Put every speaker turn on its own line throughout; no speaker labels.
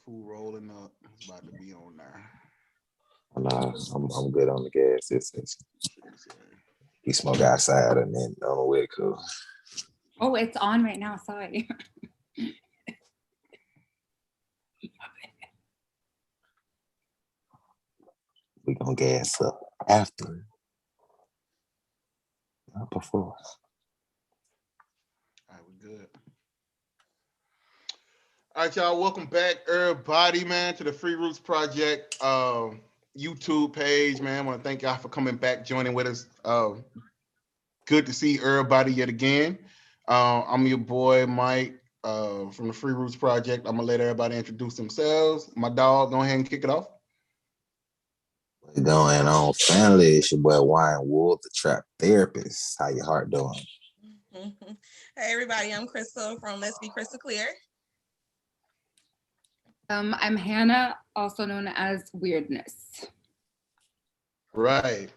food rolling up. It's about to be on there.
Nah, I'm good on the gas. It's he smoke outside and then on the way cool.
Oh, it's on right now. Sorry.
We gonna gas up after, not before.
All right, we good. All right, y'all. Welcome back, everybody, man, to the Free Roots Project YouTube page, man. I want to thank y'all for coming back, joining with us. Good to see everybody yet again. I'm your boy Mike from the Free Roots Project. I'm gonna let everybody introduce themselves. My dog, go ahead and kick it off.
What's going on, family? It's your boy Wine Wolf, the trap therapist. How your heart doing?
Hey everybody, I'm Crystal from Let's Be Crystal Clear.
I'm Hannah, also known as Weirdness.
Right.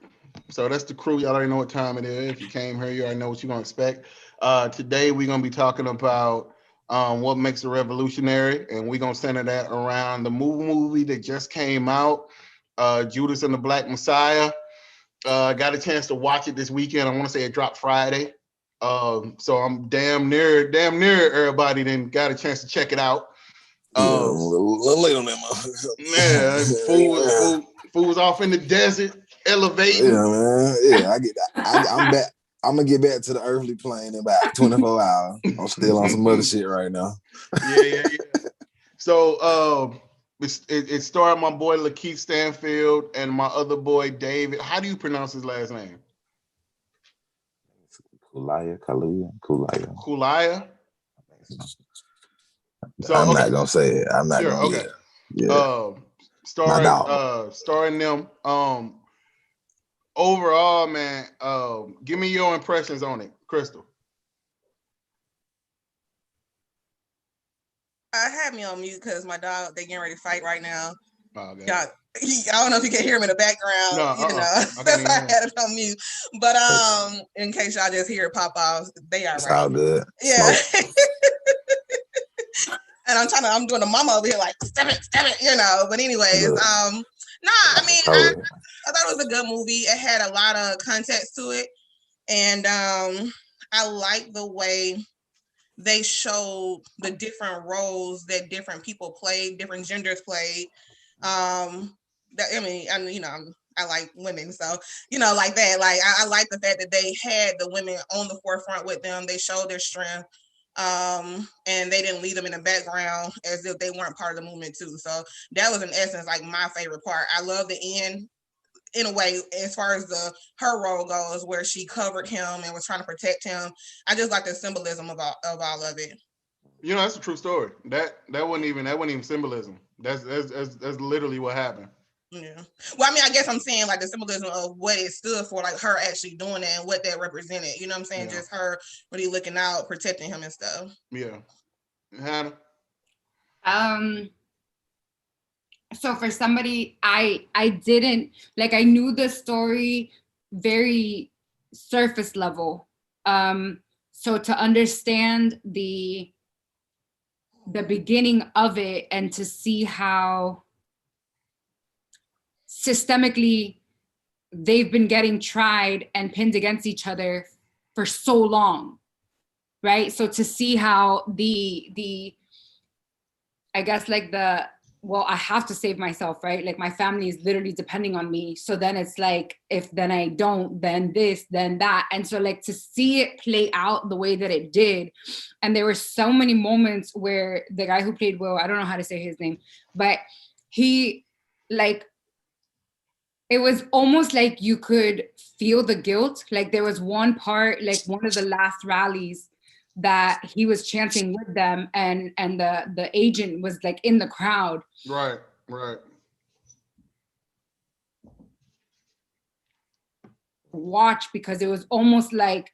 So that's the crew. Y'all already know what time it is. If you came here, you already know what you're gonna expect. Today we're gonna be talking about what makes a revolutionary, and we're gonna center that around the movie that just came out, Judas and the Black Messiah. Got a chance to watch it this weekend. I want to say it dropped Friday. So I'm damn near everybody then got a chance to check it out.
A little late on that
Yeah, fool was off in the desert, elevating.
Yeah, man. Yeah, I'm back. I'm gonna get back to the earthly plane in about 24 hours. I'm still on some other shit right now.
Yeah. So it starred my boy Lakeith Stanfield and my other boy David. How do you pronounce his last name? Kulaya. So
I'm not gonna say it. I'm not
sure,
gonna.
okay.
Yeah.
Starring them. Overall, man, give me your impressions on it, Crystal.
I had me on mute because my dog, they getting ready to fight right now.
Oh, okay.
I don't know if you can hear him in the background.
No,
That's why I had it on mute. But in case y'all just hear it pop off, they are
It's
right.
all good.
Yeah. And I'm doing a mama over here like step it, But anyways,
Look.
I mean, I thought it was a good movie. It had a lot of context to it, and I like the way they showed the different roles that different people played, different genders played. I like women, so like that. Like I like the fact that they had the women on the forefront with them. They showed their strength. And they didn't leave them in the background as if they weren't part of the movement too. So that was in essence like my favorite part. I love the end in a way as far as her role goes, where she covered him and was trying to protect him. I just like the symbolism of all of it.
That's a true story. That wasn't even symbolism. That's literally what happened.
Yeah. Well, I mean, I guess I'm saying like the symbolism of what it stood for, like her actually doing that and what that represented. You know what I'm saying? Yeah. Just her really looking out, protecting him and stuff.
Yeah. Hannah?
So for somebody, I didn't, like, I knew the story very surface level. So to understand the beginning of it and to see how systemically they've been getting tried and pinned against each other for so long, right? So to see how I guess like I have to save myself, right? Like my family is literally depending on me. So then it's like, if then I don't, then this, then that. And so like to see it play out the way that it did. And there were so many moments where the guy who played Will, I don't know how to say his name, but he like, it was almost like you could feel the guilt. Like there was one part, like one of the last rallies that he was chanting with them and the agent was like in the crowd.
Right.
Watch, because it was almost like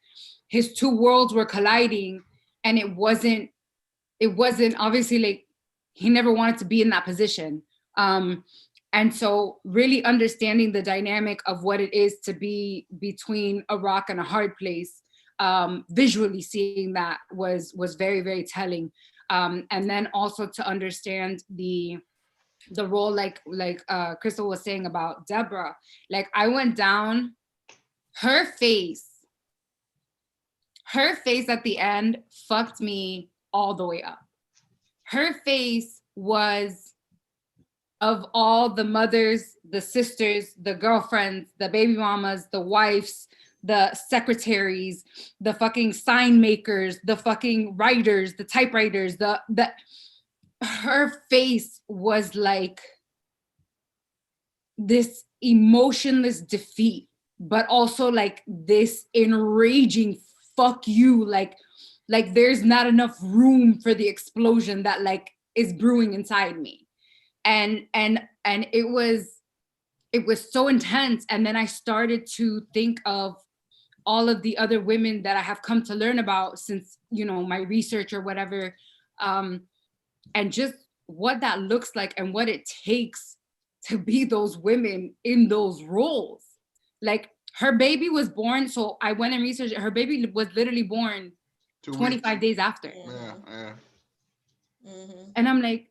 his two worlds were colliding, and it wasn't obviously, like, he never wanted to be in that position. And so really understanding the dynamic of what it is to be between a rock and a hard place, visually seeing that was very, very telling. And then also to understand the role, like Crystal was saying about Deborah. Like, I went down, her face at the end fucked me all the way up. Her face was, of all the mothers, the sisters, the girlfriends, the baby mamas, the wives, the secretaries, the fucking sign makers, the fucking writers, the typewriters, her face was like this emotionless defeat, but also like this enraging fuck you, like there's not enough room for the explosion that like is brewing inside me. And it was so intense. And then I started to think of all of the other women that I have come to learn about since, you know, my research or whatever, and just what that looks like and what it takes to be those women in those roles. Like, her baby was born, so I went and researched it. Her baby was literally born 25 days after.
Yeah.
Mm-hmm.
And I'm like,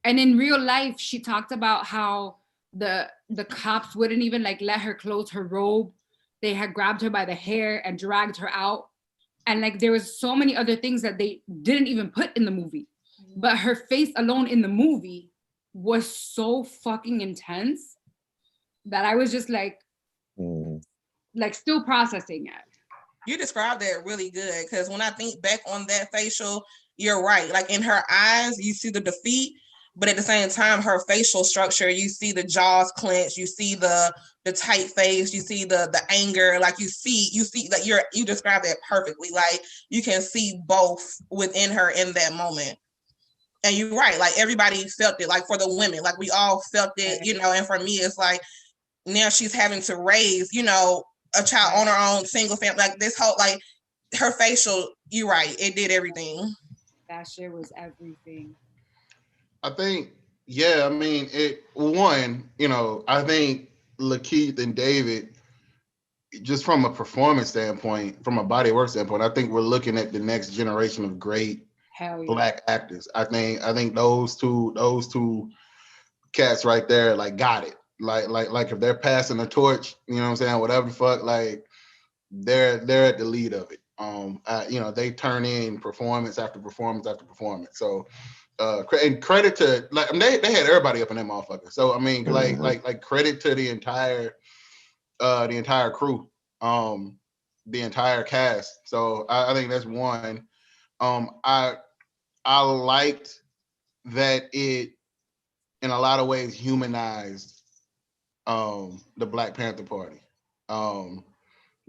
and in real life, she talked about how the cops wouldn't even like let her close her robe. They had grabbed her by the hair and dragged her out. And like, there was so many other things that they didn't even put in the movie. But her face alone in the movie was so fucking intense that I was just like, like still processing it.
You described that really good, because when I think back on that facial, you're right. Like, in her eyes, you see the defeat, but at the same time, her facial structure, you see the jaws clench, you see the tight face, you see the anger. Like, you see like you described that perfectly. Like, you can see both within her in that moment. And you're right, like everybody felt it. Like, for the women, like we all felt it, you know. And for me, it's like, now she's having to raise, you know, a child on her own, single family. Like, this whole, like, her facial, you're right, it did everything.
That shit was everything.
I think, yeah, I mean, you know, I think Lakeith and David, just from a performance standpoint, from a body work standpoint, I think we're looking at the next generation of great Black actors. I think those two cats right there, like, got it. Like if they're passing the torch, you know what I'm saying, whatever the fuck, like they're at the lead of it. You know, they turn in performance after performance after performance. So and credit to, like, they had everybody up in that motherfucker. So I mean, like credit to the entire crew, the entire cast. So I think that's one. I liked that it in a lot of ways humanized the Black Panther Party.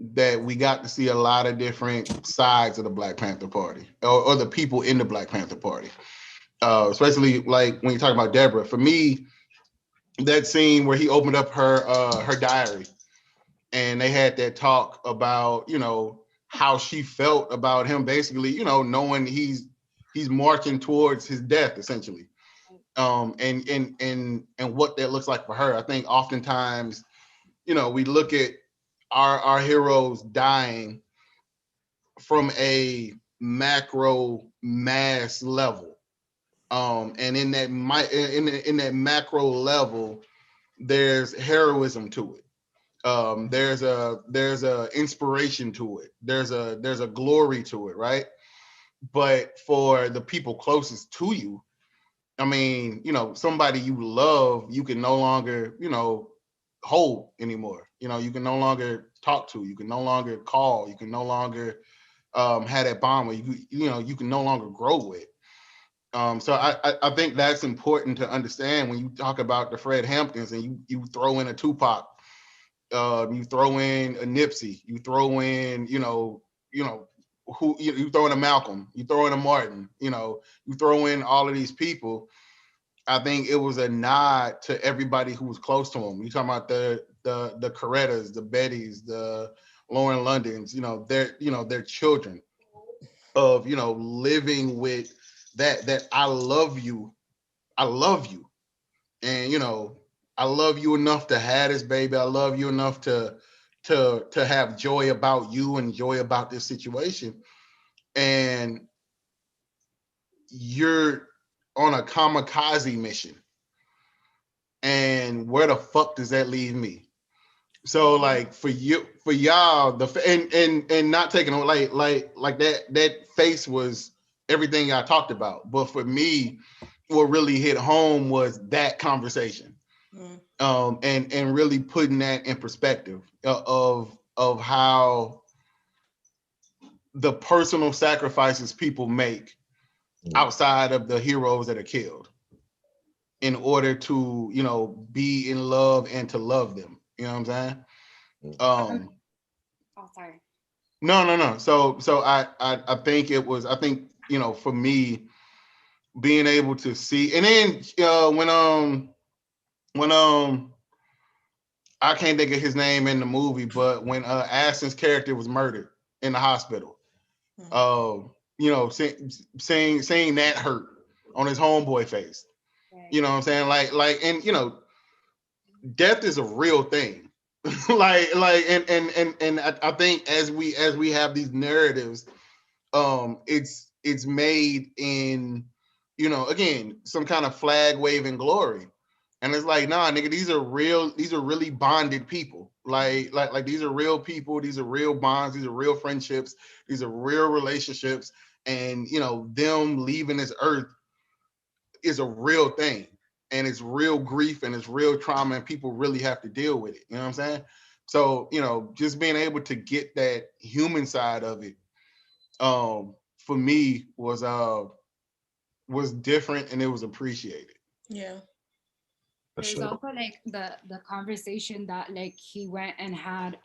That we got to see a lot of different sides of the Black Panther Party, or the people in the Black Panther Party. Especially like when you talk about Deborah. For me, that scene where he opened up her diary and they had that talk about, you know, how she felt about him, basically, you know, knowing he's marching towards his death, essentially. And what that looks like for her. I think oftentimes, you know, we look at our heroes dying from a macro mass level. And in that in that macro level, there's heroism to it. There's a inspiration to it. There's a glory to it, right? But for the people closest to you, I mean, you know, somebody you love, you can no longer, you know, hold anymore. You know, you can no longer talk to. You can no longer call. You can no longer have that bond where you can no longer grow with. So I think that's important to understand when you talk about the Fred Hamptons and you throw in a Tupac, you throw in a Nipsey, you throw in, who you throw in a Malcolm, you throw in a Martin, you throw in all of these people. I think it was a nod to everybody who was close to him. You talking about the Corettas, the Bettys, the Lauren Londons, their children of, living with that I love you. And, I love you enough to have this baby. I love you enough to have joy about you and joy about this situation. And you're on a kamikaze mission, and where the fuck does that leave me? So like for y'all, and not taking like that face was everything I talked about. But for me, what really hit home was that conversation, and really putting that in perspective of how the personal sacrifices people make outside of the heroes that are killed in order to, be in love and to love them. You know what I'm saying?
Oh, sorry.
No. So I think it was, I think, for me, being able to see, and then when I can't think of his name in the movie, but when Aston's character was murdered in the hospital, seeing that hurt on his homeboy face.
Right.
You know what I'm saying? And death is a real thing. And I think as we have these narratives, it's made in, again, some kind of flag waving glory. And it's like, nah, nigga, these are really bonded people. Like these are real people, these are real bonds, these are real friendships, these are real relationships. And them leaving this earth is a real thing. And it's real grief and it's real trauma, and people really have to deal with it. You know what I'm saying? So, just being able to get that human side of it, for me was different, and it was appreciated.
Yeah.
There's also like the conversation that like he went and had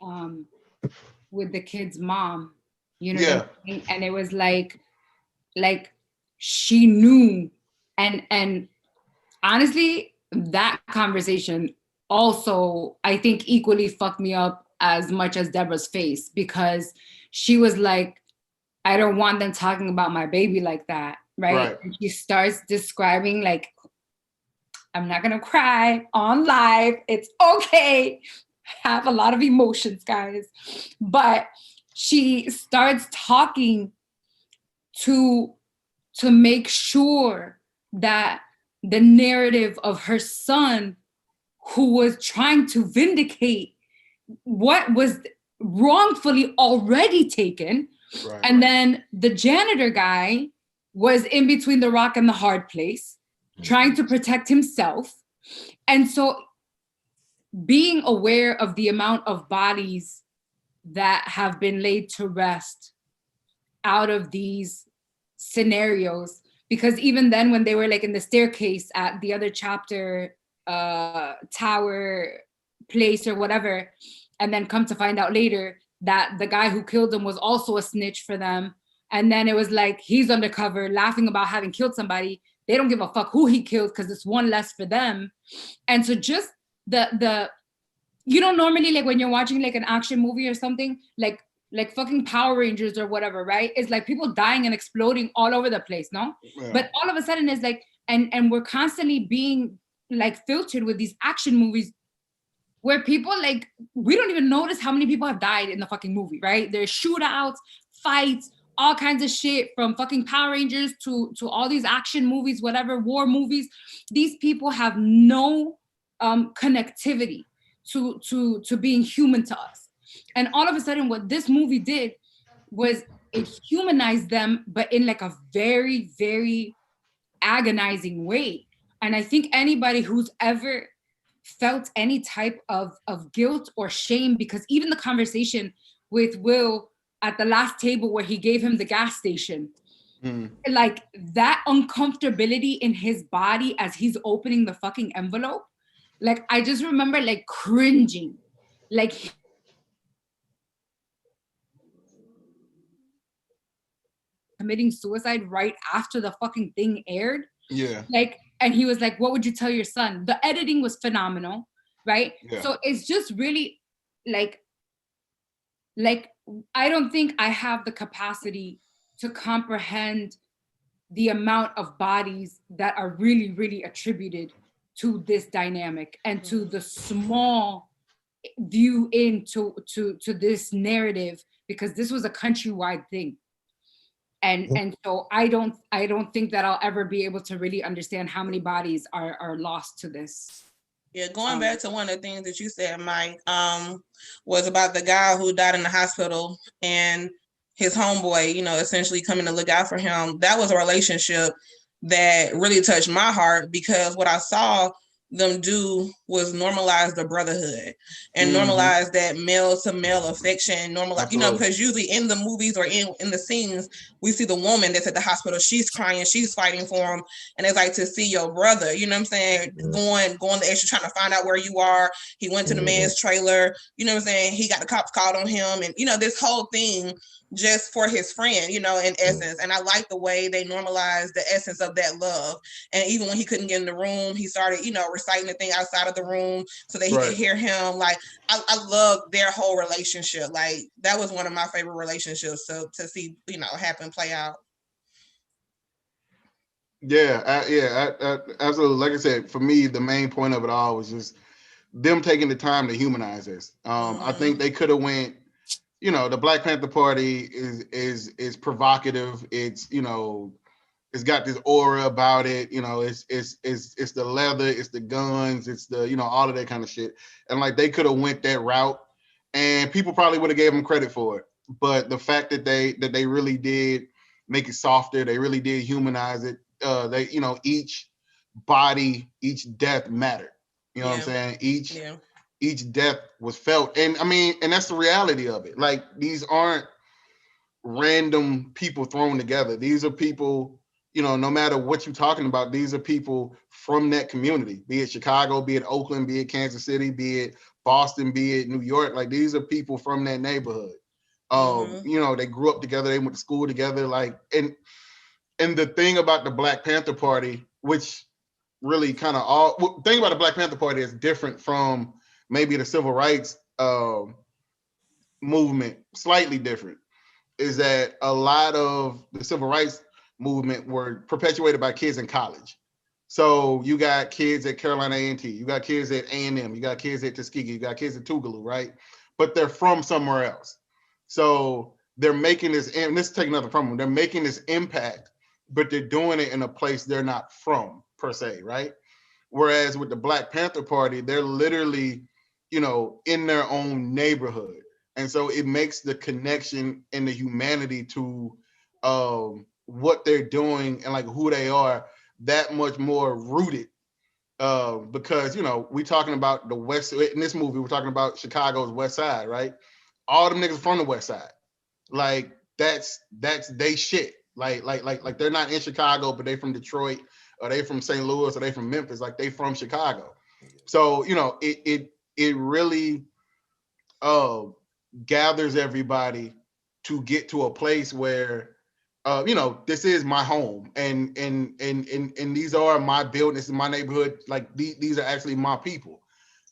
with the kid's mom, what I mean? And it was like she knew, and honestly, that conversation also I think equally fucked me up as much as Deborah's face, because she was like, I don't want them talking about my baby like that, right? And she starts describing, like, I'm not gonna cry on live. It's okay. Have a lot of emotions, guys. But she starts talking to make sure that the narrative of her son, who was trying to vindicate what was wrongfully already taken, and then the janitor guy was in between the rock and the hard place, trying to protect himself. And so being aware of the amount of bodies that have been laid to rest out of these scenarios, because even then when they were like in the staircase at the other chapter, tower place or whatever, and then come to find out later that the guy who killed them was also a snitch for them. And then it was like, he's undercover laughing about having killed somebody. They don't give a fuck who he killed because it's one less for them. And so just the normally, like when you're watching like an action movie or something, like fucking Power Rangers or whatever, right? It's like people dying and exploding all over the place, no? Yeah. But all of a sudden it's like, and we're constantly being like filtered with these action movies where people, like, we don't even notice how many people have died in the fucking movie, right? There's shootouts, fights, all kinds of shit, from fucking Power Rangers to all these action movies, whatever, war movies. These people have no connectivity to being human to us. And all of a sudden what this movie did was it humanized them, but in like a very, very agonizing way. And I think anybody who's ever felt any type of guilt or shame, because even the conversation with Will at the last table where he gave him the gas station, like that uncomfortability in his body as he's opening the fucking envelope, like I just remember like cringing, like committing suicide right after the fucking thing aired.
Yeah.
Like, and he was like, what would you tell your son? The editing was phenomenal, right? Yeah. So it's just really like I don't think I have the capacity to comprehend the amount of bodies that are really, really attributed to this dynamic and to the small view into to this narrative, because this was a countrywide thing. And so I don't think that I'll ever be able to really understand how many bodies are lost to this.
Yeah, going back to one of the things that you said, Mike, was about the guy who died in the hospital and his homeboy, essentially coming to look out for him. That was a relationship that really touched my heart, because what I saw them do was normalize the brotherhood and normalize that male to male affection, normalize, because usually in the movies or in the scenes, we see the woman that's at the hospital, she's crying, she's fighting for him. And it's like, to see your brother, you know what I'm saying, going the extra, trying to find out where you are. He went to the man's trailer, you know what I'm saying? He got the cops called on him, and this whole thing just for his friend, in essence. And I like the way they normalized the essence of that love. And even when he couldn't get in the room, he started, reciting the thing outside of the room so that he could hear him. Like, I love their whole relationship. Like, that was one of my favorite relationships to see, happen, play out.
Absolutely. Like I said, for me, the main point of it all was just them taking the time to humanize us. I think they could have went, the Black Panther Party is provocative. It's, it's got this aura about it. It's the leather, it's the guns, it's the, all of that kind of shit. And like, they could have went that route, and people probably would have gave them credit for it. But the fact that they really did make it softer, they really did humanize it. They, each body, each death mattered. You know what I'm saying? Each death was felt. And I mean, and that's the reality of it. Like, these aren't random people thrown together. These are people, no matter what you're talking about, these are people from that community, be it Chicago, be it Oakland, be it Kansas City, be it Boston, be it New York. Like, these are people from that neighborhood. They grew up together, they went to school together. Like, and the thing about the Black Panther Party, which really kind of thing about the Black Panther Party is different from maybe the civil rights movement, slightly different, is that a lot of the civil rights movement were perpetuated by kids in college. So you got kids at Carolina A&T, you got kids at A&M, you got kids at Tuskegee, you got kids at Tougaloo, right? But they're from somewhere else. So they're making this, and this is taking nothing from them, they're making this impact, but they're doing it in a place they're not from, per se, right? Whereas with the Black Panther Party, they're literally, in their own neighborhood. And so it makes the connection and the humanity to what they're doing and like who they are that much more rooted. Because, we talking about the West, in this movie, we're talking about Chicago's West Side, right? All them niggas from the West Side. Like, that's they shit. Like they're not in Chicago, but they from Detroit, or they from St. Louis, or they from Memphis. Like, they from Chicago. So, it really gathers everybody to get to a place where this is my home, and these are my buildings, this is my neighborhood. Like, these are actually my people.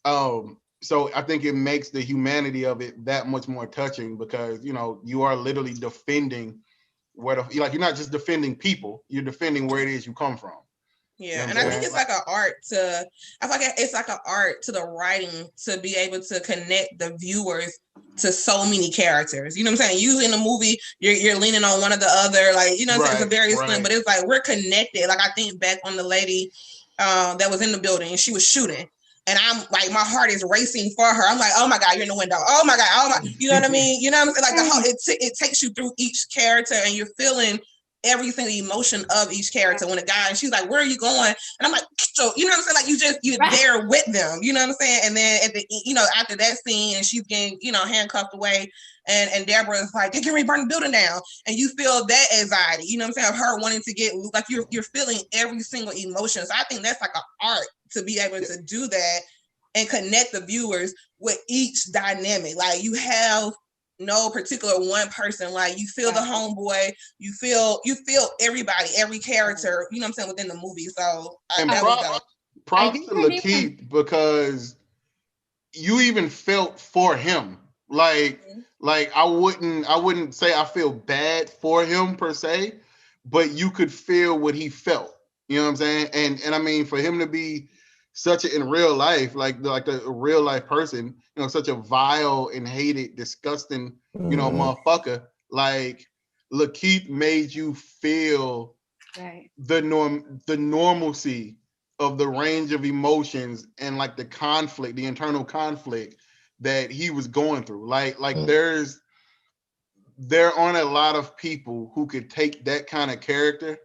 So I think it makes the humanity of it that much more touching, because you are literally defending you're not just defending people, you're defending where it is you come from.
Yeah, and I think it's like an art to, I feel like it's like an art to the writing to be able to connect the viewers to so many characters. You know what I'm saying? Usually in the movie, you're leaning on one or the other, like, what I'm saying? It's a various thing, but it's like we're connected. Like, I think back on the lady that was in the building and she was shooting. And I'm like, my heart is racing for her. I'm like, oh my God, you're in the window. Oh my God, oh my, you know what I mean? You know what I'm saying? Like, the whole, it takes you through each character, and you're feeling every single emotion of each character. When a guy, and she's like, where are you going? And I'm like, so, you know what I'm saying? Like, you're there with them, you know what I'm saying? And then at the, after that scene, and she's getting, handcuffed away, and Deborah's like, they can burn the building down. And you feel that anxiety, you know what I'm saying? Of her wanting to get, like, you're feeling every single emotion. So I think that's like an art to be able to do that and connect the viewers with each dynamic. Like, you have no particular one person. Like, you feel the homeboy, you feel everybody, every character, you know what I'm saying, within the movie. So
props to Lakeith, because you even felt for him. Like I wouldn't say I feel bad for him per se, but you could feel what he felt. You know what I'm saying? And I mean, for him to be such in real life, like a real life person, such a vile and hated, disgusting, motherfucker. Like Lakeith made you feel the normalcy of the range of emotions and like the conflict, the internal conflict that he was going through. Like there aren't a lot of people who could take that kind of character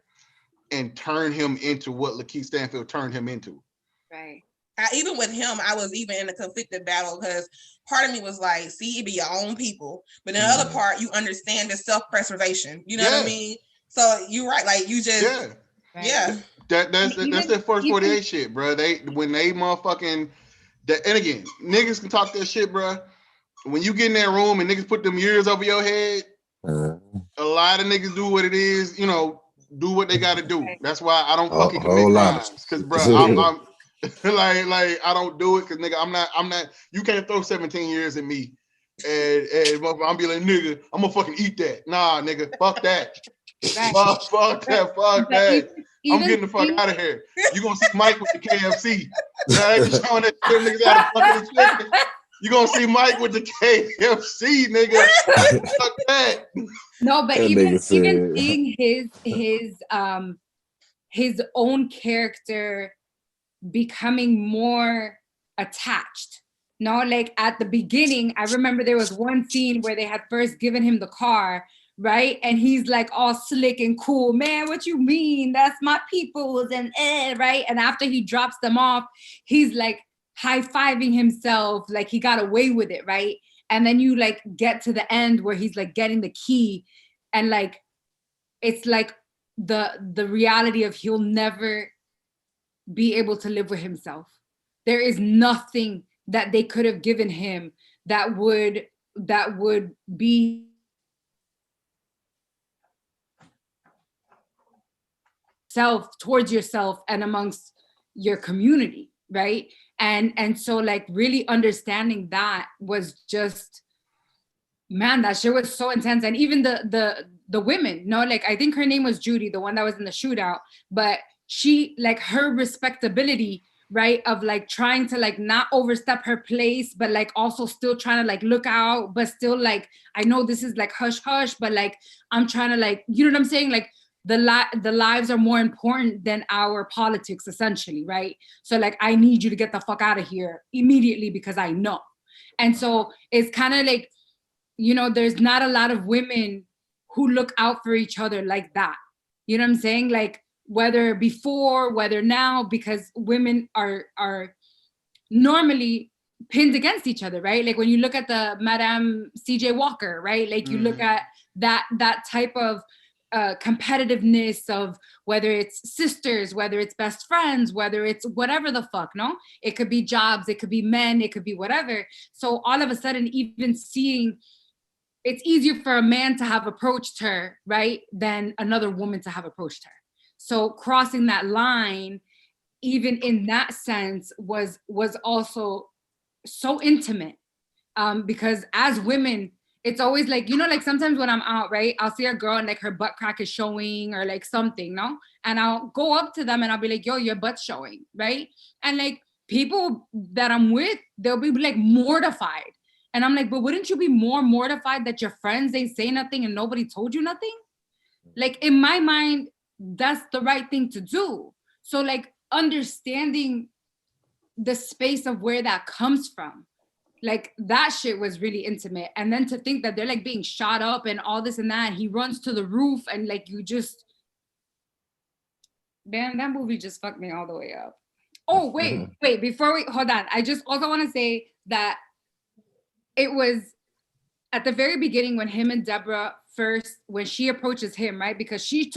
and turn him into what Lakeith Stanfield turned him into.
Right.
Even with him, I was even in a conflicted battle because part of me was like, see, it be your own people. But in the other part, you understand the self-preservation. You know what I mean? So you're right. Like you just,
That's that first 48 shit, bro. When they motherfucking that, and again, niggas can talk that shit, bro. When you get in that room and niggas put them years over your head, a lot of niggas do what it is, you know, do what they got to do. That's why I don't fucking commit crimes, because bro, I'm like I don't do it because nigga, I'm not. You can't throw 17 years at me, and I'm be like nigga, I'm gonna fucking eat that. Nah, nigga, fuck that. Fuck that. I'm getting the fuck out of here. You gonna see Mike with the KFC. Right? Showing that them niggas out of fucking chicken. You gonna see Mike with the KFC, nigga. Fuck that.
No, but even seeing his own character becoming more attached. No, like at the beginning, I remember there was one scene where they had first given him the car, right? And he's like all slick and cool. Man, what you mean? That's my people's and right? And after he drops them off, he's like high-fiving himself, like he got away with it, right? And then you like get to the end where he's like getting the key, and like it's like the reality of he'll never be able to live with himself. There is nothing that they could have given him that would be self towards yourself and amongst your community, right? And so like really understanding that was just, man, that shit was so intense. And even the women, no, like I think her name was Judy, the one that was in the shootout, but she, like her respectability, right, of like trying to like not overstep her place, but like also still trying to like look out, but still like, I know this is like hush hush, but like I'm trying to like, you know what I'm saying? Like the lives are more important than our politics, essentially, right? So like, I need you to get the fuck out of here immediately because I know. And so it's kind of like, you know, there's not a lot of women who look out for each other like that. You know what I'm saying? Like whether before, whether now, because women are normally pinned against each other, right? Like when you look at the Madame CJ Walker, right? Like you look at that type of competitiveness of whether it's sisters, whether it's best friends, whether it's whatever the fuck, no? It could be jobs, it could be men, it could be whatever. So all of a sudden, even seeing, it's easier for a man to have approached her, right, than another woman to have approached her. So crossing that line, even in that sense, was also so intimate. Because as women, it's always like, you know, like sometimes when I'm out, right, I'll see a girl and like her butt crack is showing or like something, no? And I'll go up to them and I'll be like, yo, your butt's showing, right? And like people that I'm with, they'll be like mortified. And I'm like, but wouldn't you be more mortified that your friends ain't say nothing and nobody told you nothing? Like in my mind, that's the right thing to do. So like understanding the space of where that comes from, like that shit was really intimate. And then to think that they're like being shot up and all this and that, and he runs to the roof and like you just, damn, that movie just fucked me all the way up. Oh, wait, before we, hold on. I just also want to say that it was at the very beginning when him and Deborah first, when she approaches him, right? Because she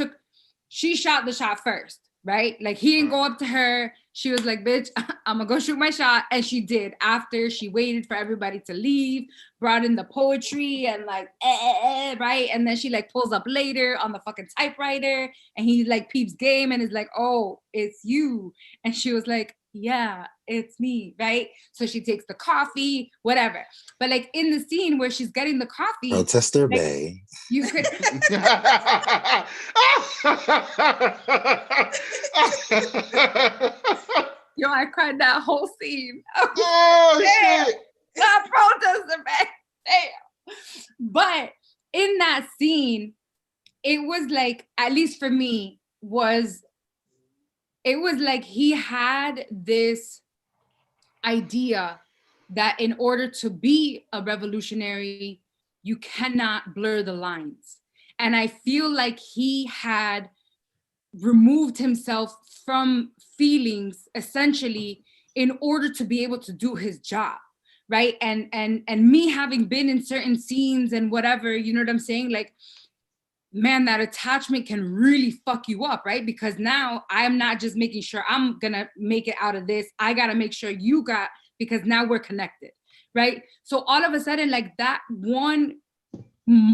shot the shot first, right? Like he didn't go up to her. She was like, bitch, I'm gonna go shoot my shot. And she did after she waited for everybody to leave, brought in the poetry and like, right? And then she like pulls up later on the fucking typewriter and he like peeps game and is like, oh, it's you. And she was like, yeah, it's me, right? So she takes the coffee, whatever. But like in the scene where she's getting the coffee,
Protester
like,
Bay.
You could. Yo, I cried that whole scene.
Oh shit!
Not protester, man. Damn. But in that scene, it was like, at least for me, it was like he had this idea that in order to be a revolutionary, you cannot blur the lines. And I feel like he had removed himself from feelings essentially in order to be able to do his job, right? And me having been in certain scenes and whatever, you know what I'm saying? Like, man, that attachment can really fuck you up, right? Because now I'm not just making sure I'm gonna make it out of this. I gotta make sure you got, because now we're connected, right? So all of a sudden, like that one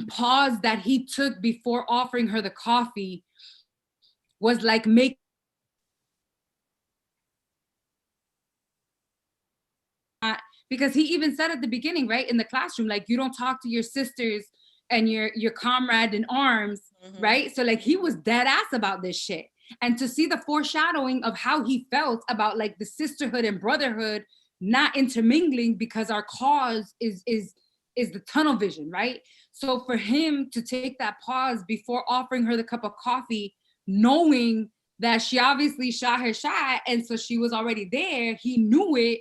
pause that he took before offering her the coffee was like make, because he even said at the beginning, right, in the classroom, like, you don't talk to your sisters and your comrade in arms, right? So like he was dead ass about this shit. And to see the foreshadowing of how he felt about like the sisterhood and brotherhood not intermingling because our cause is the tunnel vision, right? So for him to take that pause before offering her the cup of coffee, knowing that she obviously shot her shot, and so she was already there, he knew it,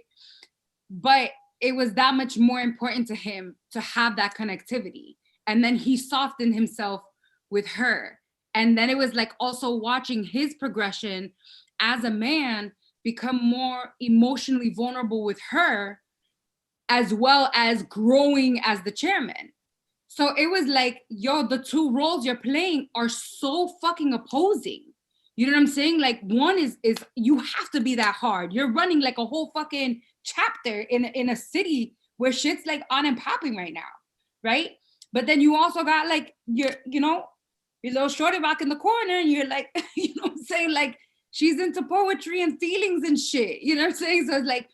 but it was that much more important to him to have that connectivity. And then he softened himself with her. And then it was like also watching his progression as a man become more emotionally vulnerable with her, as well as growing as the chairman. So it was like, yo, the two roles you're playing are so fucking opposing. You know what I'm saying? Like, one is you have to be that hard. You're running like a whole fucking chapter in a city where shit's like on and popping right now, right? But then you also got like your little shorty back in the corner, and you're like, you know what I'm saying? Like, she's into poetry and feelings and shit. You know what I'm saying? So it's like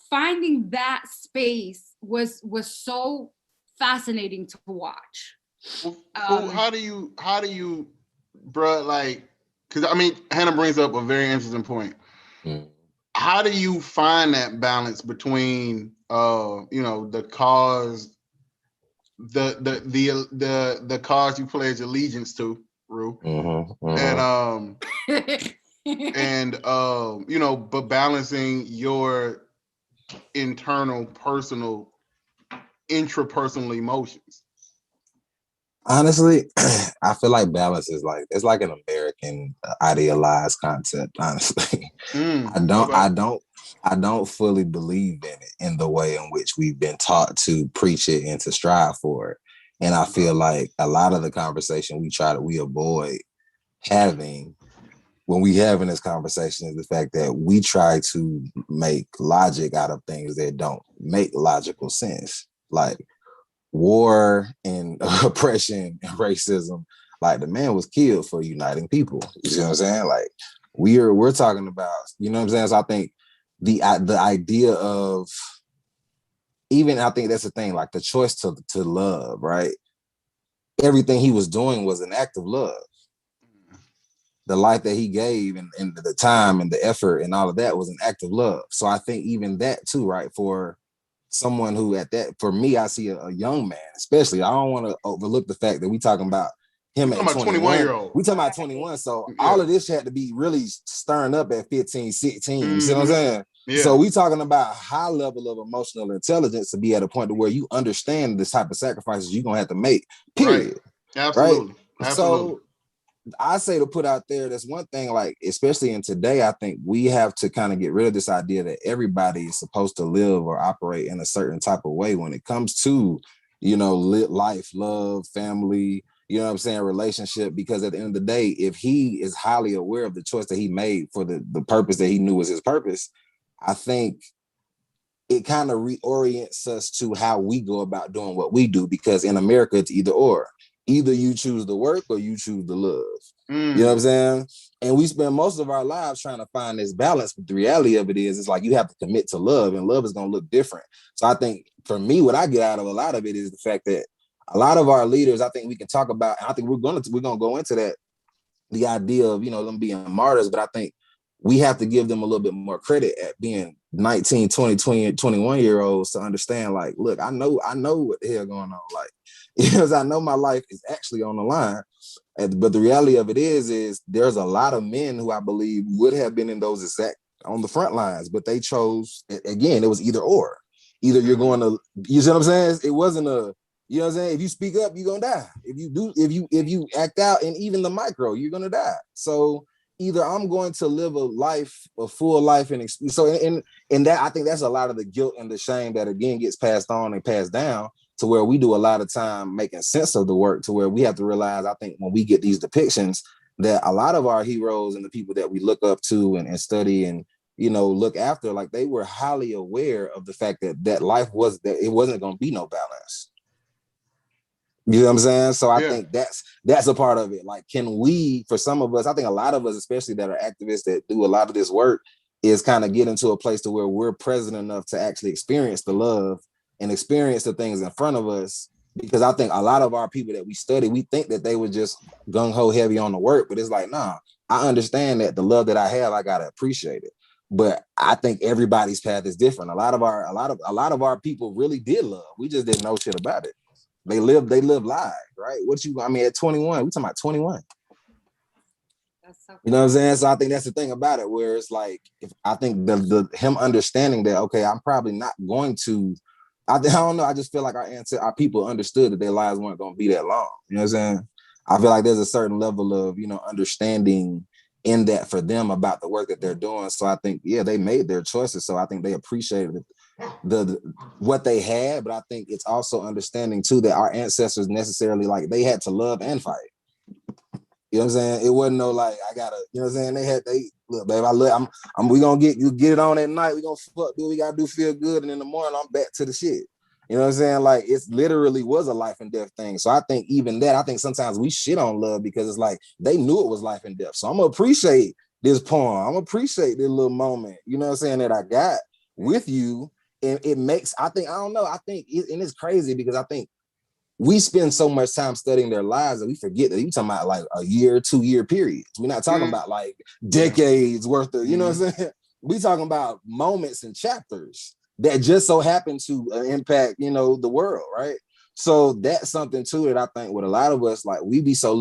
finding that space was so fascinating to watch.
Well, how do you, bruh, like, because I mean, Hannah brings up a very interesting point. How do you find that balance between the cause, the cause you pledge allegiance to, Rue, and but balancing your internal personal intrapersonal emotions?
Honestly, I feel like balance is like, it's like an American idealized concept. Honestly, I don't fully believe in it in the way in which we've been taught to preach it and to strive for it. And I feel like a lot of the conversation we avoid having when we having this conversation is the fact that we try to make logic out of things that don't make logical sense, like war and oppression and racism. Like, the man was killed for uniting people. You see what I'm saying? Like, we're talking about, you know what I'm saying? So I think the idea of, even I think that's the thing, like the choice to love, right? Everything he was doing was an act of love. The life that he gave and the time and the effort and all of that was an act of love. So I think even that too, right? For someone who for me, I see a young man, especially, I don't want to overlook the fact that we talking about him at 21. We talking about 21. So all of this had to be really stirring up at 15, 16. You see what I'm saying? Yeah. So we talking about high level of emotional intelligence to be at a point to where you understand this type of sacrifices you're going to have to make, period.
Right. Absolutely.
Right?
Absolutely.
So I say to put out there, that's one thing, like, especially in today, I think we have to kind of get rid of this idea that everybody is supposed to live or operate in a certain type of way when it comes to, life, love, family, you know what I'm saying, relationship. Because at the end of the day, if he is highly aware of the choice that he made for the purpose that he knew was his purpose, I think it kind of reorients us to how we go about doing what we do. Because in America, it's either or. Either you choose to work or you choose to love. You know what I'm saying? And we spend most of our lives trying to find this balance. But the reality of it is, it's like you have to commit to love, and love is going to look different. So I think for me, what I get out of a lot of it is the fact that a lot of our leaders, I think we can talk about, and I think we're going to go into that, the idea of, them being martyrs. But I think we have to give them a little bit more credit at being 19, 20, 21-year-olds to understand, like, look, I know what the hell going on. Like, because I know my life is actually on the line. But the reality of it is there's a lot of men who I believe would have been in those exact on the front lines, but they chose, again, it was either or. Either you're going to, you see what I'm saying? It wasn't a, you know what I'm saying? If you speak up, you're gonna die. If you act out in even the micro, you're gonna die. So either I'm going to live a full life, and so in that, I think that's a lot of the guilt and the shame that again gets passed on and passed down to where we do a lot of time making sense of the work, to where we have to realize, I think when we get these depictions, that a lot of our heroes and the people that we look up to and study and, you know, look after, like they were highly aware of the fact that life was, that it wasn't going to be no balance. You know what I'm saying? So I think that's a part of it. Like, can we, for some of us, I think a lot of us, especially that are activists that do a lot of this work, is kind of get into a place to where we're present enough to actually experience the love and experience the things in front of us. Because I think a lot of our people that we study, we think that they were just gung-ho heavy on the work, but it's like, nah, I understand that the love that I have, I gotta appreciate it. But I think everybody's path is different. A lot of our people really did love. We just didn't know shit about it. They live live, right? At 21, we talking about 21.
That's so cool.
You know what I'm saying? So I think that's the thing about it, where it's like, if I think the him understanding that, okay, I'm probably not going to, I don't know, I just feel like our people understood that their lives weren't going to be that long. You know what I'm saying? I feel like there's a certain level of, you know, understanding in that for them about the work that they're doing. So I think, yeah, they made their choices. So I think they appreciated what they had, but I think it's also understanding too that our ancestors necessarily, like, they had to love and fight. You know what I'm saying? It wasn't no like, I gotta, you know what I'm saying? They look, babe, we gonna get it on at night. We gonna fuck, do what we gotta do, feel good, and in the morning I'm back to the shit. You know what I'm saying? Like, it's literally was a life and death thing. So I think even that, I think sometimes we shit on love because it's like they knew it was life and death. So I'm gonna appreciate this poem. I'm gonna appreciate this little moment, you know what I'm saying, that I got with you. And it makes, I don't know, and it's crazy because I think we spend so much time studying their lives that we forget that you're talking about like a year, 2-year periods. We're not talking about like decades worth of, you know what I'm saying? We talking about moments and chapters that just so happen to impact, you know, the world, right? So that's something too that I think with a lot of us, like we so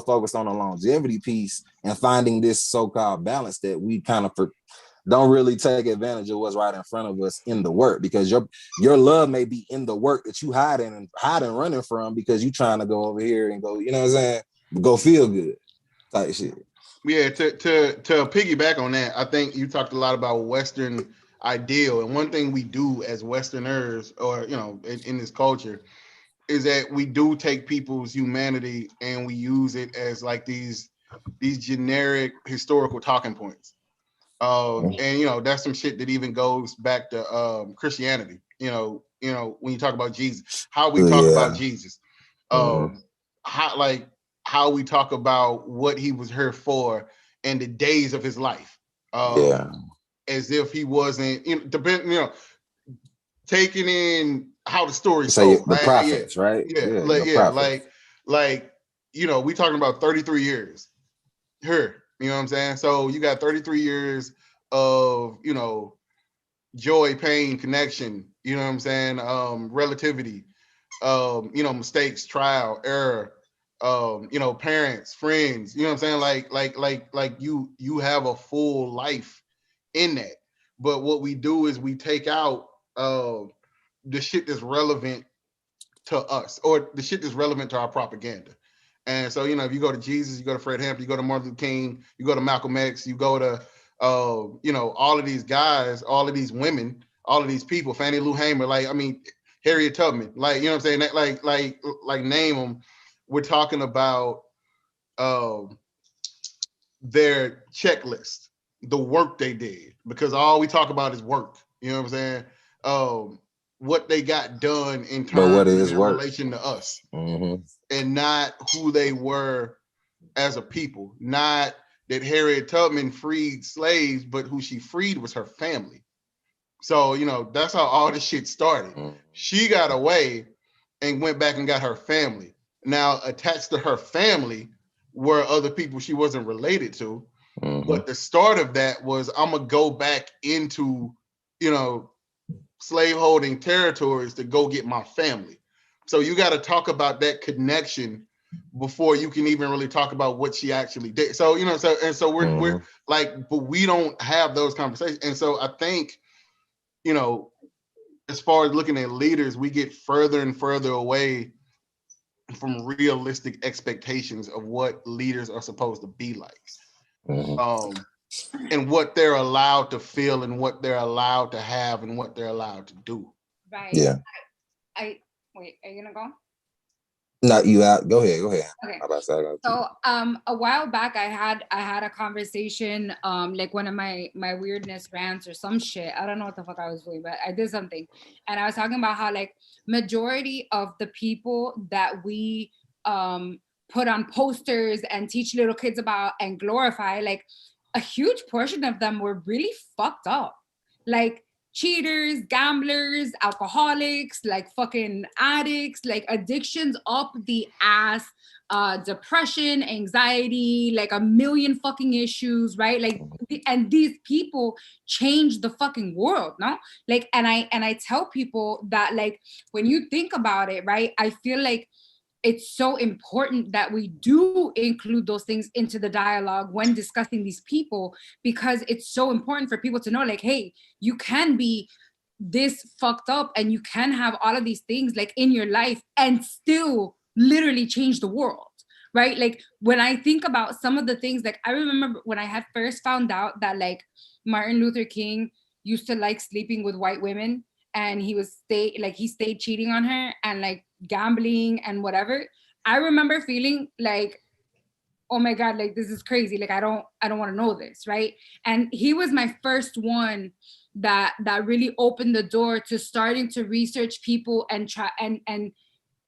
focused on the longevity piece and finding this so-called balance that we kind of don't really take advantage of what's right in front of us in the work, because your love may be in the work that you hiding running from because you trying to go over here and go, you know what I'm saying, go feel good type shit.
Yeah, to piggyback on that, I think you talked a lot about Western ideal, and one thing we do as Westerners, or you know, in this culture, is that we do take people's humanity and we use it as like these generic historical talking points. And you know, that's some shit that even goes back to Christianity. You know, when you talk about Jesus, how we talk about Jesus, how we talk about what he was here for and the days of his life, as if he wasn't, taking in how the story
say
told.
the prophets, right?
Like you know, we talking about 33 years here. You know what I'm saying? So you got 33 years of, you know, joy, pain, connection, you know what I'm saying? Relativity, you know, mistakes, trial, error, you know, parents, friends, you know what I'm saying? Like you have a full life in that. But what we do is we take out the shit that's relevant to us, or the shit that's relevant to our propaganda. And so, you know, if you go to Jesus, you go to Fred Hampton, you go to Martin Luther King, you go to Malcolm X, you go to, you know, all of these guys, all of these women, all of these people, Fannie Lou Hamer, like, I mean, Harriet Tubman, like, you know what I'm saying? That, like name them. We're talking about their checklist, the work they did, because all we talk about is work. You know what I'm saying? What they got done in terms of their relation to us, and not who they were as a people. Not that Harriet Tubman freed slaves, but who she freed was her family. So, you know, that's how all this shit started. She got away and went back and got her family. Now, attached to her family were other people she wasn't related to. But the start of that was, I'm going to go back into, you know, slaveholding territories to go get my family. So you got to talk about that connection before you can even really talk about what she actually did. So, you know, so we're like, but we don't have those conversations. And so I think, you know, as far as looking at leaders, we get further and further away from realistic expectations of what leaders are supposed to be like. And what they're allowed to feel and what they're allowed to have and what they're allowed to do.
Right.
Yeah.
I wait, are you gonna go?
No, you out. Go ahead.
Okay.
How about that?
So a while back I had a conversation, like one of my weirdness rants or some shit. I don't know what the fuck I was doing, but I did something. And I was talking about how like majority of the people that we put on posters and teach little kids about and glorify, like a huge portion of them were really fucked up. Like cheaters, gamblers, alcoholics, like fucking addicts, like addictions up the ass, depression, anxiety, like a million fucking issues, right? Like, and these people change the fucking world, no? Like, and I tell people that, like, when you think about it, right, I feel like it's so important that we do include those things into the dialogue when discussing these people, because it's so important for people to know, like, hey, you can be this fucked up and you can have all of these things like in your life and still literally change the world, right? Like when I think about some of the things, like I remember when I had first found out that like Martin Luther King used to like sleeping with white women, and he stayed cheating on her and like gambling and whatever. I remember feeling like, oh my God, like this is crazy. Like I don't want to know this, right? And he was my first one that really opened the door to starting to research people and try and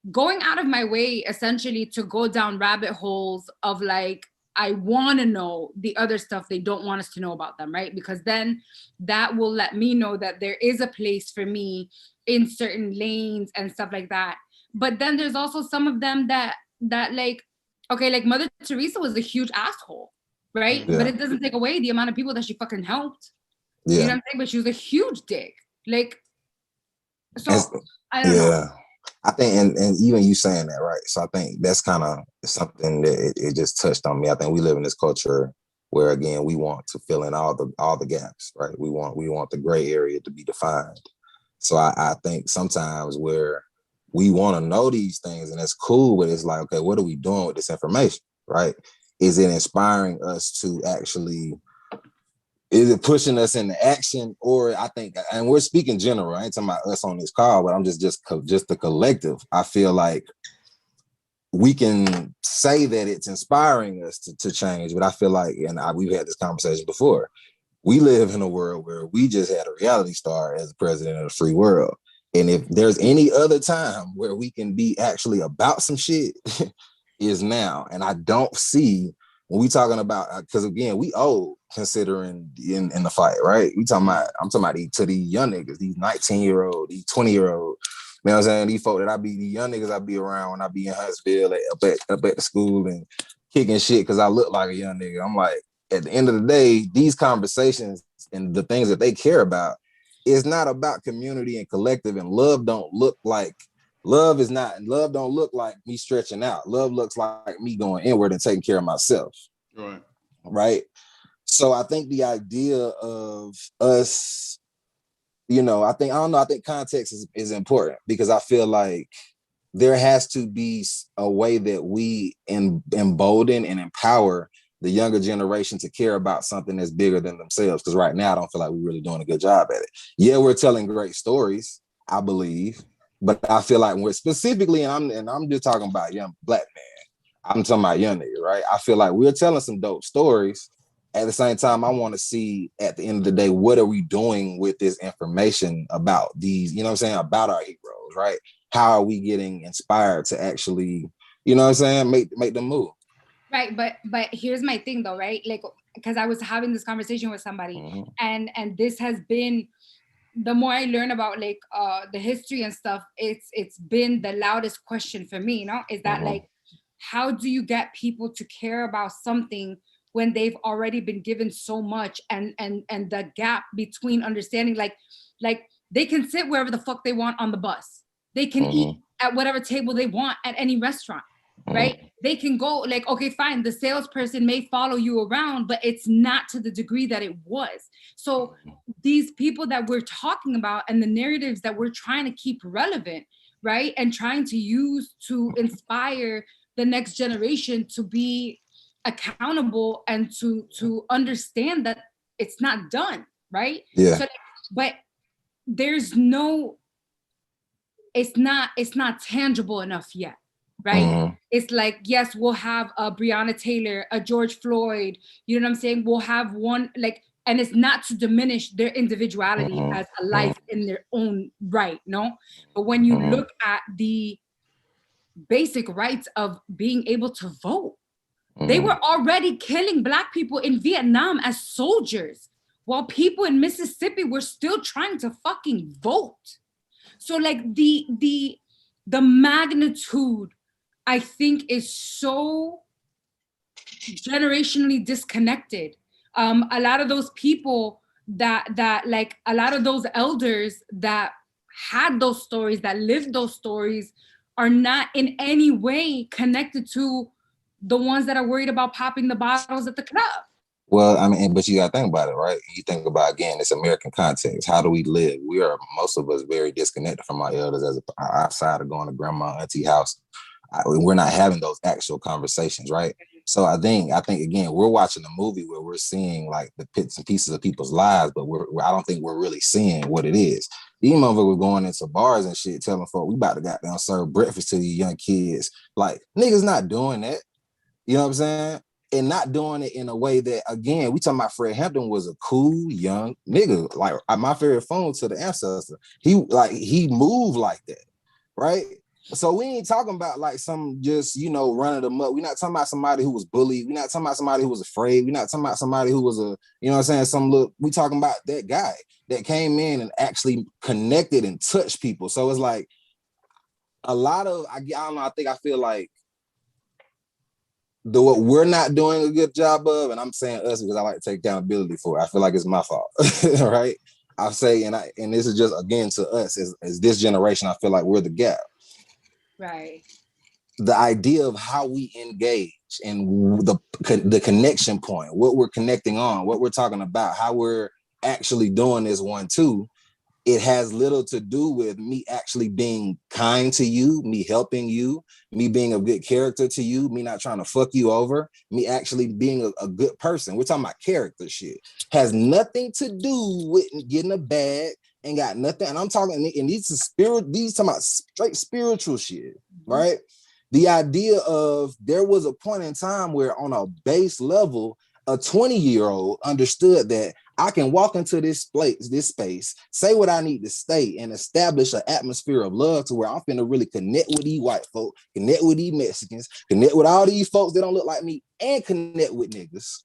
going out of my way essentially to go down rabbit holes of like, I want to know the other stuff they don't want us to know about them, right? Because then that will let me know that there is a place for me in certain lanes and stuff like that. But then there's also some of them that like, okay, like Mother Teresa was a huge asshole, right?
Yeah.
But it doesn't take away the amount of people that she fucking helped.
Yeah.
You know what I'm saying? But she was a huge dick. Like, so I don't know.
I think, and even you saying that, right? So I think that's kind of something that it just touched on me. I think we live in this culture where, again, we want to fill in all the gaps, right? We want the gray area to be defined. So I think sometimes where we want to know these things, and that's cool, but it's like, okay, what are we doing with this information, right? Is it inspiring us to actually? Is it pushing us into action? Or I think, and we're speaking general, I ain't talking about us on this call, but I'm just the collective. I feel like we can say that it's inspiring us to change, but I feel like, and we've had this conversation before, we live in a world where we just had a reality star as the president of the free world. And if there's any other time where we can be actually about some shit, is now. And I don't see, when we talking about, because again, we old considering in the fight, right? I'm talking about to these young niggas, these 19-year-old, these 20-year-old, you know what I'm saying? These folk that these young niggas I be around when I be in Huntsville, up at the school and kicking shit because I look like a young nigga. I'm like, at the end of the day, these conversations and the things that they care about is not about community and collective, and love don't look like me stretching out. Love looks like me going inward and taking care of myself. Right. So I think the idea of us, I think context is important, because I feel like there has to be a way that we embolden and empower the younger generation to care about something that's bigger than themselves. Because right now, I don't feel like we're really doing a good job at it. Yeah, we're telling great stories, I believe, but I feel like we're specifically, and I'm just talking about young black man. I'm talking about young nigga, right? I feel like we're telling some dope stories. At the same time, I want to see at the end of the day, what are we doing with this information about these, you know what I'm saying, about our heroes, right? How are we getting inspired to actually, you know what I'm saying, make them move?
Right, but here's my thing though, right? Like, because I was having this conversation with somebody, and this has been, the more I learn about like the history and stuff, it's been the loudest question for me, is that like, how do you get people to care about something when they've already been given so much, and the gap between understanding, like they can sit wherever the fuck they want on the bus, they can eat at whatever table they want at any restaurant, right? They can go like, okay, fine, the salesperson may follow you around, but it's not to the degree that it was. So these people that we're talking about and the narratives that we're trying to keep relevant, right, and trying to use to inspire the next generation to be accountable and to understand that it's not done, right?
Yeah.
So, but there's no, it's not tangible enough yet, right? It's like, yes, we'll have a Breonna Taylor, a George Floyd, you know what I'm saying? We'll have one, like, and it's not to diminish their individuality as a life in their own right, no? But when you look at the basic rights of being able to vote, they were already killing Black people in Vietnam as soldiers, while people in Mississippi were still trying to fucking vote. So like the magnitude, I think, is so generationally disconnected. A lot of those people that like a lot of those elders that had those stories, that lived those stories, are not in any way connected to the ones that are worried about popping the bottles at the club.
Well, I mean, but you got to think about it, right? You think about, again, this American context. How do we live? We are, most of us, very disconnected from our elders as outside of going to grandma, auntie house. We're not having those actual conversations, right? So I think again, we're watching a movie where we're seeing like the bits and pieces of people's lives, but I don't think we're really seeing what it is. These motherfuckers were going into bars and shit, telling folk, we about to goddamn serve breakfast to these young kids. Like, niggas not doing that. You know what I'm saying? And not doing it in a way that, again, we talking about Fred Hampton was a cool young nigga. Like, my favorite phone to the ancestor. He moved like that, right? So we ain't talking about like some just, running them up. We're not talking about somebody who was bullied. We're not talking about somebody who was afraid. We're not talking about somebody who was we talking about that guy that came in and actually connected and touched people. So it's like a lot of, I don't know, I feel like what we're not doing a good job of, and I'm saying us because I like to take accountability for it. I feel like it's my fault, right? I say, and this is just, again, to us as this generation, I feel like we're the gap.
Right.
The idea of how we engage and the connection point, what we're connecting on, what we're talking about, how we're actually doing this 1-2, it has little to do with me actually being kind to you, me helping you, me being a good character to you, me not trying to fuck you over, me actually being a good person. We're talking about character shit. Has nothing to do with getting a bag, and got nothing. And I'm talking, and these talking about straight spiritual shit, right? The idea of there was a point in time where on a base level, a 20-year-old understood that I can walk into this space, say what I need to say, and establish an atmosphere of love to where I'm finna really connect with these white folk, connect with these Mexicans, connect with all these folks that don't look like me, and connect with niggas,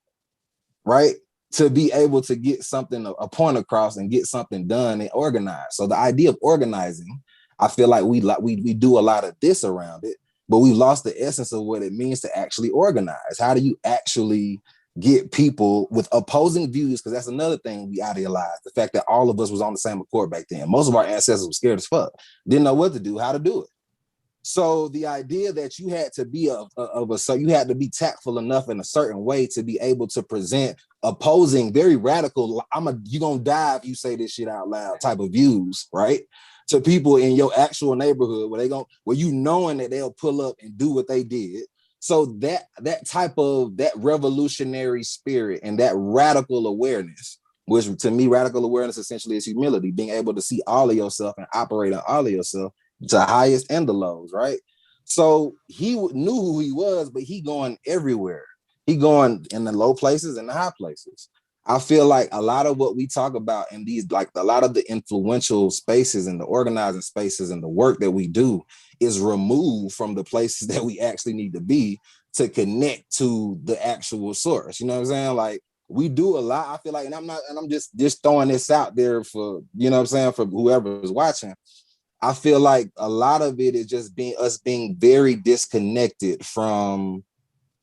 right? To be able to get something, a point across, and get something done and organized. So the idea of organizing, I feel like we do a lot of this around it, but we've lost the essence of what it means to actually organize. How do you actually get people with opposing views? Because that's another thing we idealize, the fact that all of us was on the same accord back then. Most of our ancestors were scared as fuck, didn't know what to do, how to do it. So the idea that you had to be you had to be tactful enough in a certain way to be able to present opposing, very radical, you gonna die if you say this shit out loud type of views, right? To people in your actual neighborhood where you knowing that they'll pull up and do what they did. So that type of, that revolutionary spirit and that radical awareness, which to me, radical awareness essentially is humility, being able to see all of yourself and operate on all of yourself, to the highest and the lows, right? So he knew who he was, but he going everywhere. He going in the low places and the high places. I feel like a lot of what we talk about in these, like a lot of the influential spaces and the organizing spaces and the work that we do is removed from the places that we actually need to be to connect to the actual source. You know what I'm saying? Like, we do a lot, I feel like, and I'm just throwing this out there for, you know what I'm saying, for whoever is watching. I feel like a lot of it is just being very disconnected from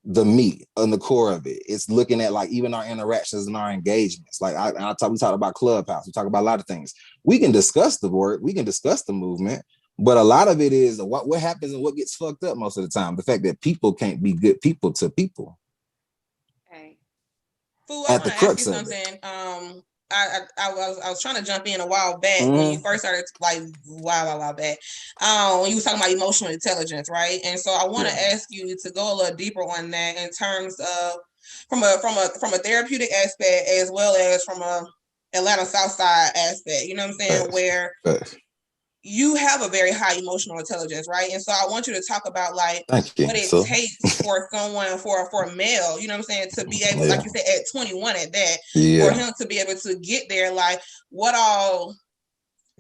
the meat and the core of it. It's looking at like even our interactions and our engagements. Like we talk about Clubhouse, we talk about a lot of things. We can discuss the work, we can discuss the movement, But a lot of it is what happens and what gets fucked up most of the time. The fact that people can't be good people to people.
Right.
Fu, I want to ask you something. I was trying to jump in a while back when you first started, like while back. When you was talking about emotional intelligence, right? And so I want to ask you to go a little deeper on that in terms of from a therapeutic aspect as well as from a Atlanta South Side aspect. You know what I'm saying? Where you have a very high emotional intelligence, right? And so I want you to talk about like what it takes for someone, for a male, you know what I'm saying, to be able, like you said, at 21 at that, for him to be able to get there, like what all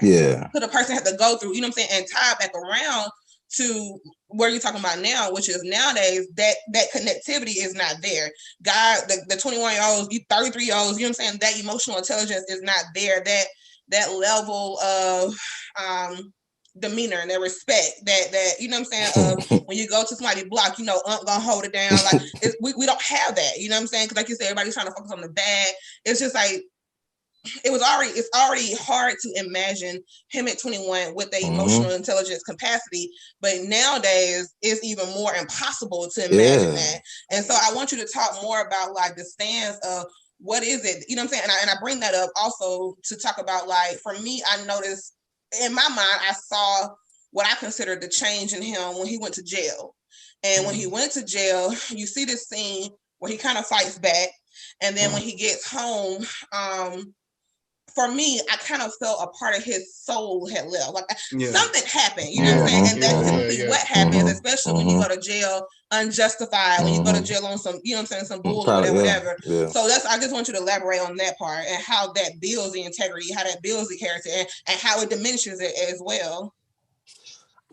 could a person have to go through, you know what I'm saying, and tie back around to where you're talking about now, which is nowadays that connectivity is not there. God, the 21-year-olds, 33-year-olds, you know what I'm saying, that emotional intelligence is not there. That level of demeanor and that respect that you know what I'm saying, when you go to somebody's block, you know, gonna hold it down. Like we don't have that, you know what I'm saying? Because like you said, everybody's trying to focus on the bad. It's just like it's already hard to imagine him at 21 with the emotional intelligence capacity, but nowadays it's even more impossible to imagine that. And so I want you to talk more about like the stance of what is it, you know what I'm saying? And I bring that up also to talk about, like, for me, I noticed in my mind, I saw what I considered the change in him when he went to jail. And when he went to jail, you see this scene where he kind of fights back. And then when he gets home, for me, I kind of felt a part of his soul had left. Like something happened, you know what I'm saying? And that's typically what happens, especially when you go to jail unjustified, when you go to jail on some, you know what I'm saying, some bull or whatever. So I just want you to elaborate on that part and how that builds the integrity, how that builds the character, and how it diminishes it as well.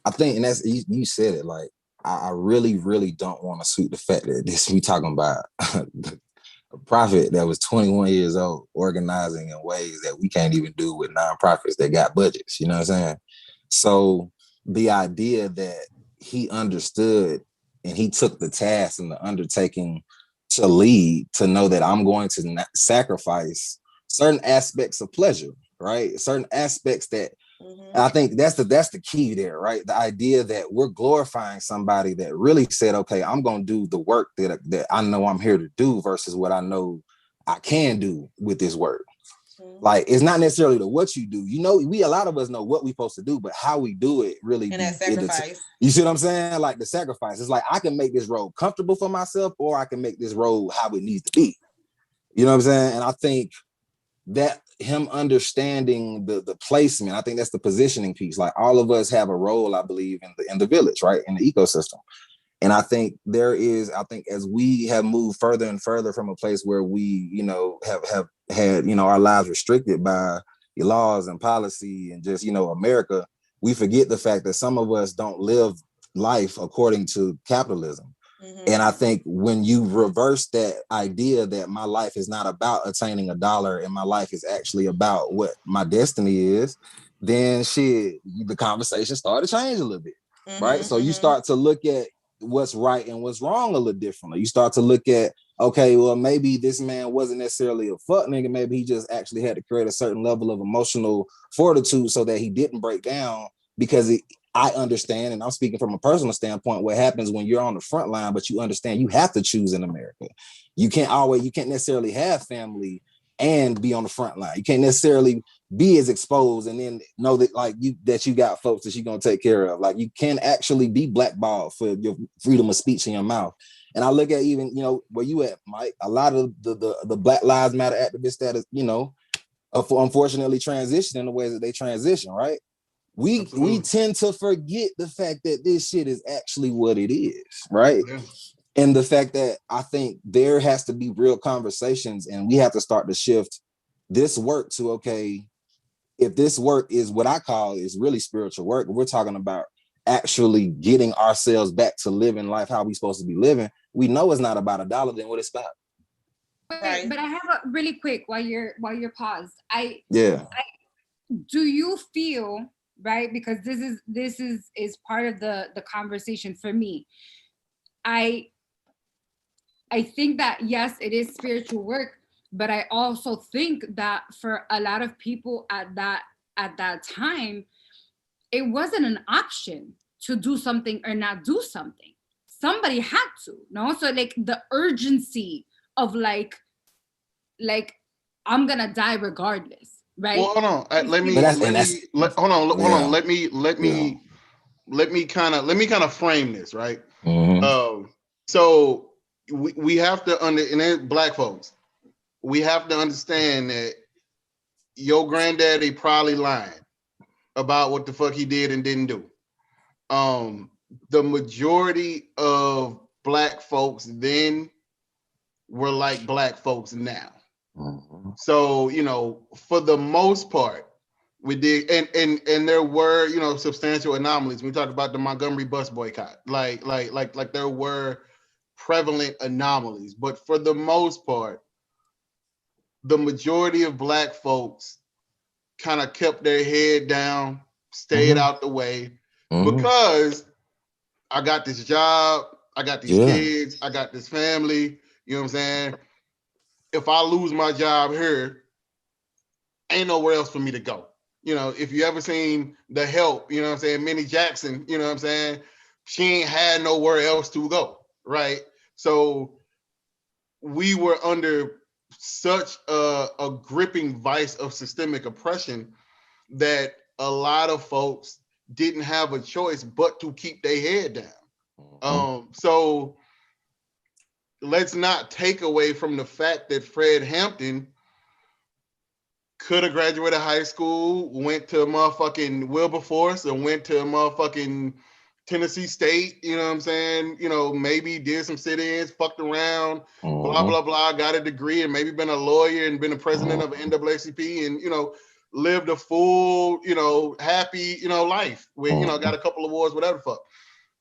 I think, and that's, you said it, like, I really, really don't want to suit the fact that this we talking about a prophet that was 21 years old organizing in ways that we can't even do with nonprofits that got budgets, you know what I'm saying? So the idea that he understood and he took the task and the undertaking to lead, to know that I'm going to sacrifice certain aspects of pleasure, right? Certain aspects that I think that's the key there, right? The idea that we're glorifying somebody that really said, okay, I'm going to do the work that I know I'm here to do versus what I know I can do with this work. Like, it's not necessarily the what you do. You know, a lot of us know what we're supposed to do, but how we do it really.
And that sacrifice.
You see what I'm saying? Like the sacrifice. It's like, I can make this road comfortable for myself, or I can make this road how it needs to be. You know what I'm saying? And I think that him understanding the placement, I think that's the positioning piece. Like, all of us have a role, I believe, in the village, right? In the ecosystem. And I think as we have moved further and further from a place where we, you know, have had, you know, our lives restricted by laws and policy and just, you know, America, we forget the fact that some of us don't live life according to capitalism. And I think when you reverse that idea that my life is not about attaining $1 and my life is actually about what my destiny is, then the conversation started to change a little bit, right? So you start to look at what's right and what's wrong a little differently. You start to look at, okay, well, maybe this man wasn't necessarily a fuck nigga. Maybe he just actually had to create a certain level of emotional fortitude so that he didn't break down, because I understand, and I'm speaking from a personal standpoint, what happens when you're on the front line, but you understand you have to choose in America. You can't necessarily have family and be on the front line. You can't necessarily be as exposed and then know that you got folks that you're gonna take care of. Like, you can actually be blackballed for your freedom of speech in your mouth. And I look at, even, you know, where you at, Mike, a lot of the Black Lives Matter activists that is, you know, unfortunately transition in the ways that they transition, right? We tend to forget the fact that this shit is actually what it is, right? Yeah. And the fact that I think there has to be real conversations, and we have to start to shift this work to, okay, if this work is what I call is really spiritual work, we're talking about actually getting ourselves back to living life how we're supposed to be living. We know it's not about $1, then what it's about.
Right. But I have a really quick while you're paused. Do you feel, right, because this is part of the conversation for me, I think that yes, it is spiritual work, but I also think that for a lot of people at that time, it wasn't an option to do something or not do something. Somebody had to, no? So like the urgency of like I'm gonna die regardless, right?
Well, hold on. Let me kind of frame this, right? So we have to and then Black folks, we have to understand that your granddaddy probably lying about what the fuck he did and didn't do. The majority of Black folks then were like Black folks now. So, you know, for the most part, we did, and there were, you know, substantial anomalies. We talked about the Montgomery bus boycott, like there were prevalent anomalies, but for the most part, the majority of Black folks kind of kept their head down, stayed out the way, because I got this job, I got these kids, I got this family, you know what I'm saying? If I lose my job here, ain't nowhere else for me to go. You know, if you ever seen The Help, you know what I'm saying, Minnie Jackson, you know what I'm saying, she ain't had nowhere else to go, right? So we were under such a gripping vice of systemic oppression that a lot of folks didn't have a choice but to keep their head down. So let's not take away from the fact that Fred Hampton could have graduated high school, went to motherfucking Wilberforce, and went to motherfucking Tennessee State, you know what I'm saying? You know, maybe did some sit-ins, fucked around, blah, blah, blah, got a degree, and maybe been a lawyer and been a president of NAACP, and, you know, lived a full, you know, happy, you know, life with, you know, got a couple awards, whatever the fuck.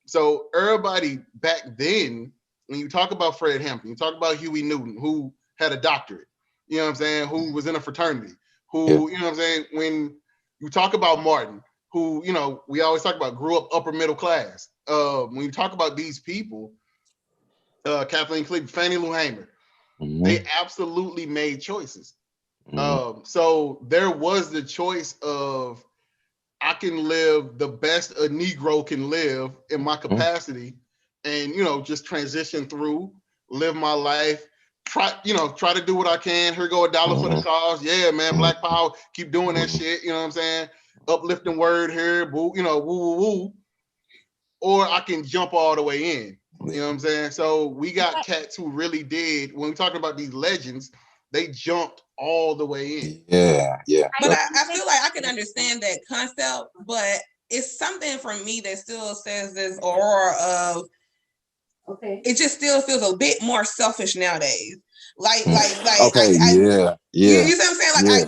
So everybody back then, when you talk about Fred Hampton, you talk about Huey Newton, who had a doctorate, you know what I'm saying, who was in a fraternity, who, you know what I'm saying, when you talk about Martin, who, you know, we always talk about grew up upper middle class. When you talk about these people, Kathleen Cleveland, Fannie Lou Hamer, they absolutely made choices. So there was the choice of, I can live the best a Negro can live in my capacity, and, you know, just transition through, live my life, try to do what I can. Here go $1 for the cause. Yeah, man, Black Power, keep doing that shit. You know what I'm saying? Uplifting word here, boo, you know, woo, woo, woo. Or I can jump all the way in. You know what I'm saying? So we got cats who really did, when we're talking about these legends, they jumped all the way in.
Yeah.
But I feel like I can understand that concept, but it's something for me that still says this aura of, it just still feels a bit more selfish nowadays. Like,
okay,
You see what I'm saying? Like,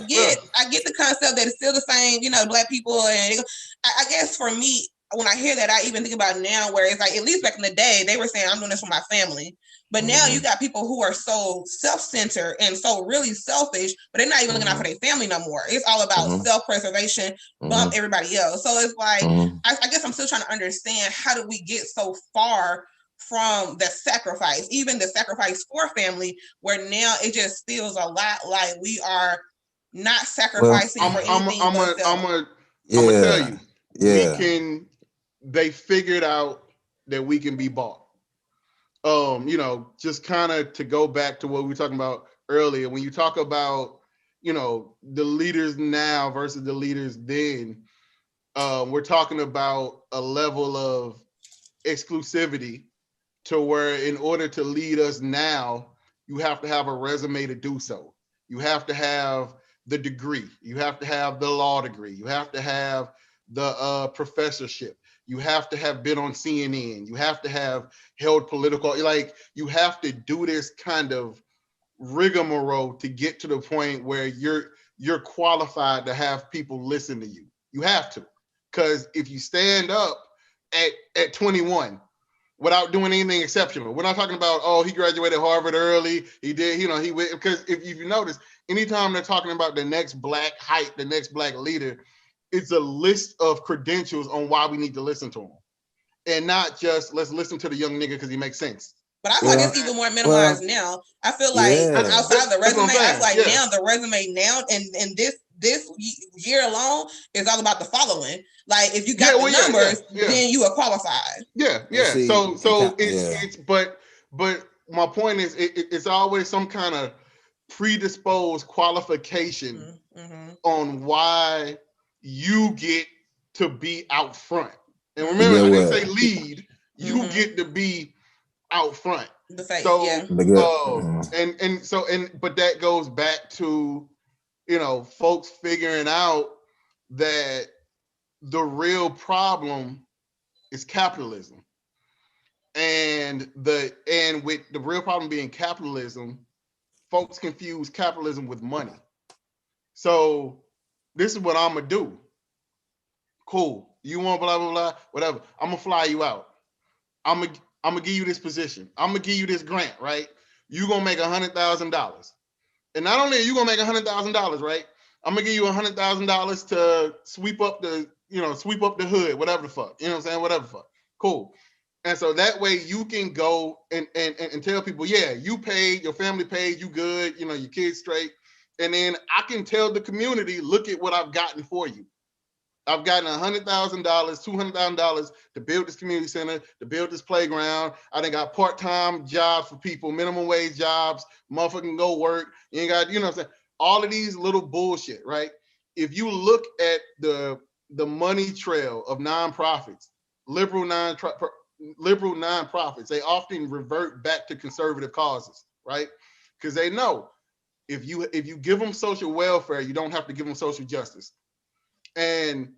I get the concept that it's still the same, you know, Black people, and I guess for me, when I hear that, I even think about now, where it's like, at least back in the day, they were saying, I'm doing this for my family. But now you got people who are so self-centered and so really selfish, but they're not even looking out for their family no more. It's all about self-preservation, bump everybody else. So it's like, I guess I'm still trying to understand, how did we get so far from the sacrifice, even the sacrifice for family, where now it just feels a lot like we are not sacrificing for anything. I'm
gonna tell you, they figured out that we can be bought. You know, just kind of to go back to what we were talking about earlier, when you talk about, you know, the leaders now versus the leaders then, we're talking about a level of exclusivity to where, in order to lead us now, you have to have a resume to do so. You have to have the degree. You have to have the law degree. You have to have the professorship. You have to have been on CNN. You have to have held political, like, you have to do this kind of rigmarole to get to the point where you're qualified to have people listen to you. You have to, because if you stand up at 21 without doing anything exceptional, we're not talking about, oh, he graduated Harvard early, he did, you know, he went, because if you notice, anytime they're talking about the next Black hype, the next Black leader, it's a list of credentials on why we need to listen to him, and not just let's listen to the young nigga because he makes sense.
But I feel like it's even more minimized now. I feel like outside the resume, I feel like now the resume now in this year alone is all about the following. Like if you got the numbers, then you are qualified.
Yeah. It's but my point is it's always some kind of predisposed qualification on why you get to be out front. And remember, I didn't say lead. You get to be out front.
The face,
but that goes back to, folks figuring out that the real problem is capitalism. And with the real problem being capitalism, folks confuse capitalism with money. So this is what I'm gonna do. Cool. You want blah blah blah, whatever. I'm gonna fly you out. I'm gonna give you this position. I'm gonna give you this grant, right? You gonna make $100,000. And not only are you gonna make $100,000, right? I'm gonna give you $100,000 to sweep up the hood, whatever the fuck. You know what I'm saying? Whatever the fuck. Cool. And so that way you can go and tell people, yeah, you paid, your family paid, you good, your kids straight. And then I can tell the community, look at what I've gotten for you. I've gotten $100,000, $200,000 to build this community center, to build this playground. I done got part-time jobs for people, minimum wage jobs, motherfucking go work. You ain't got, what I'm saying? All of these little bullshit, right? If you look at the money trail of nonprofits, liberal nonprofits, they often revert back to conservative causes, right? Because they know if you give them social welfare, you don't have to give them social justice. And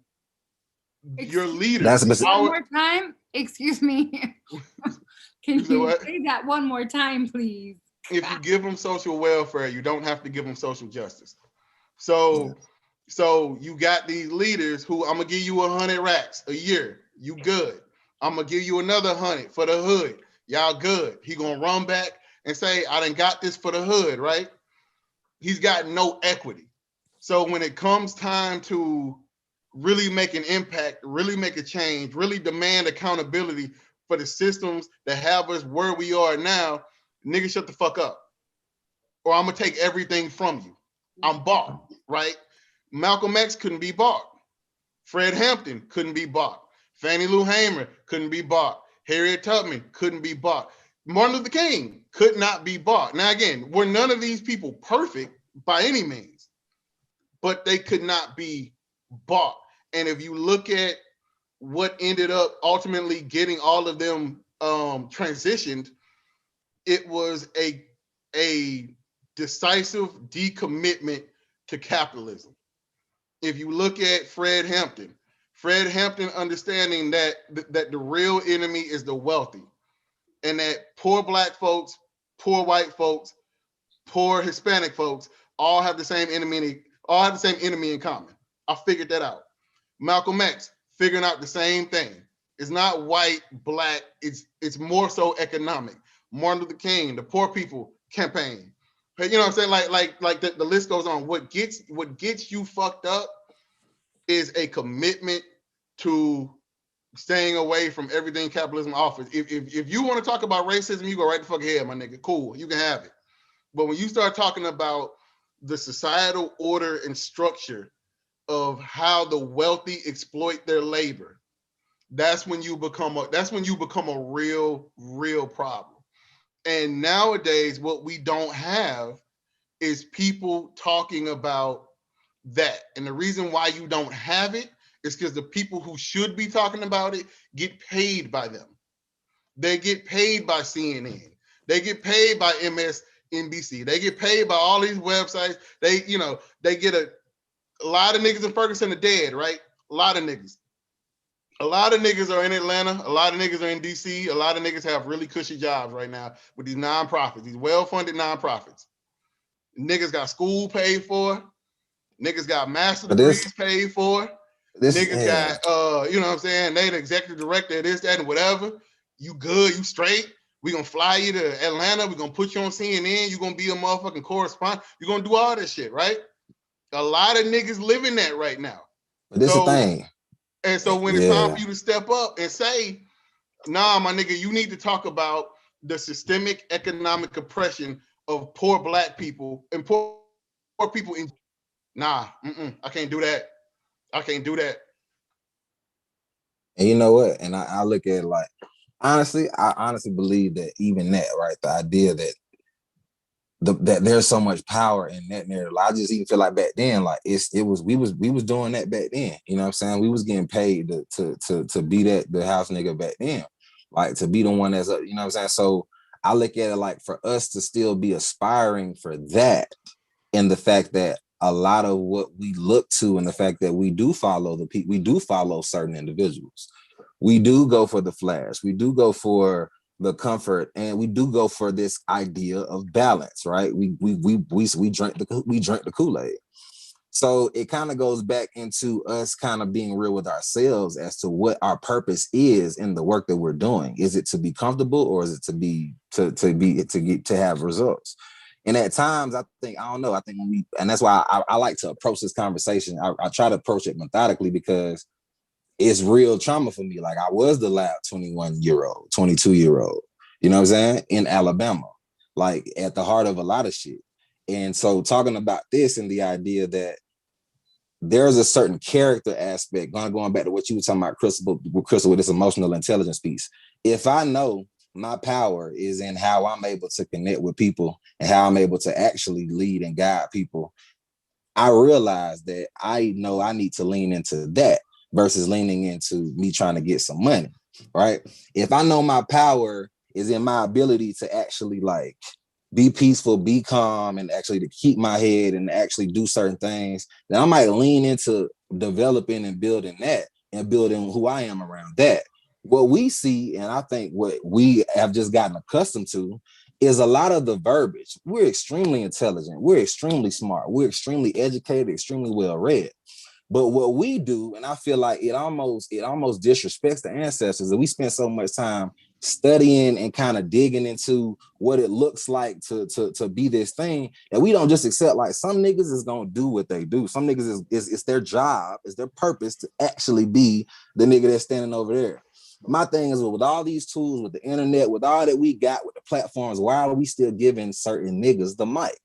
your leaders.
One more time. Excuse me. Can you say that one more time, please?
If you give them social welfare, you don't have to give them social justice. So you got these leaders who, I'm gonna give you 100 racks a year. You good. I'm gonna give you another 100 for the hood. Y'all good. He gonna run back and say, I done got this for the hood, right? He's got no equity. So when it comes time to really make an impact, really make a change, really demand accountability for the systems that have us where we are now, nigga, shut the fuck up. Or I'm gonna take everything from you. I'm bought, right? Malcolm X couldn't be bought. Fred Hampton couldn't be bought. Fannie Lou Hamer couldn't be bought. Harriet Tubman couldn't be bought. Martin Luther King could not be bought. Now again, were none of these people perfect by any means, but they could not be bought. And if you look at what ended up ultimately getting all of them transitioned, it was a decisive decommitment to capitalism. If you look at Fred Hampton understanding that the real enemy is the wealthy, and that poor Black folks, poor white folks, poor Hispanic folks all have the same enemy in common. I figured that out. Malcolm X figuring out the same thing. It's not white, Black, it's more so economic. Martin Luther King, the poor people campaign. You know what I'm saying? Like the list goes on. What gets you fucked up is a commitment to staying away from everything capitalism offers. If you want to talk about racism, you go right the fuck ahead, my nigga. Cool, you can have it. But when you start talking about the societal order and structure of how the wealthy exploit their labor, that's when you become a real problem. And nowadays, what we don't have is people talking about that. And the reason why you don't have it is because the people who should be talking about it get paid by them. They get paid by CNN. They get paid by MSNBC. They get paid by all these websites. They get a lot of niggas in Ferguson are dead, right? A lot of niggas. A lot of niggas are in Atlanta. A lot of niggas are in DC. A lot of niggas have really cushy jobs right now with these nonprofits, these well-funded nonprofits. Niggas got school paid for. Niggas got master degrees paid for. Niggas got, you know what I'm saying? They the executive director of this, that, and whatever. You good, you straight. We gonna fly you to Atlanta. We gonna put you on CNN. You gonna be a motherfucking correspondent. You gonna do all this shit, right? A lot of niggas living that right now.
But this is the thing.
And so when it's time for you to step up and say, nah, my nigga, you need to talk about the systemic economic oppression of poor Black people and poor people in Nah, I can't do that. I can't do that.
And you know what? And I look at it like, honestly, I honestly believe that even that, right? The idea that that there's so much power in that narrative. I just even feel like back then, like we was doing that back then. You know what I'm saying? We was getting paid to be the house nigga back then, like to be the one that's you know what I'm saying. So I look at it like for us to still be aspiring for that, and the fact that a lot of what we look to, and the fact that we do follow the people, we do follow certain individuals, we do go for the flash, we do go for the comfort, and we do go for this idea of balance, right? We drink the Kool-Aid. So it kind of goes back into us kind of being real with ourselves as to what our purpose is in the work that we're doing. Is it to be comfortable, or is it to have results? And at times, I think and that's why I like to approach this conversation. I try to approach it methodically, because it's real trauma for me. Like, I was the loud 21-year-old, 22-year-old, you know what I'm saying, in Alabama, like at the heart of a lot of shit. And so talking about this and the idea that there's a certain character aspect, going back to what you were talking about, Crystal, with this emotional intelligence piece. If I know my power is in how I'm able to connect with people and how I'm able to actually lead and guide people, I realize that I know I need to lean into that versus leaning into me trying to get some money, right? If I know my power is in my ability to actually like be peaceful, be calm, and actually to keep my head and actually do certain things, then I might lean into developing and building that and building who I am around that. What we see, and I think what we have just gotten accustomed to, is a lot of the verbiage. We're extremely intelligent. We're extremely smart. We're extremely educated, extremely well read. But what we do, and I feel like it almost disrespects the ancestors, that we spend so much time studying and kind of digging into what it looks like to be this thing, and we don't just accept like some niggas is gonna do what they do. Some niggas is it's their job, it's their purpose to actually be the nigga that's standing over there. My thing is, with all these tools, with the internet, with all that we got, with the platforms, why are we still giving certain niggas the mic?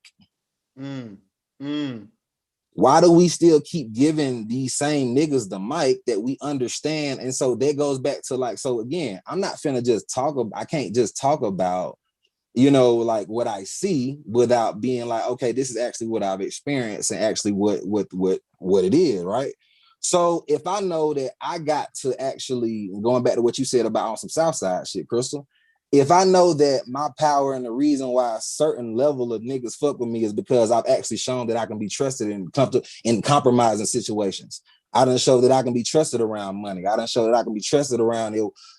Why do we still keep giving these same niggas the mic that we understand? And so that goes back to like, so again, I'm not finna just I can't just talk about, you know, like what I see without being like, okay, this is actually what I've experienced and actually what it is, right? So if I know that I got to actually, going back to what you said about on some Southside shit, Crystal, if I know that my power and the reason why a certain level of niggas fuck with me is because I've actually shown that I can be trusted in compromising situations. I done show that I can be trusted around money. I done show that I can be trusted around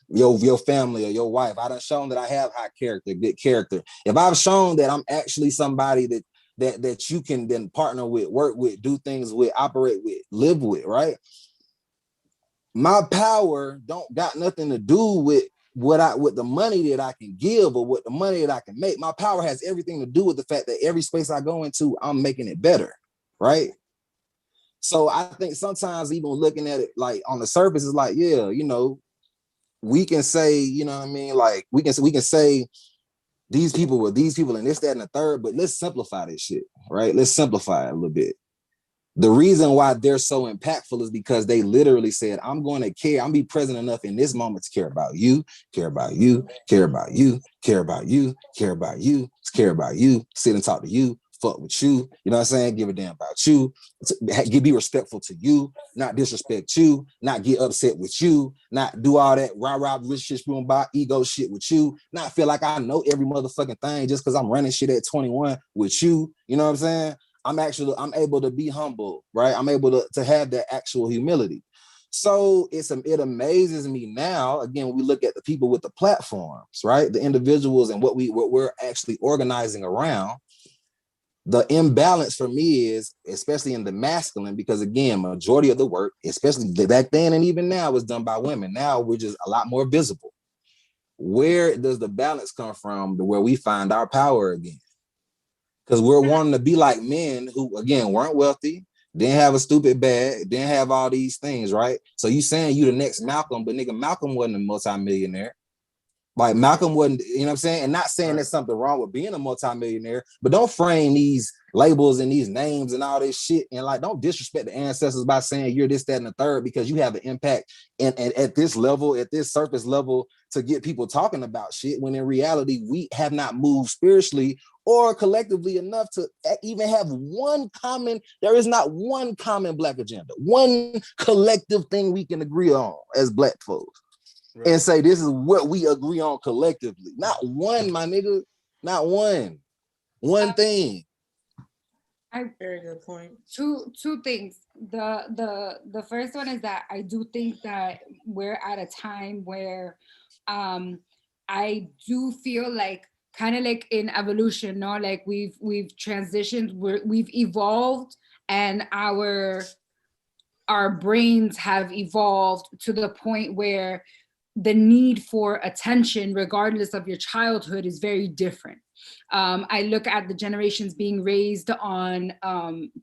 your family or your wife. I done shown that I have high character, good character. If I've shown that I'm actually somebody that you can then partner with, work with, do things with, operate with, live with, right? My power don't got nothing to do with with the money that I can give or with the money that I can make. My power has everything to do with the fact that every space I go into, I'm making it better, right? So I think sometimes even looking at it like on the surface is like, yeah, you know, we can say, you know what I mean? Like we can say these people were these people and this, that, and the third, but let's simplify this shit, right? Let's simplify it a little bit. The reason why they're so impactful is because they literally said, I'm going to care. I'm be present enough in this moment to care about you, care about you, care about you, care about you, care about you, care about you, sit and talk to you, fuck with you. You know what I'm saying? Give a damn about you. Be respectful to you, not disrespect you, not get upset with you, not do all that rah-rah rich shit, boom, by ego shit with you, not feel like I know every motherfucking thing just because I'm running shit at 21 with you. You know what I'm saying? I'm able to be humble, right? I'm able to have that actual humility. So it amazes me now, again, when we look at the people with the platforms, right? The individuals and what we're actually organizing around. The imbalance for me is, especially in the masculine, because again, majority of the work, especially back then and even now, was done by women. Now we're just a lot more visible. Where does the balance come from to where we find our power again? Because we're wanting to be like men who, again, weren't wealthy, didn't have a stupid bag, didn't have all these things, right? So you saying you the next Malcolm, but nigga, Malcolm wasn't a multimillionaire. Like Malcolm wasn't, you know what I'm saying? And not saying there's something wrong with being a multimillionaire, but don't frame these labels and these names and all this shit. And like, don't disrespect the ancestors by saying you're this, that, and the third, because you have an impact and at this level, at this surface level, to get people talking about shit, when in reality, we have not moved spiritually or collectively enough to even have there is not one common Black agenda, one collective thing we can agree on as Black folks. Right. And say this is what we agree on collectively. Not one, my nigga. Not one. One thing.
Very good point.
Two things. The first one is that I do think that we're at a time where I do feel like kind of like in evolution, no, like we've transitioned, we've evolved, and our brains have evolved to the point where the need for attention, regardless of your childhood, is very different. I look at the generations being raised on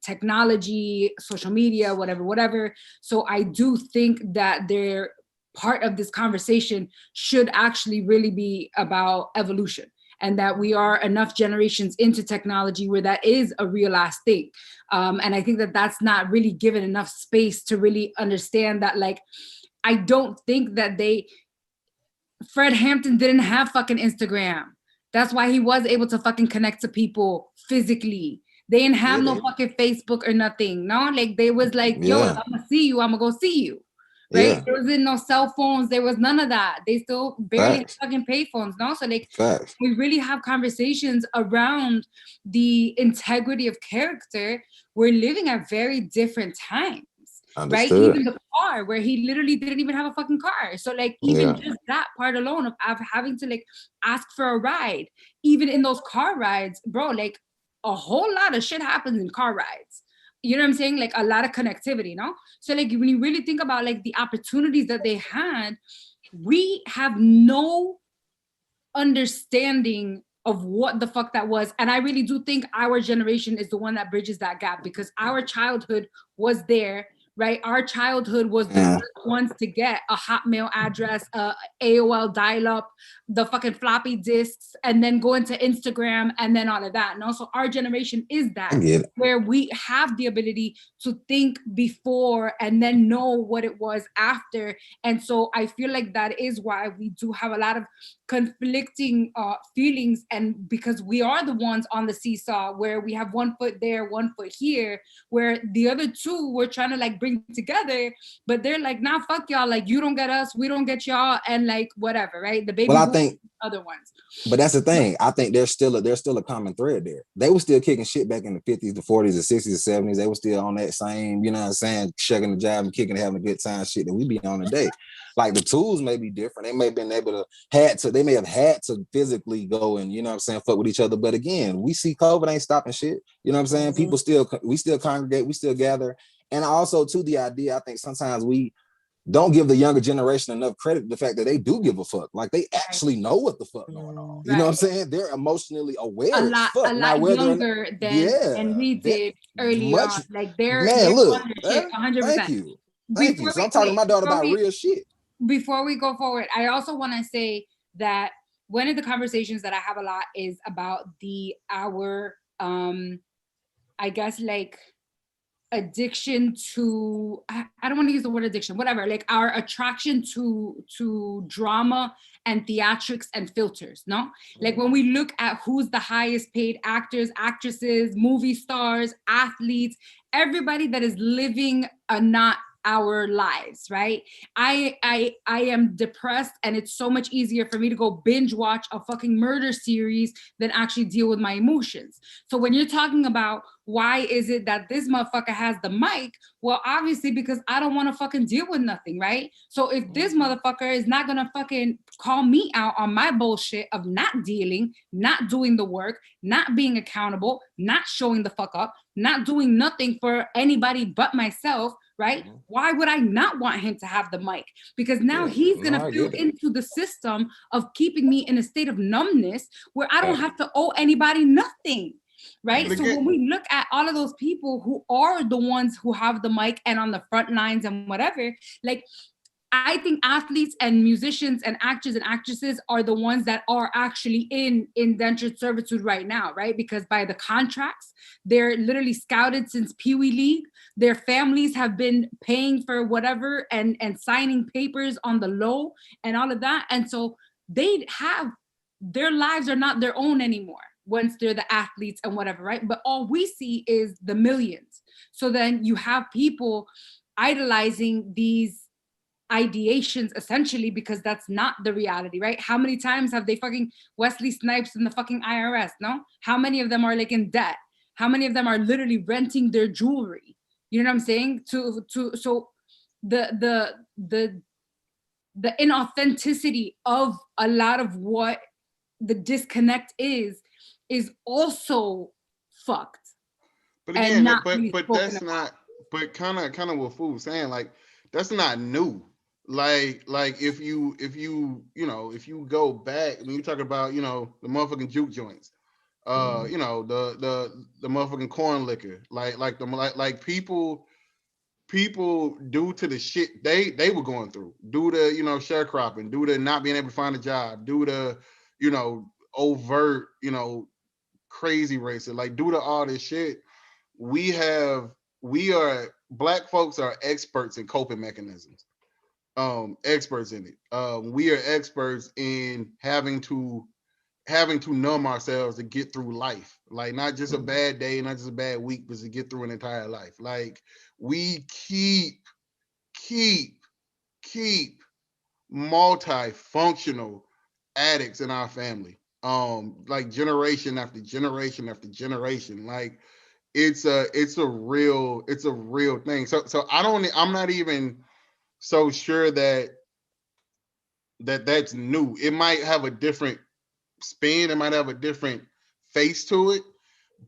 technology, social media, whatever. So I do think that they're part of this conversation should actually really be about evolution, and that we are enough generations into technology where that is a real ass thing. And I think that that's not really given enough space to really understand that, like, I don't think that Fred Hampton didn't have fucking Instagram. That's why he was able to fucking connect to people physically. They didn't have no fucking Facebook or nothing. No, like they was like, yo, if I'm gonna see you, I'm gonna go see you. Right? Yeah. There wasn't no cell phones. There was none of that. They still barely had fucking payphones. No, so like we really have conversations around the integrity of character. We're living at very different times. Understood. Right? Even the car, where he literally didn't even have a fucking car. So like even just that part alone of having to like ask for a ride, even in those car rides, bro, like a whole lot of shit happens in car rides. You know what I'm saying? Like a lot of connectivity, no? So like when you really think about like the opportunities that they had, we have no understanding of what the fuck that was. And I really do think our generation is the one that bridges that gap, because our childhood was there. Right, our childhood was the first ones to get a Hotmail address, AOL dial-up, the fucking floppy disks, and then go into Instagram, and then all of that. And also, our generation is that, where we have the ability to think before and then know what it was after. And so, I feel like that is why we do have a lot of conflicting feelings, and because we are the ones on the seesaw, where we have one foot there, one foot here, where the other two we're trying to like bring together, but they're like, nah, fuck y'all, like you don't get us, we don't get y'all, and like whatever, right? The baby,
well, I think
other ones.
But that's the thing. I think there's still a common thread there. They were still kicking shit back in the 50s, the 40s, the 60s, the 70s. They were still on that same, you know what I'm saying, shucking the job and kicking and having a good time shit that we be on today. Like the tools may be different. They may have been able to they may have had to physically go and, you know what I'm saying, fuck with each other. But again, we see COVID ain't stopping shit. You know what I'm saying? People we still congregate, we still gather. And also to the idea, I think sometimes we don't give the younger generation enough credit, the fact that they do give a fuck. Like they actually know what the fuck going on. You know what I'm saying? They're emotionally aware.
A lot younger than we did early on. Like they're
look,
shit 100%.
Thank you. So I'm talking to my daughter about real shit.
Before we go forward, I also want to say that one of the conversations that I have a lot is about our I guess like addiction to, I don't want to use the word addiction, whatever, like our attraction to drama and theatrics and filters, no? Like when we look at who's the highest paid actors, actresses, movie stars, athletes, everybody that is living a not our lives, right? I am depressed, and it's so much easier for me to go binge watch a fucking murder series than actually deal with my emotions. So when you're talking about why is it that this motherfucker has the mic, well, obviously because I don't want to fucking deal with nothing, right? So if this motherfucker is not gonna fucking call me out on my bullshit of not dealing, not doing the work, not being accountable, not showing the fuck up, not doing nothing for anybody but myself, right? Why would I not want him to have the mic? Because now he's going to fit into the system of keeping me in a state of numbness where I don't have to owe anybody nothing, right? So when we look at all of those people who are the ones who have the mic and on the front lines and whatever, like I think athletes and musicians and actors and actresses are the ones that are actually in indentured servitude right now, right? Because by the contracts, they're literally scouted since Pee Wee League. Their families have been paying for whatever and signing papers on the low and all of that. And so their lives are not their own anymore once they're the athletes and whatever, right? But all we see is the millions. So then you have people idolizing these ideations essentially, because that's not the reality, right? How many times have they fucking Wesley Snipes in the fucking IRS? No? How many of them are like in debt? How many of them are literally renting their jewelry? You know what I'm saying? So the inauthenticity of a lot of what the disconnect is also fucked.
But again, but that's not. But kind of what Food was saying, like that's not new. Like if you if you go back when you talk about the motherfucking juke joints, the motherfucking corn liquor, like people due to the shit they were going through, due to sharecropping, due to not being able to find a job, due to overt crazy racist, like due to all this shit, we are black folks are experts in coping mechanisms, experts in it. We are experts in having to numb ourselves to get through life, like not just a bad day, not just a bad week, but to get through an entire life. Like we keep multifunctional addicts in our family, like generation after generation after generation. Like it's a real thing. So I'm not even so sure that's new. It might have a different spin, it might have a different face to it,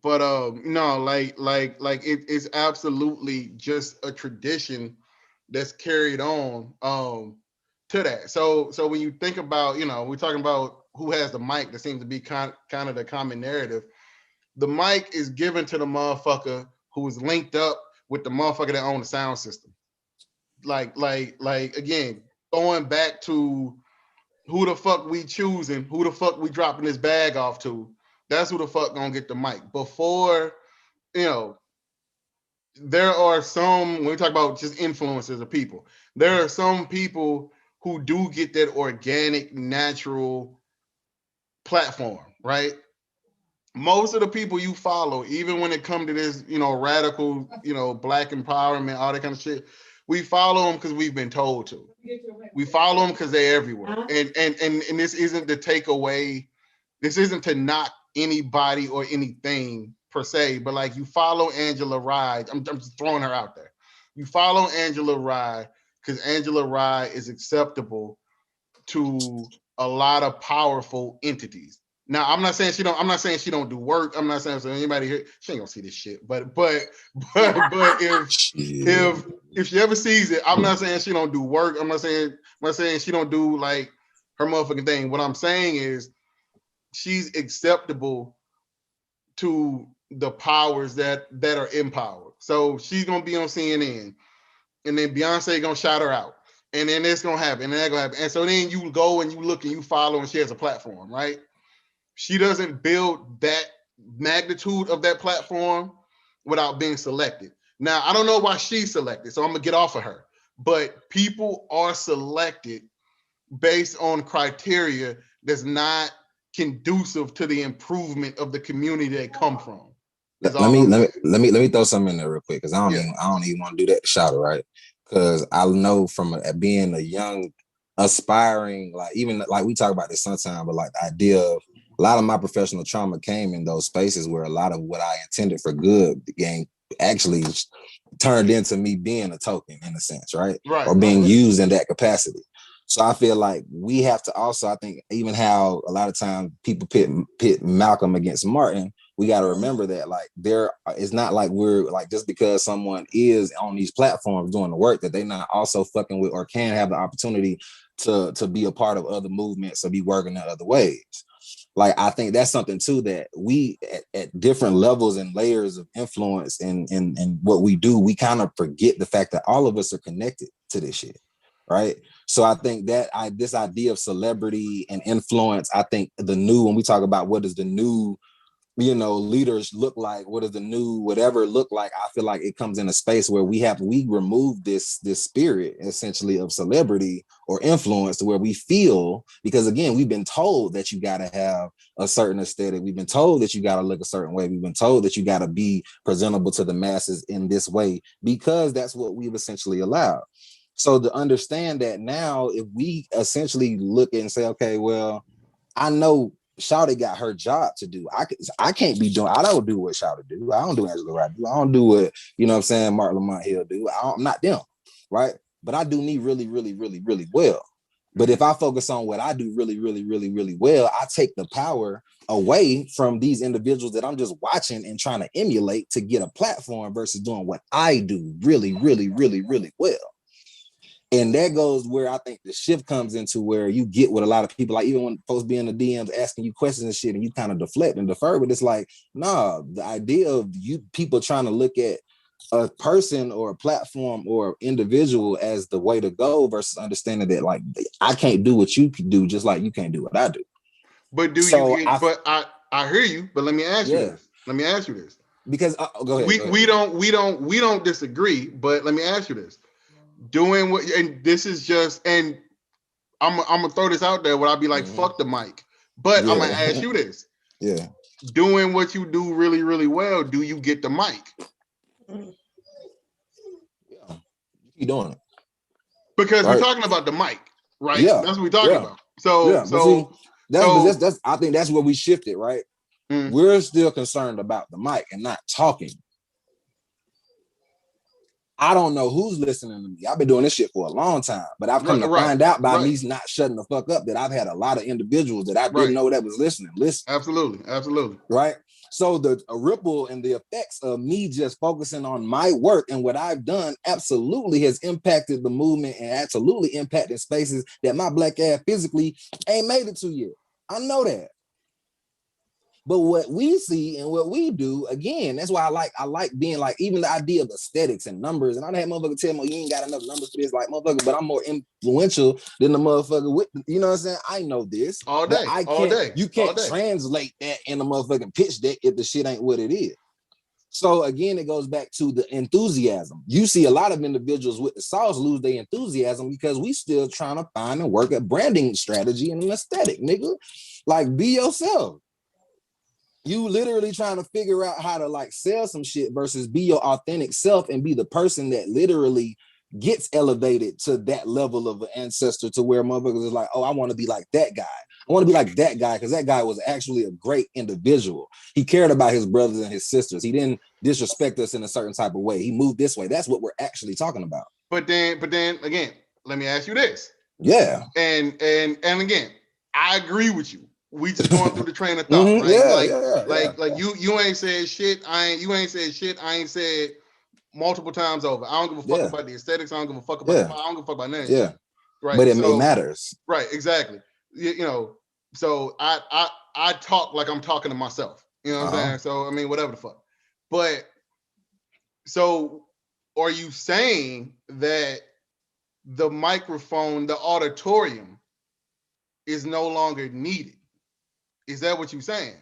but no, it's absolutely just a tradition that's carried on to that. So when you think about, we're talking about who has the mic, that seems to be kind of the common narrative. The mic is given to the motherfucker who is linked up with the motherfucker that owns the sound system. Like again, going back to who the fuck we choosing, who the fuck we dropping this bag off to, that's who the fuck gonna get the mic. Before, there are some, when we talk about just influencers of people, there are some people who do get that organic, natural platform, right? Most of the people you follow, even when it comes to this, radical, black empowerment, all that kind of shit, we follow them because we've been told to. We follow them because they're everywhere. And this isn't to take away, this isn't to knock anybody or anything per se, but like you follow Angela Rye, I'm just throwing her out there. You follow Angela Rye because Angela Rye is acceptable to a lot of powerful entities. Now, I'm not saying she don't do work. I'm not saying so anybody here, she ain't gonna see this shit. But if she ever sees it, I'm not saying she don't do work. I'm not saying she don't do like her motherfucking thing. What I'm saying is she's acceptable to the powers that are in power. So she's gonna be on CNN, and then Beyonce gonna shout her out, and then it's gonna happen, and that's gonna happen. And so then you go and you look and you follow, and she has a platform, right? She doesn't build that magnitude of that platform without being selected. Now, I don't know why she's selected, so I'm gonna get off of her. But people are selected based on criteria that's not conducive to the improvement of the community they come from.
Let me throw something in there real quick, because I don't even want to do that to shout it, right? Because I know from being a young aspiring, like even like we talk about this sometimes, but like the idea of a lot of my professional trauma came in those spaces where a lot of what I intended for good, the game actually turned into me being a token in a sense, right? Or being used in that capacity. So I feel like we have to also, I think, even how a lot of times people pit Malcolm against Martin, we got to remember that like it's not like we're like, just because someone is on these platforms doing the work, that they not also fucking with or can have the opportunity to be a part of other movements or be working in other ways. Like, I think that's something too, that we at different levels and layers of influence and what we do, we kind of forget the fact that all of us are connected to this shit. right? So I think that this idea of celebrity and influence, I think when we talk about what is the new, leaders look like, what does the new whatever look like, I feel like it comes in a space where we remove this spirit essentially of celebrity or influence, to where we feel, because again, we've been told that you got to have a certain aesthetic, we've been told that you got to look a certain way, we've been told that you got to be presentable to the masses in this way, because that's what we've essentially allowed. So to understand that now, if we essentially look and say, okay, well, I know Shawty got her job to do. I can't be doing. I don't do what Shawty do. I don't do Angela Rye do. I don't do what Mark Lamont Hill do. I'm not them, right? But I do me really, really, really, really well. But if I focus on what I do really, really, really, really well, I take the power away from these individuals that I'm just watching and trying to emulate to get a platform, versus doing what I do really, really, really, really well. And that goes where I think the shift comes into, where you get with a lot of people, like even when folks be in the DMs asking you questions and shit, and you kind of deflect and defer, but it's like, nah, the idea of you people trying to look at a person or a platform or individual as the way to go, versus understanding that, like, I can't do what you can do, just like you can't do what I do.
But I hear you, but let me ask you this. Let me ask you this.
Because go ahead.
We don't disagree, but let me ask you this. Doing what, and this is just, and I'm gonna throw this out there where I'll be like, fuck the mic. But I'm gonna ask you this.
Yeah.
Doing what you do really, really well, do you get the mic?
Yeah. You keep doing it.
Because we're talking about the mic, right?
Yeah.
That's what we're talking about. So
that's I think that's where we shifted, right? We're still concerned about the mic and not talking. I don't know who's listening to me. I've been doing this shit for a long time, but I've come to find out by me not shutting the fuck up that I've had a lot of individuals that I didn't know that was listening.
Absolutely.
Right? So the ripple and the effects of me just focusing on my work and what I've done absolutely has impacted the movement, and absolutely impacted spaces that my black ass physically ain't made it to yet. I know that. But what we see and what we do, again, that's why I like being like, even the idea of aesthetics and numbers. And I had motherfucker tell me, you ain't got enough numbers for this, like, motherfucker, but I'm more influential than the motherfucker with, you know what I'm saying? I know this.
All day.
You can't translate that in a motherfucking pitch deck if the shit ain't what it is. So again, it goes back to the enthusiasm. You see a lot of individuals with the sauce lose their enthusiasm because we still trying to find and work a branding strategy and an aesthetic, nigga. Like, be yourself. You literally trying to figure out how to like sell some shit versus be your authentic self and be the person that literally gets elevated to that level of an ancestor, to where motherfuckers is like, oh, I want to be like that guy. I want to be like that guy because that guy was actually a great individual. He cared about his brothers and his sisters. He didn't disrespect us in a certain type of way. He moved this way. That's what we're actually talking about.
But then again, let me ask you this.
Yeah.
And again, I agree with you. We just going through the train of thought, right? Like you ain't said shit. You ain't said shit. I ain't said multiple times over. I don't give a fuck about the aesthetics. I don't give a fuck about I don't give a fuck about none of that. Right.
But it matters.
Right, exactly. You know, so I talk like I'm talking to myself. You know what I'm saying? So I mean, whatever the fuck. But so are you saying that the microphone, the auditorium, is no longer needed? Is that what you're saying?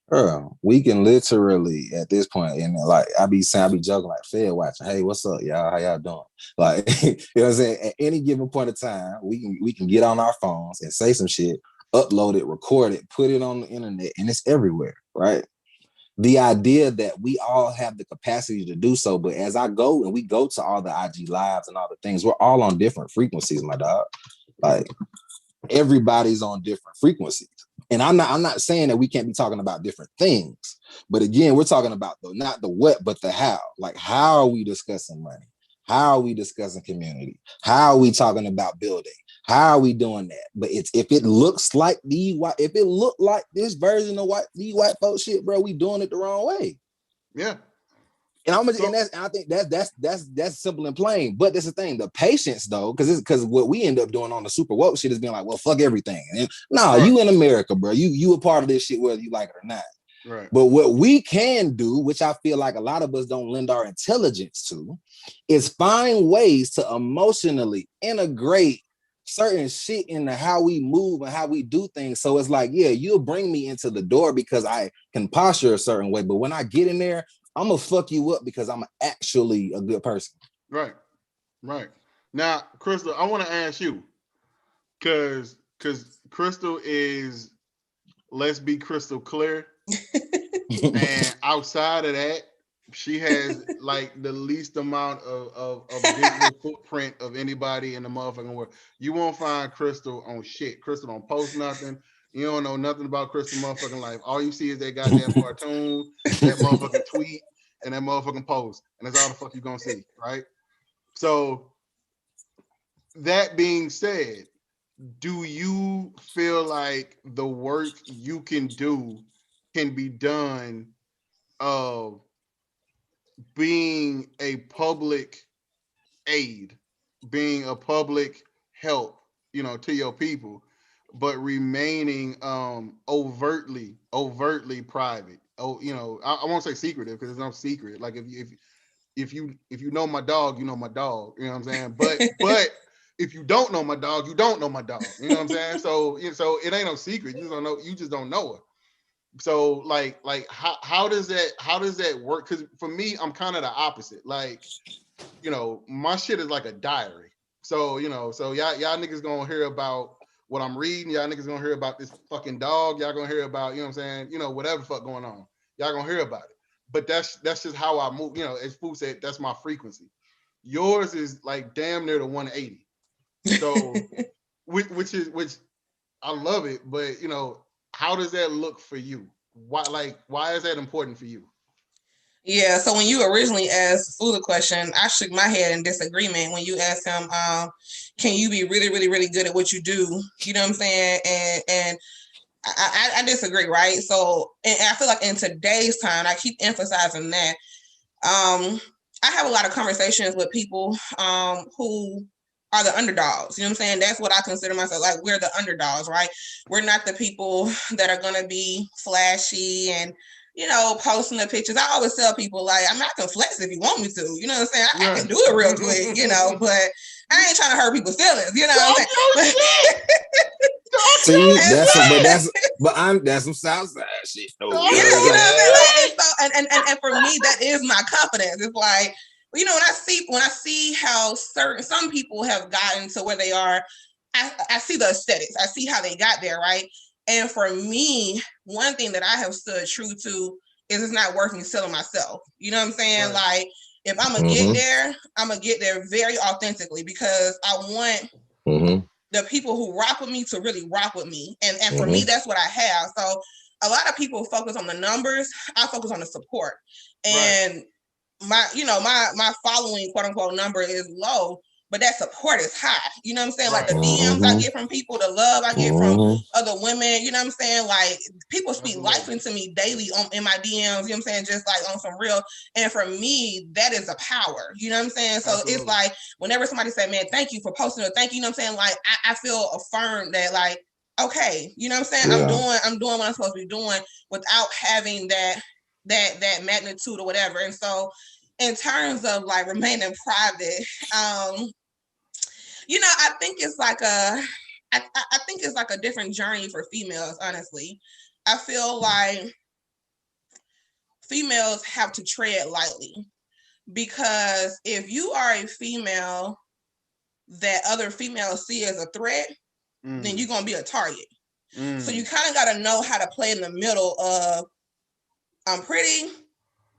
Girl, we can literally at this point, and like I be joking like Fed watching. Hey, what's up, y'all? How y'all doing? Like, you know what I'm saying? At any given point of time, we can get on our phones and say some shit, upload it, record it, put it on the internet, and it's everywhere, right? The idea that we all have the capacity to do so, but as I go and we go to all the IG lives and all the things, we're all on different frequencies, my dog. Like, everybody's on different frequencies. And I'm not saying that we can't be talking about different things, but again, we're talking about not the what, but the how. Like, how are we discussing money? How are we discussing community? How are we talking about building? How are we doing that? But if it looks like this version of these white folks shit, bro, we doing it the wrong way.
Yeah.
And I think that's simple and plain. But that's the thing, the patience though, because what we end up doing on the super woke shit is being like, well, fuck everything. And you in America, bro. You a part of this shit whether you like it or not.
Right.
But what we can do, which I feel like a lot of us don't lend our intelligence to, is find ways to emotionally integrate certain shit into how we move and how we do things. So it's like, yeah, you'll bring me into the door because I can posture a certain way. But when I get in there, I'm going to fuck you up because I'm actually a good person.
Right. Right. Now, Crystal, I want to ask you, because Crystal is, let's be crystal clear. And outside of that, she has like the least amount of digital footprint of anybody in the motherfucking world. You won't find Crystal on shit. Crystal don't post nothing. You don't know nothing about Crystal motherfucking life. All you see is that goddamn cartoon, that motherfucking tweet, and that motherfucking post. And that's all the fuck you gonna see, right? So that being said, do you feel like the work you can do can be done of being a public aid, being a public help, to your people, but remaining overtly private? Oh, I won't say secretive because it's no secret. Like if you know my dog, you know my dog. You know what I'm saying? But if you don't know my dog, you don't know my dog. You know what I'm saying? So it ain't no secret. You just don't know. You just don't know her. So like how does that work? Because for me, I'm kind of the opposite. Like, my shit is like a diary. So y'all niggas gonna hear about what I'm reading. Y'all niggas gonna hear about this fucking dog. Y'all gonna hear about, what I'm saying, whatever the fuck going on. Y'all gonna hear about it. But that's just how I move. As Fu said, that's my frequency. Yours is like damn near the 180. So which I love it, but how does that look for you? Why is that important for you?
Yeah, so when you originally asked Fu the question, I shook my head in disagreement when you asked him, can you be really, really, really good at what you do? You know what I'm saying? And I disagree, right? So, and I feel like in today's time, I keep emphasizing that. I have a lot of conversations with people who are the underdogs. You know what I'm saying? That's what I consider myself. Like, we're the underdogs, right? We're not the people that are going to be flashy and, posting the pictures. I always tell people, like, I can flex if you want me to. You know what I'm saying? I can do it real quick, but I ain't trying to hurt people's feelings. You know what I'm saying?
See, that's some Southside shit.
Yeah, you know what I'm saying? Like, and for me, that is my confidence. It's like, when I see how some people have gotten to where they are, I see the aesthetics. I see how they got there, right? And for me, one thing that I have stood true to is it's not worth me selling myself. You know what I'm saying? Right. Like, if I'm gonna get there, I'm gonna get there very authentically because I want the people who rock with me to really rock with me. And for me, that's what I have. So a lot of people focus on the numbers. I focus on the support. And my following, quote unquote, number is low, but that support is high. You know what I'm saying? Like the DMs I get from people, the love I get from other women, you know what I'm saying? Like, people speak life into me daily in my DMs, you know what I'm saying? Just like on some real. And for me, that is a power. You know what I'm saying? So it's like, whenever somebody say, man, thank you for posting, or thank you, you know what I'm saying? Like, I feel affirmed that, like, okay, you know what I'm saying? Yeah. I'm doing what I'm supposed to be doing without having that magnitude or whatever. And so in terms of like remaining private, I think it's like I think it's like a different journey for females, honestly. I feel like females have to tread lightly, because if you are a female that other females see as a threat, then you're gonna be a target. So you kind of got to know how to play in the middle of, I'm pretty,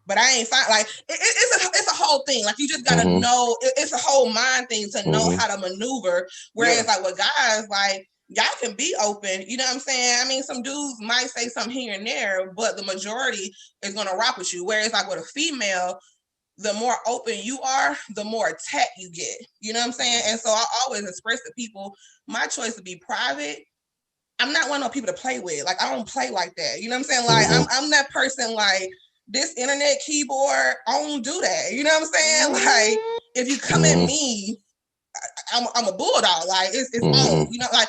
but I ain't fine. Like, it's a whole thing. Like, you just gotta know. It's a whole mind thing to know how to maneuver. Whereas, like, with guys, like, y'all can be open. You know what I'm saying? I mean, some dudes might say something here and there, but the majority is gonna rock with you. Whereas, like, with a female, the more open you are, the more attack you get. You know what I'm saying? And so I always express to people, my choice to be private. I'm not one of those people to play with. Like, I don't play like that. You know what I'm saying? Like, I'm that person, like, this internet keyboard, I don't do that. You know what I'm saying? Like, if you come at me, I'm a bulldog. Like, it's on. You know, like,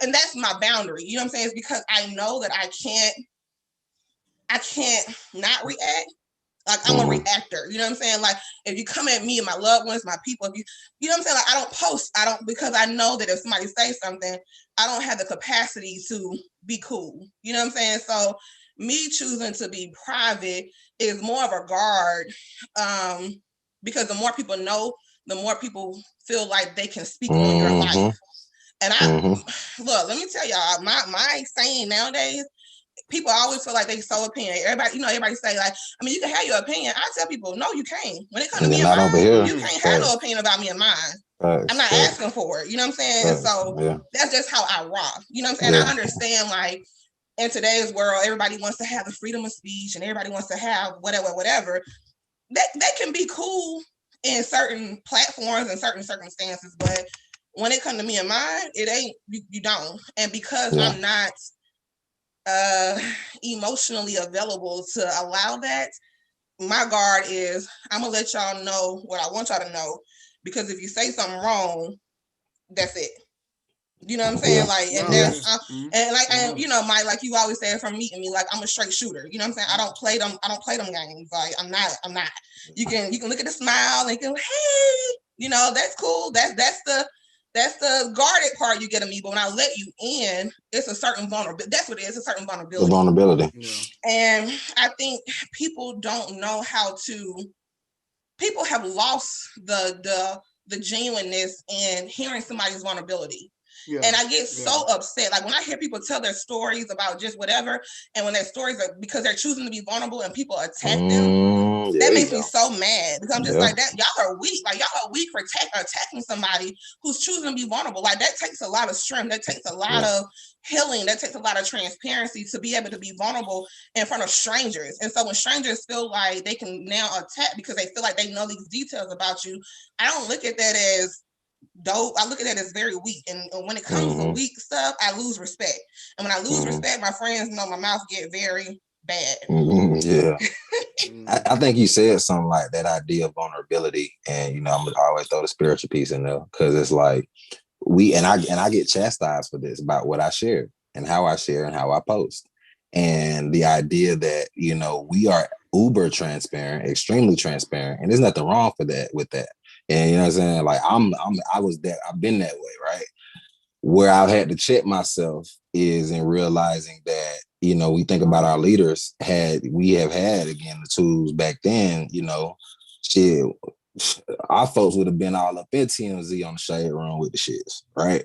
and that's my boundary. You know what I'm saying? It's because I know that I can't I can't not react. Like I'm a reactor, you know what I'm saying? Like if you come at me and my loved ones, my people, if you know what I'm saying? Like I don't post, because I know that if somebody says something, I don't have the capacity to be cool. You know what I'm saying? So me choosing to be private is more of a guard, because the more people know, the more people feel like they can speak on your life. And look, let me tell y'all, my saying nowadays, people always feel like they so opinion. Everybody say like, I mean, you can have your opinion. I tell people, no, you can't. When it comes to me and mine, you can't have no opinion about me and mine. I'm not asking for it. You know what I'm saying? And so that's just how I rock. You know what I'm saying? I understand like in today's world, everybody wants to have the freedom of speech and everybody wants to have whatever. That can be cool in certain platforms and certain circumstances, but when it comes to me and mine, it ain't. You don't. And because I'm not emotionally available to allow that, my guard is I'm gonna let y'all know what I want y'all to know, because if you say something wrong, that's it. You know what I'm saying? Like, and that's and you know, Mike, like you always say from meeting me, like I'm a straight shooter. You know what I'm saying? I don't play them games. Like I'm not. You can look at the smile and you can, hey, you know, that's cool. That's the guarded part you get of me. But when I let you in, it's a certain vulnerability. That's what it is. A certain vulnerability.
The vulnerability.
Yeah.
And I think people don't know how to. People have lost the genuineness in hearing somebody's vulnerability. Yeah. And I get so upset. Like when I hear people tell their stories about just whatever, and when their stories are because they're choosing to be vulnerable and people attack them, that makes me so mad, because I'm just like, that y'all are weak. Like y'all are weak for attacking somebody who's choosing to be vulnerable. Like that takes a lot of strength. That takes a lot of healing. That takes a lot of transparency to be able to be vulnerable in front of strangers. And so when strangers feel like they can now attack because they feel like they know these details about you, I don't look at that as dope. I look at that as very weak. And when it comes to weak stuff, I lose respect. And when I lose respect, my friends know my mouth get very bad.
I think you said something like that idea of vulnerability, and you know, I'm gonna always throw the spiritual piece in there, because it's like I get chastised for this about what I share and how I share and how I post, and the idea that, you know, we are uber transparent, extremely transparent, and there's nothing wrong with that. And you know what I'm saying? Like I've been that way, right? Where I've had to check myself is in realizing that, you know, we think about our leaders we have had again the tools back then, you know, shit, our folks would have been all up in TMZ on the shade room with the shits, right?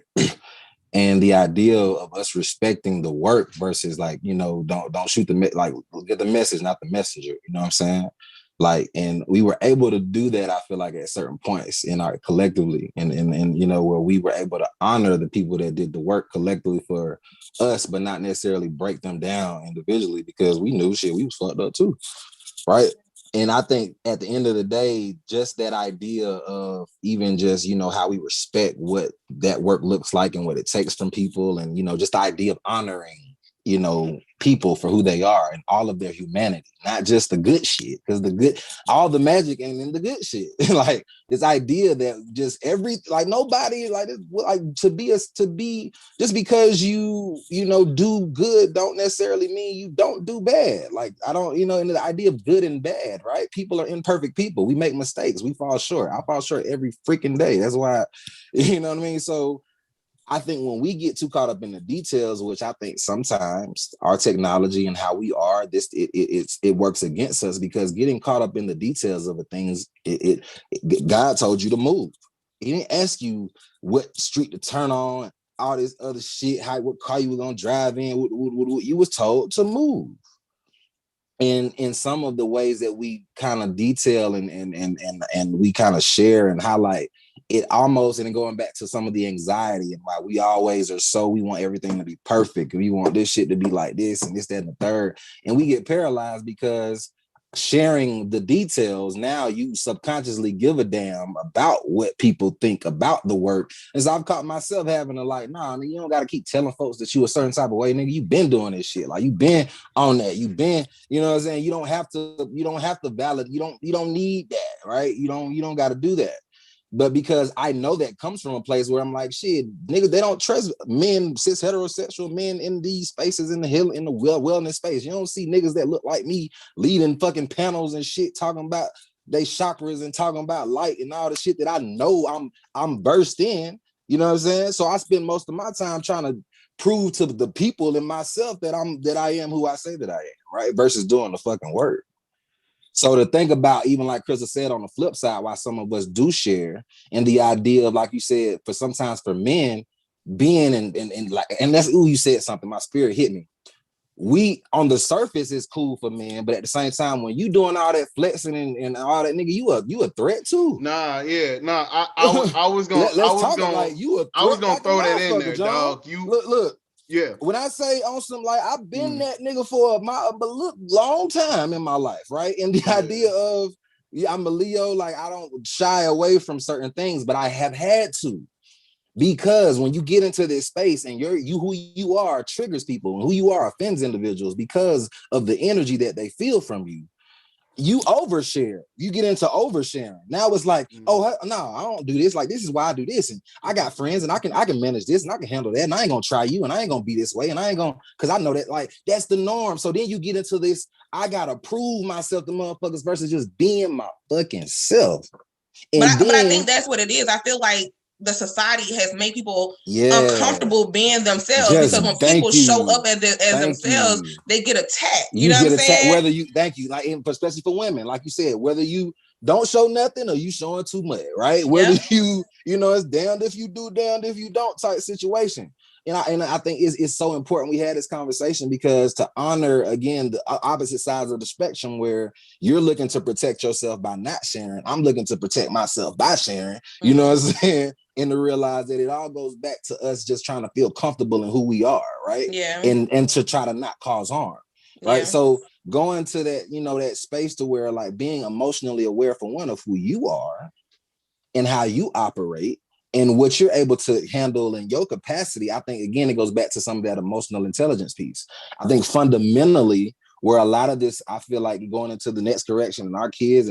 And the idea of us respecting the work versus like, you know, don't shoot like get the message, not the messenger. You know what I'm saying? Like, and we were able to do that, I feel like, at certain points in our collectively, and you know, where we were able to honor the people that did the work collectively for us, but not necessarily break them down individually, because we knew shit, we was fucked up too, right? And I think at the end of the day, just that idea of even just, you know, how we respect what that work looks like and what it takes from people, and, you know, just the idea of honoring, you know, people for who they are and all of their humanity, not just the good shit, because all the magic ain't in the good shit. Like this idea that just nobody like to be just because you know do good don't necessarily mean you don't do bad. Like I don't, you know, and the idea of good and bad, right? People are imperfect people. We make mistakes. We fall short. I fall short every freaking day. That's why, you know what I mean? So I think when we get too caught up in the details, which I think sometimes our technology and how we are, it works against us, because getting caught up in the details of the things, God told you to move. He didn't ask you what street to turn on, all this other shit, what car you were gonna drive in. You was told to move. And in some of the ways that we kind of detail and we kind of share and highlight it, almost, and going back to some of the anxiety and why we always we want everything to be perfect. We want this shit to be like this and this, that, and the third. And we get paralyzed because sharing the details, now you subconsciously give a damn about what people think about the work. And so I've caught myself having to like, nah, nigga, you don't got to keep telling folks that you a certain type of way, nigga. You been doing this shit. Like you been on that. You been, you know what I'm saying? You don't have to validate. You don't need that, right? You don't got to do that. But because I know that comes from a place where I'm like, shit, niggas, they don't trust men, cis heterosexual men in these spaces in the wellness space. You don't see niggas that look like me leading fucking panels and shit, talking about they chakras and talking about light and all the shit that I know I'm versed in. You know what I'm saying? So I spend most of my time trying to prove to the people and myself that I am who I say that I am, right? Versus doing the fucking work. So to think about, even like Krista said, on the flip side, why some of us do share, and the idea of, like you said, for sometimes for men being and like, and that's, ooh, you said something, my spirit hit me. We on the surface is cool for men, but at the same time, when you doing all that flexing and all that, nigga, you a threat too.
Nah, yeah, nah. I was gonna
like you a threat like
throw
a
that in there,
John.
dog. You
look.
Yeah.
When I say on some, like, I've been that nigga for a long time in my life, right? And the idea of, I'm a Leo, like, I don't shy away from certain things, but I have had to. Because when you get into this space and who you are triggers people, and who you are offends individuals because of the energy that they feel from you. You overshare. You get into oversharing. Now it's like, oh no, I don't do this. Like, this is why I do this, and I got friends, and I can manage this, and I can handle that, and I ain't gonna try you, and I ain't gonna be this way, and I ain't gonna, because I know that, like, that's the norm. So then you get into this, I gotta prove myself to motherfuckers versus just being my fucking self.
But I think that's what it is. I feel like the society has made people uncomfortable being themselves, because when people show up as themselves, they get attacked. You know what I'm saying?
Whether you, like, especially for women, like you said, whether you don't show nothing or you showing too much, right? Whether you know, it's damned if you do, damned if you don't type situation. And I think it's so important we had this conversation, because to honor, again, the opposite sides of the spectrum, where you're looking to protect yourself by not sharing, I'm looking to protect myself by sharing. You know what I'm saying? And to realize that it all goes back to us just trying to feel comfortable in who we are, right?
Yeah.
And to try to not cause harm, right? So going to that, you know, that space to where, like, being emotionally aware, for one, of who you are and how you operate and what you're able to handle in your capacity. I think, again, it goes back to some of that emotional intelligence piece. I think fundamentally, where a lot of this, I feel like, going into the next correction, and our kids,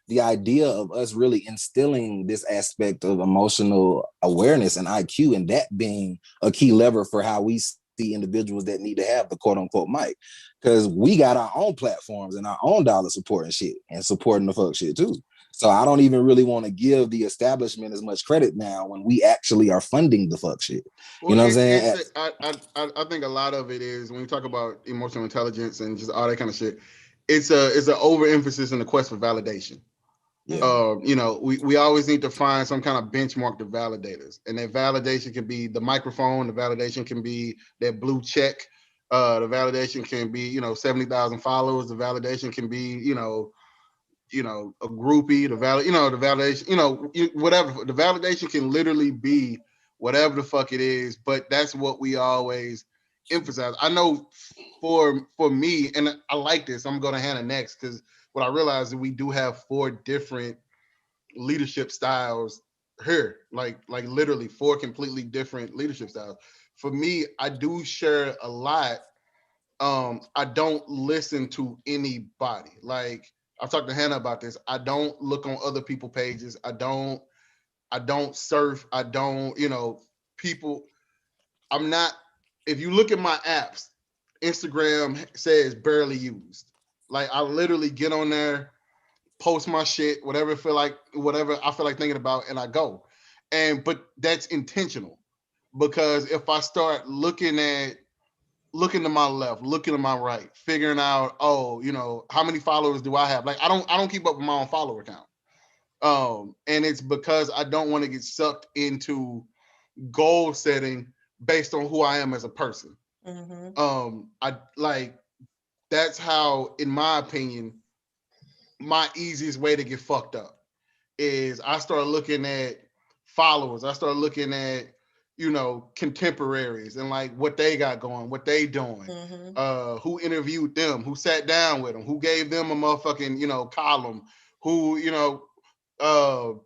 the idea of us really instilling this aspect of emotional awareness and IQ, and that being a key lever for how we see individuals that need to have the quote unquote mic. Because we got our own platforms and our own dollar supporting shit and supporting the fuck shit too. So I don't even really want to give the establishment as much credit now when we actually are funding the fuck shit. You know what I'm saying?
I think a lot of it is, when you talk about emotional intelligence and just all that kind of shit, it's an overemphasis in the quest for validation. You know, we always need to find some kind of benchmark to validate us, and that validation can be the microphone, the validation can be that blue check, the validation can be, you know, 70,000 followers, the validation can be, you know, a groupie, the validation, you know, whatever. The validation can literally be whatever the fuck it is, but that's what we always emphasize. I know for me, and I like this, I'm going to Hannah next, because what I realized is we do have 4 different leadership styles here, like literally 4 completely different leadership styles. For me, I do share a lot. I don't listen to anybody. Like, I've talked to Hannah about this. I don't look on other people's pages. I don't surf. I don't, you know, people. I'm not, if you look at my apps, Instagram says barely used. Like, I literally get on there, post my shit, whatever I feel like thinking about, and I go. But that's intentional, because if I start looking to my left, looking to my right, figuring out, oh, you know, how many followers do I have? Like, I don't keep up with my own follower count. And it's because I don't want to get sucked into goal setting based on who I am as a person. I like, that's how, in my opinion, my easiest way to get fucked up is I start looking at followers. I start looking at, you know, contemporaries and like what they got going, what they doing, who interviewed them, who sat down with them, who gave them a motherfucking, you know, column, who, you know, oh,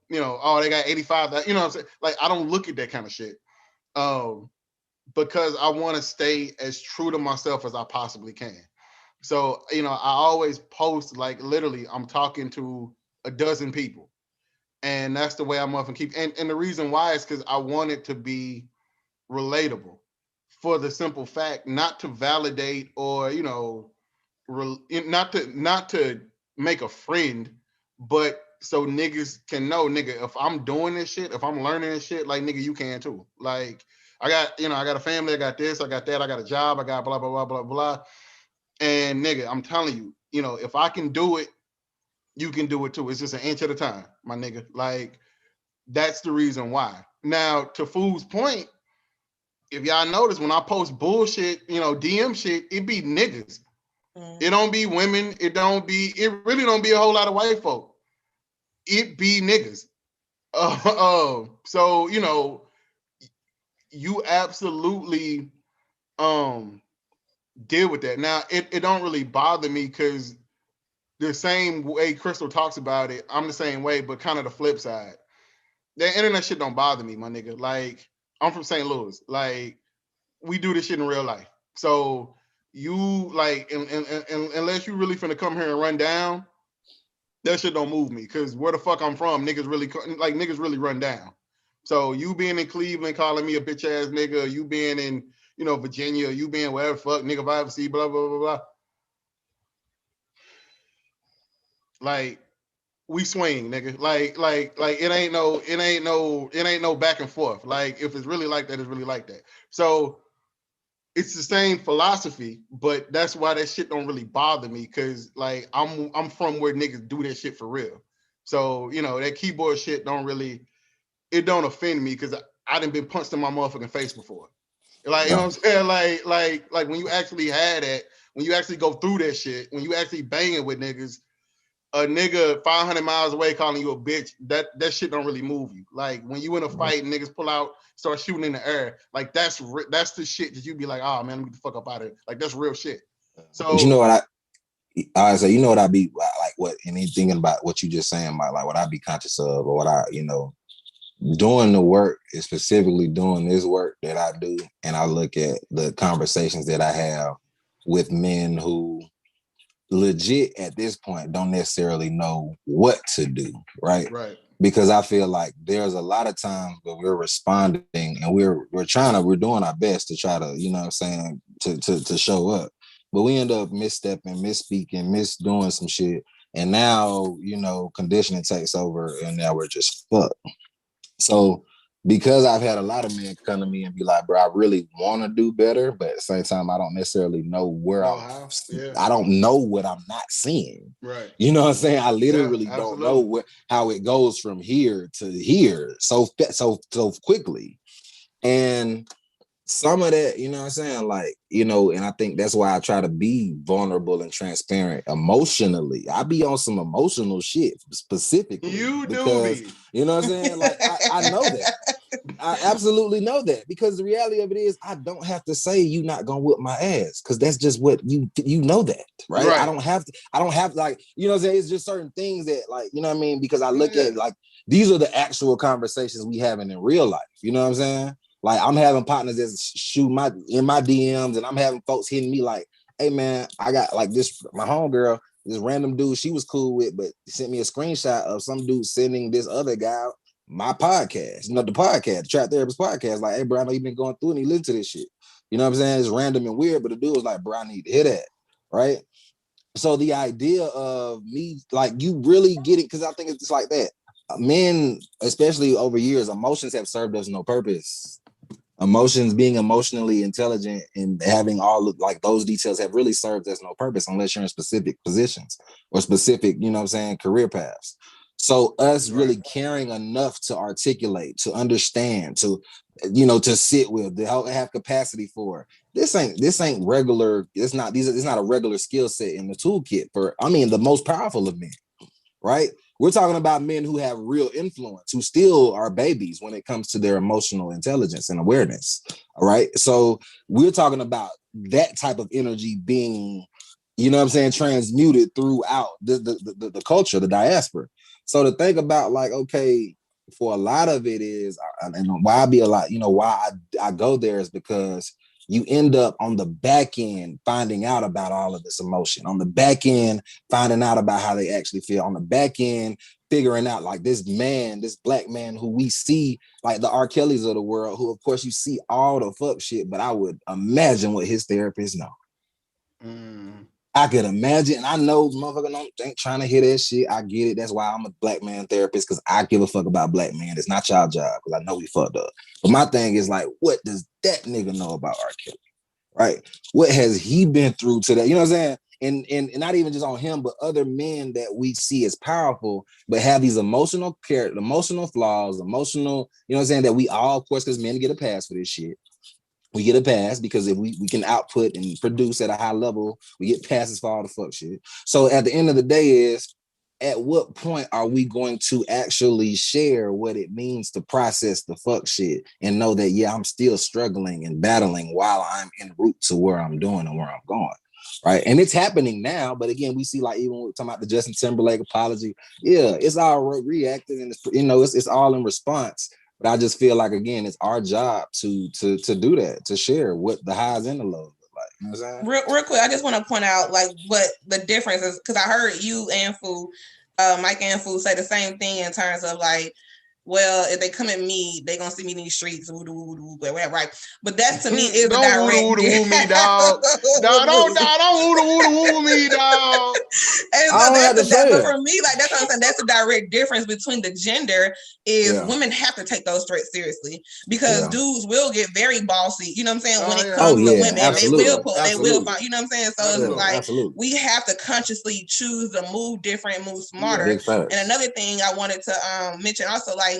they got 85, you know what I'm saying? Like, I don't look at that kind of shit. Because I want to stay as true to myself as I possibly can. So, you know, I always post, like, literally, I'm talking to a dozen people. And that's the way I'm often keep. And the reason why is because I want it to be relatable, for the simple fact, not to validate or not to make a friend, but so niggas can know, nigga, if I'm doing this shit, if I'm learning this shit, like nigga, you can too. Like I got a family, I got this, I got that, I got a job, I got blah blah blah blah blah. And nigga, I'm telling you, if I can do it, you can do it too. It's just an inch at a time, my nigga. Like that's the reason why. Now, to Fool's point, if y'all notice when I post bullshit, DM shit, it be niggas. It don't be women. It really don't be a whole lot of white folk. It be niggas. So, you absolutely deal with that. Now, it don't really bother me because the same way Crystal talks about it, I'm the same way, but kind of the flip side. That internet shit don't bother me, my nigga. Like, I'm from St. Louis. Like, we do this shit in real life. So you like, and unless you really finna come here and run down, that shit don't move me. Because where the fuck I'm from, niggas really run down. So you being in Cleveland calling me a bitch ass nigga, you being in Virginia, you being wherever fuck nigga if I ever see blah blah blah blah. Like we swing, nigga. Like it ain't no back and forth. Like if it's really like that, it's really like that. So it's the same philosophy, but that's why that shit don't really bother me because like I'm from where niggas do that shit for real. So that keyboard shit don't offend me because I done been punched in my motherfucking face before. Like you know what I'm saying? Like when you actually had that, when you actually go through that shit, when you actually banging with niggas, a nigga 500 miles away calling you a bitch, that shit don't really move you. Like when you in a fight and niggas pull out, start shooting in the air, like that's the shit that you be like, oh man, let me get the fuck up out of it. Like that's real shit. So
but you know what I say, what I be like, what anything about what you just saying about like what I be conscious of, or what I doing the work is specifically doing this work that I do, and I look at the conversations that I have with men who legit at this point don't necessarily know what to do, right?
Right.
Because I feel like there's a lot of times where we're responding and we're doing our best to try to, to show up. But we end up misstepping, misspeaking, misdoing some shit. And now, conditioning takes over and now we're just fucked. So because I've had a lot of men come to me and be like, bro, I really want to do better, but at the same time, I don't necessarily know where I don't know what I'm not seeing.
Right.
You know what I'm saying? I literally don't know how it goes from here to here so quickly. And some of that, you know what I'm saying? Like, and I think that's why I try to be vulnerable and transparent emotionally. I be on some emotional shit specifically. Because, you know what I'm saying? Like, I know that. I absolutely know that because the reality of it is I don't have to say you not gonna whip my ass because that's just what you know that, right? I don't have like, you know what I'm saying? It's just certain things that like, you know what I mean? Because I look at like, these are the actual conversations we having in real life. You know what I'm saying? Like I'm having partners that shoot in my DMs and I'm having folks hitting me like, hey man, I got like this, my homegirl, this random dude she was cool with, but sent me a screenshot of some dude sending this other guy my podcast, the podcast, the Trap Therapist podcast. Like, hey, bro, I know you've been going through and he listened to this shit. You know what I'm saying? It's random and weird, but the dude was like, bro, I need to hear that. Right. So the idea of me, like, you really get it, because I think it's just like that. Men, especially over years, emotions have served us no purpose. Emotions, being emotionally intelligent and having all of, like, those details have really served us no purpose unless you're in specific positions or specific, you know what I'm saying, career paths. So us really caring enough to articulate, to understand, to, to sit with, to have capacity for. This ain't regular. It's not a regular skill set in the toolkit for, the most powerful of men, right? We're talking about men who have real influence, who still are babies when it comes to their emotional intelligence and awareness. All right. So we're talking about that type of energy being, you know what I'm saying, transmuted throughout the culture, the diaspora. So to think about, like, okay, for a lot of it is, and why I be a lot, why I go there is because you end up on the back end finding out about all of this emotion, on the back end finding out about how they actually feel, on the back end figuring out like this man, this black man who we see like the R. Kellys of the world, who of course you see all the fuck shit, but I would imagine what his therapist know. I could imagine, and I know motherfucker ain't trying to hear that shit. I get it. That's why I'm a black man therapist, because I give a fuck about black men. It's not y'all job, because I know we fucked up. But my thing is like, what does that nigga know about R. Kelly? Right? What has he been through to that? You know what I'm saying? And not even just on him, but other men that we see as powerful, but have these emotional flaws, emotional, you know what I'm saying, that we all, of course, because men get a pass for this shit. We get a pass because if we can output and produce at a high level, we get passes for all the fuck shit. So at the end of the day is, at what point are we going to actually share what it means to process the fuck shit and know that, yeah, I'm still struggling and battling while I'm en route to where I'm doing and where I'm going, right? And it's happening now, but again, we see like even when we're talking about the Justin Timberlake apology, yeah, it's all reacting and it's all in response. But I just feel like, again, it's our job to do that, to share what the highs and the lows look like. You know what I'm saying?
Real quick, I just want to point out like what the difference is, because I heard you and Mike and Fu say the same thing in terms of like, well, if they come at me, they gonna see me in these streets, whatever, right? But that to me is
don't
a direct.
woo me, dog. Don't woo me, dog.
And so but for me, like that's what I'm saying. That's a direct difference between the gender. Is women have to take those threats seriously, because dudes will get very bossy. You know what I'm saying? When it comes to women,
absolutely.
they will find. You know what I'm saying? So it's like
absolutely.
we have to consciously choose to move different, move smarter. And another thing I wanted to mention also, like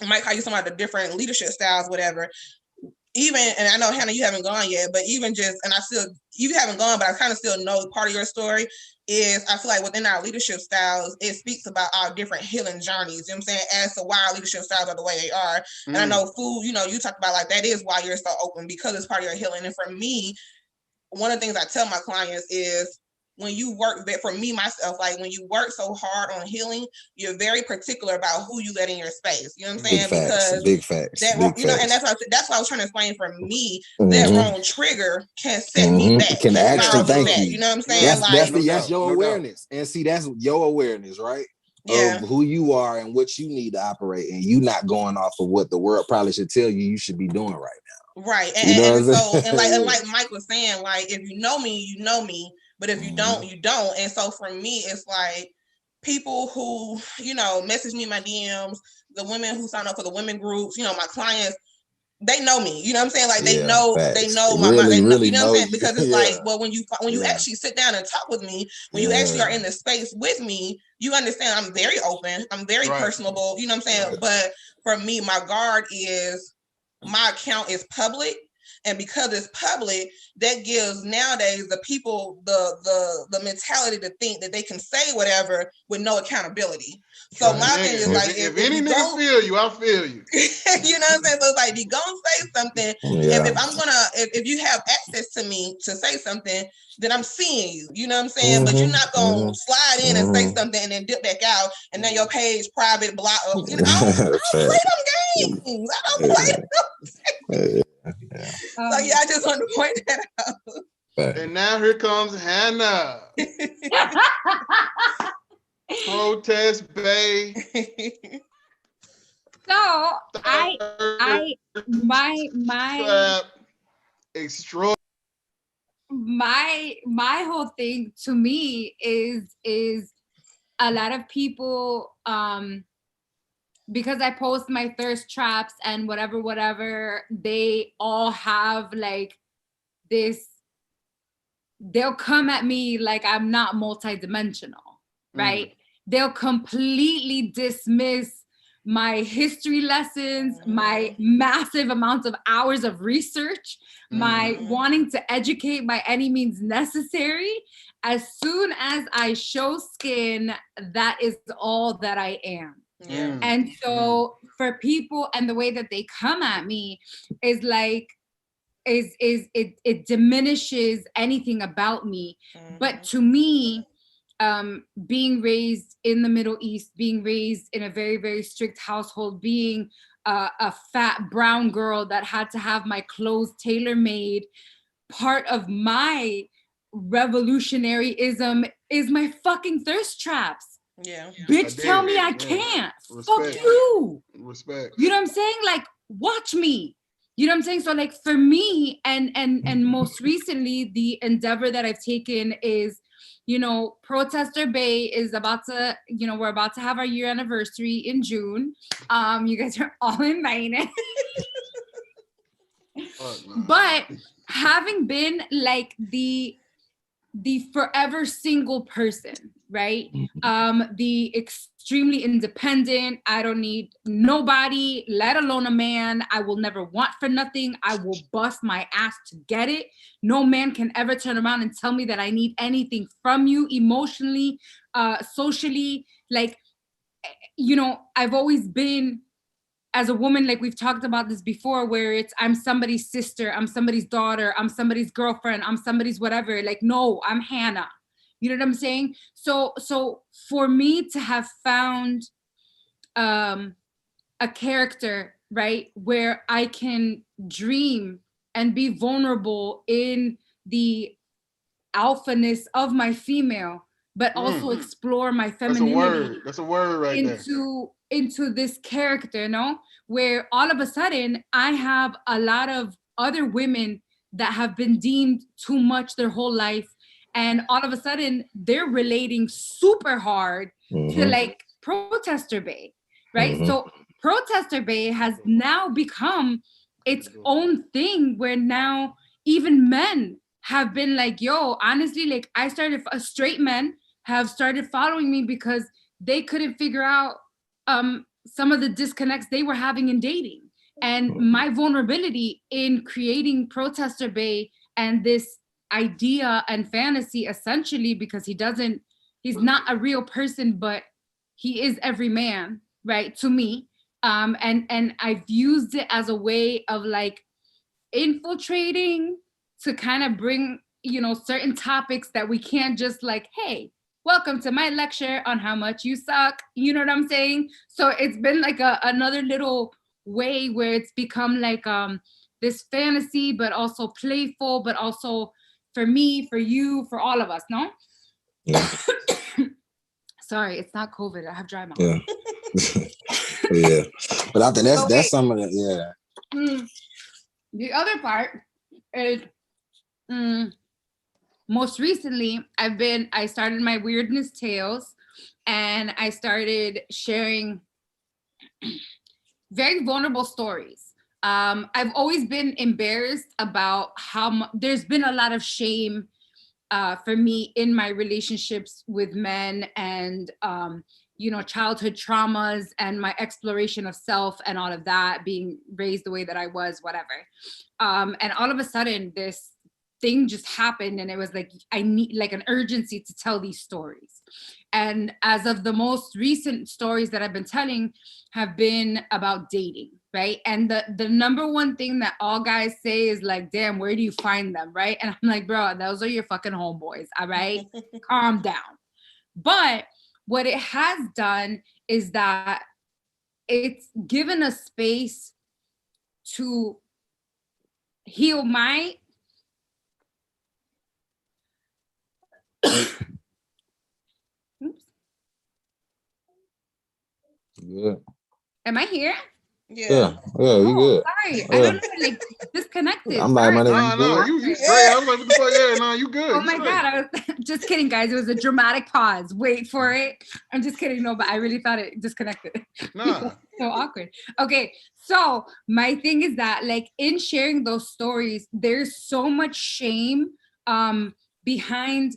Mike, how you talking about the different leadership styles, whatever. Even, and I know Hannah, you haven't gone yet, but even just, and you haven't gone, but I kind of still know part of your story is, I feel like within our leadership styles, it speaks about our different healing journeys, you know what I'm saying, as to why our leadership styles are the way they are. And I know Fu, you talk about like, that is why you're so open, because it's part of your healing. And for me, one of the things I tell my clients is, when you work, for me, myself, like when you work so hard on healing, you're very particular about who you let in your space. You know what I'm saying?
Big facts.
And that's what I was trying to explain. For me, that wrong trigger can set me back.
Can actually thank you.
You know what I'm saying?
That's your awareness. And see, that's your awareness, right? Of who you are and what you need to operate, and you not going off of what the world probably should tell you should be doing right now.
Right. And like Mike was saying, like, if you know me, you know me. But if you don't, you don't. And so for me, it's like people who, message me in my DMs, the women who sign up for the women groups, my clients, they know me. You know what I'm saying? Like they know my mind. You know what I'm saying? Because it's like, well, when you actually sit down and talk with me, when you actually are in the space with me, you understand I'm very open. I'm very personable. You know what I'm saying? But for me, my guard is my account is public. And because it's public, that gives nowadays the people the mentality to think that they can say whatever with no accountability. So my thing is like,
if any nigga feel you, I feel you.
You know what I'm saying? So it's like, if you gonna say something, if you have access to me to say something, then I'm seeing you. You know what I'm saying? But you're not gonna slide in and say something and then dip back out, and then your page private block. I don't play them games. I don't play them. So I just wanted to point that out.
And now here comes Hannah. Protest Bay.
So my whole thing to me is a lot of people because I post my thirst traps and whatever, they all have like this, they'll come at me like I'm not multidimensional, right? They'll completely dismiss my history lessons, my massive amounts of hours of research, my wanting to educate by any means necessary. As soon as I show skin, that is all that I am. And so for people, and the way that they come at me is like, it diminishes anything about me. But to me, being raised in the Middle East, being raised in a very, very strict household, being a fat brown girl that had to have my clothes tailor-made, part of my revolutionaryism is my fucking thirst traps.
Yeah.
Bitch, tell me I can't.
Respect.
Fuck you.
Respect.
You know what I'm saying? Like, watch me. You know what I'm saying? So like for me, and most recently, the endeavor that I've taken is, you know, Protester Bay is about to, you know, we're about to have our year anniversary in June. You guys are all invited. But having been like the forever single person, right? The extremely independent. I don't need nobody, let alone a man. I will never want for nothing. I will bust my ass to get it. No man can ever turn around and tell me that I need anything from you emotionally, socially. Like, you know, I've always been, as a woman, like we've talked about this before, where it's I'm somebody's sister, I'm somebody's daughter, I'm somebody's girlfriend, I'm somebody's whatever. Like, no, I'm Hannah. You know what I'm saying? So for me to have found a character, right, where I can dream and be vulnerable in the alphaness of my female, but also explore my femininity.
That's a word right
into this character, no? Where all of a sudden I have a lot of other women that have been deemed too much their whole life, and all of a sudden they're relating super hard to like Protester Bay, right? So Protester Bay has now become its own thing, where now even men have been like, yo, honestly, like I started, straight men have started following me because they couldn't figure out some of the disconnects they were having in dating. And my vulnerability in creating Protester Bay and this idea and fantasy, essentially, because he's not a real person, but he is every man, right, to me. And I've used it as a way of like infiltrating to kind of bring, you know, certain topics that we can't just like, hey, welcome to my lecture on how much you suck. You know what I'm saying? So it's been like another little way where it's become like this fantasy, but also playful, but also for me, for you, for all of us, no?
Yeah.
Sorry, it's not COVID. I have dry mouth.
Yeah. Yeah. But I think that's some of the, yeah.
The other part is most recently I started my weirdness tales, and I started sharing very vulnerable stories. I've always been embarrassed about how there's been a lot of shame for me in my relationships with men, and you know, childhood traumas and my exploration of self and all of that, being raised the way that I was, whatever. And all of a sudden this thing just happened, and it was like I need like an urgency to tell these stories. And as of the most recent stories that I've been telling have been about dating, right? And the number one thing that all guys say is like, damn, where do you find them, right? And I'm like, bro, those are your fucking homeboys, all right? Calm down. But what it has done is that it's given a space to heal my oops.
Good.
Am I here?
Yeah, you good.
Sorry, I don't know, like disconnected.
I'm like, my name.
No, you straight. I was like, what the fuck? Yeah, no, you good.
Oh my God, I was just kidding, guys. It was a dramatic pause. Wait for it. I'm just kidding. No, but I really thought it disconnected.
Nah.
So awkward. Okay, so my thing is that like in sharing those stories, there's so much shame behind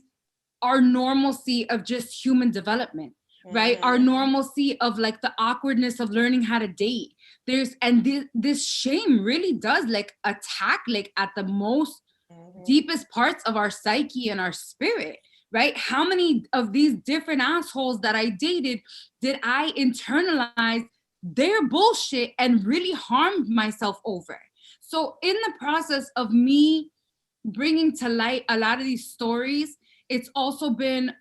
our normalcy of just human development, right? Our normalcy of like the awkwardness of learning how to date. This shame really does like attack like at the most deepest parts of our psyche and our spirit, right? How many of these different assholes that I dated did I internalize their bullshit and really harmed myself over? So in the process of me bringing to light a lot of these stories, it's also been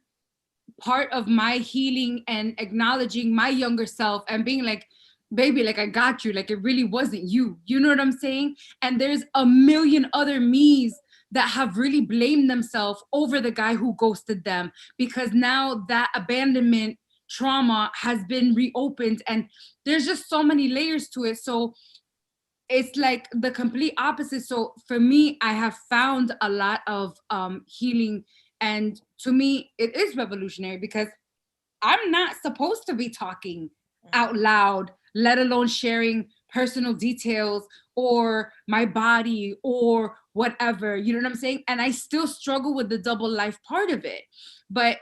part of my healing and acknowledging my younger self and being like, baby, like I got you, like it really wasn't you. You know what I'm saying? And there's a million other me's that have really blamed themselves over the guy who ghosted them, because now that abandonment trauma has been reopened, and there's just so many layers to it. So it's like the complete opposite. So for me, I have found a lot of healing, and to me it is revolutionary because I'm not supposed to be talking out loud, let alone sharing personal details or my body or whatever, you know what I'm saying? And I still struggle with the double life part of it. But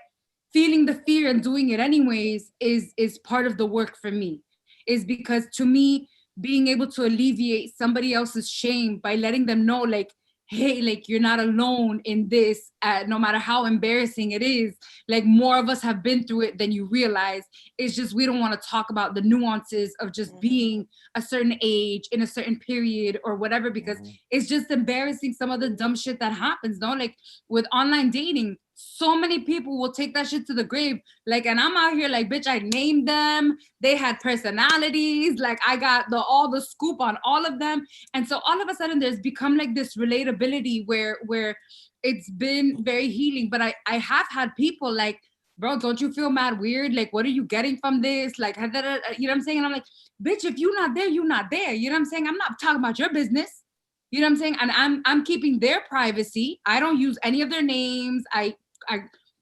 feeling the fear and doing it anyways is part of the work for me. Is because to me, being able to alleviate somebody else's shame by letting them know, like, hey, like, you're not alone in this, no matter how embarrassing it is. Like, more of us have been through it than you realize. It's just we don't want to talk about the nuances of just being a certain age in a certain period or whatever, because it's just embarrassing, some of the dumb shit that happens, no? Like with online dating, so many people will take that shit to the grave. Like, and I'm out here like, bitch, I named them. They had personalities. Like, I got all the scoop on all of them. And so all of a sudden there's become like this relatability where it's been very healing. But I have had people like, bro, don't you feel mad weird? Like, what are you getting from this? Like, you know what I'm saying? And I'm like, bitch, if you're not there, you're not there. You know what I'm saying? I'm not talking about your business. You know what I'm saying? And I'm keeping their privacy. I don't use any of their names. I